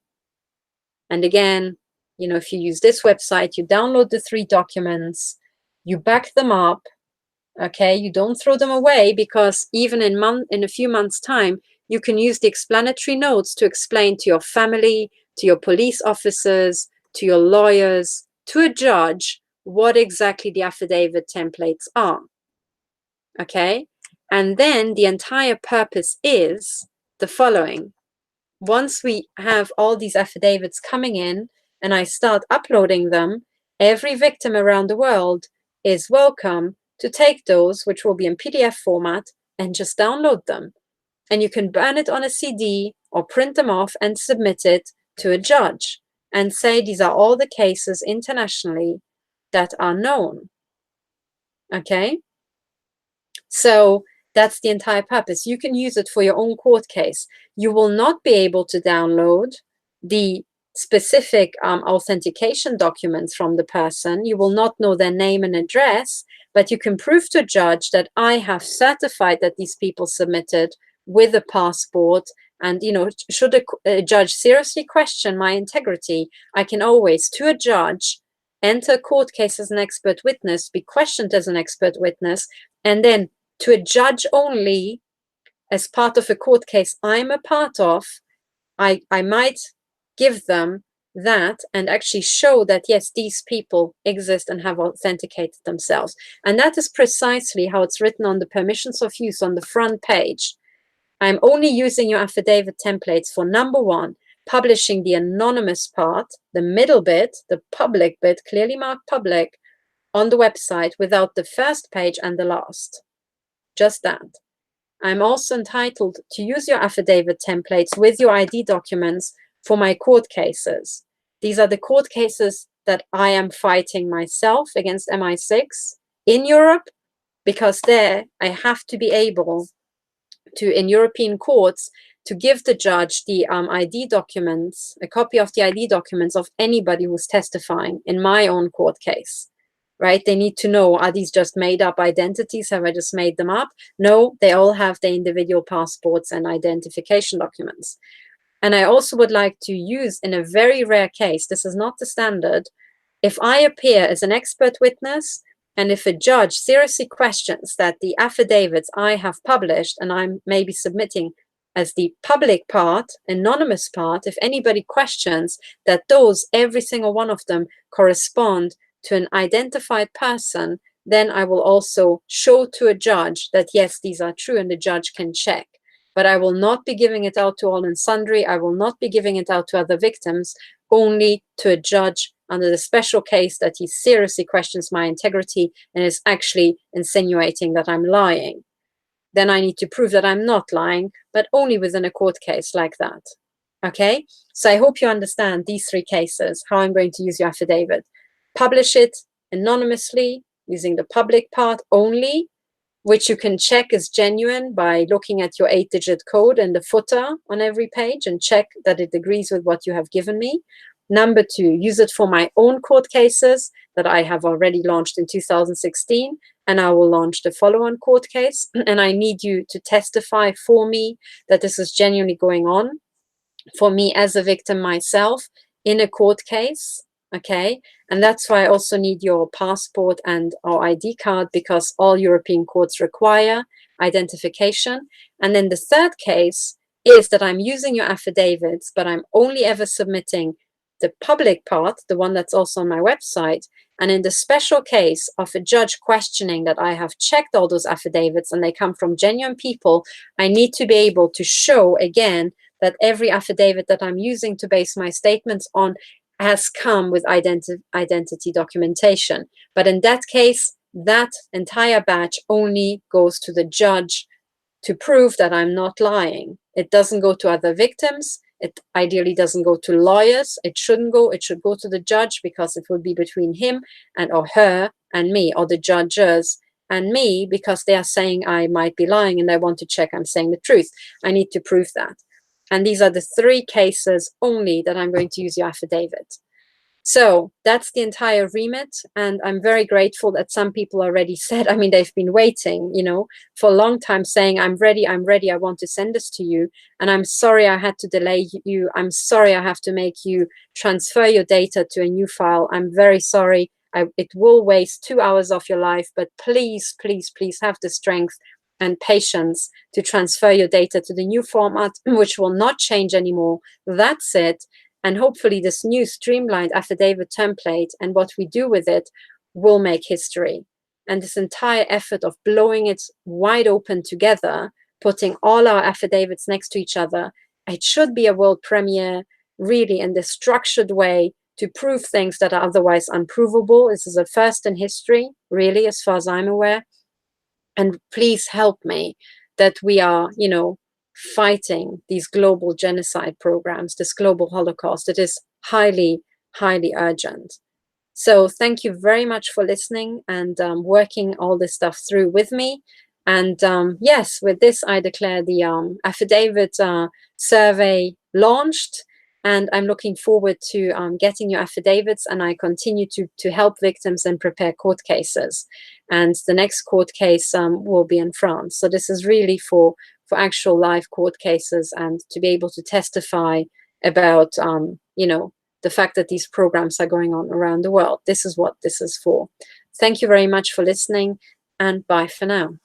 And again, you know, if you use this website, you download the 3 documents, you back them up, okay? You don't throw them away, because even in a few months' time, you can use the explanatory notes to explain to your family, to your police officers, to your lawyers, to a judge, what exactly the affidavit templates are, okay? And then the entire purpose is the following. Once we have all these affidavits coming in and I start uploading them, every victim around the world is welcome to take those, which will be in PDF format, and just download them. And you can burn it on a CD or print them off and submit it to a judge and say these are all the cases internationally that are known. Okay? So that's the entire purpose. You can use it for your own court case. You will not be able to download the specific authentication documents from the person. You will not know their name and address, but you can prove to a judge that I have certified that these people submitted with a passport. And, you know, should a judge seriously question my integrity, I can always, to a judge, enter a court case as an expert witness, be questioned as an expert witness, and then to a judge only, as part of a court case I'm a part of, I might give them that and actually show that, yes, these people exist and have authenticated themselves. And that is precisely how it's written on the permissions of use on the front page. I'm only using your affidavit templates for, number one, publishing the anonymous part, the middle bit, the public bit, clearly marked public, on the website without the first page and the last. Just that. I'm also entitled to use your affidavit templates with your ID documents for my court cases. These are the court cases that I am fighting myself against MI6 in Europe, because there I have to be able to, in European courts, to give the judge the ID documents, a copy of the ID documents of anybody who's testifying in my own court case. Right? They need to know, are these just made up identities? Have I just made them up? No, they all have their individual passports and identification documents. And I also would like to use, in a very rare case, this is not the standard, if I appear as an expert witness, and if a judge seriously questions that the affidavits I have published and I'm maybe submitting as the public part, anonymous part, if anybody questions that those, every single one of them, correspond to an identified person, then I will also show to a judge that, yes, these are true, and the judge can check. But I will not be giving it out to all and sundry. I will not be giving it out to other victims, only to a judge under the special case that he seriously questions my integrity and is actually insinuating that I'm lying. Then I need to prove that I'm not lying, but only within a court case like that. Okay? So I hope you understand these three cases, how I'm going to use your affidavit. Publish it anonymously using the public part only, which you can check is genuine by looking at your 8-digit code and the footer on every page and check that it agrees with what you have given me. Number two, use it for my own court cases that I have already launched in 2016, and I will launch the follow-on court case. And I need you to testify for me that this is genuinely going on for me as a victim myself in a court case. Okay, and that's why I also need your passport and or ID card, because all European courts require identification. And then the third case is that I'm using your affidavits, but I'm only ever submitting the public part, the one that's also on my website. And in the special case of a judge questioning that I have checked all those affidavits and they come from genuine people, I need to be able to show again that every affidavit that I'm using to base my statements on has come with identity documentation. But in that case, that entire batch only goes to the judge to prove that I'm not lying. It doesn't go to other victims. It ideally doesn't go to lawyers. It shouldn't go. It should go to the judge, because it would be between him and or her and me, or the judges and me, because they are saying I might be lying and I want to check I'm saying the truth. I need to prove that. And these are the three cases only that I'm going to use your affidavit. So that's the entire remit. And I'm very grateful that some people already said, I mean, they've been waiting, you know, for a long time saying, I'm ready, I want to send this to you. And I'm sorry I had to delay you. I'm sorry I have to make you transfer your data to a new file. I'm very sorry. It will waste 2 hours of your life, but please, please, please have the strength and patience to transfer your data to the new format, which will not change anymore. That's it. And hopefully this new streamlined affidavit template and what we do with it will make history. And this entire effort of blowing it wide open together, putting all our affidavits next to each other, it should be a world premiere, really, in this structured way to prove things that are otherwise unprovable. This is a first in history, really, as far as I'm aware. And please help me that we are, you know, fighting these global genocide programs, this global Holocaust. It is highly, highly urgent. So thank you very much for listening and working all this stuff through with me. And yes, with this, I declare the affidavit survey launched. And I'm looking forward to getting your affidavits, and I continue to help victims and prepare court cases. And the next court case will be in France. So this is really for actual live court cases, and to be able to testify about, you know, the fact that these programs are going on around the world. This is what this is for. Thank you very much for listening, and bye for now.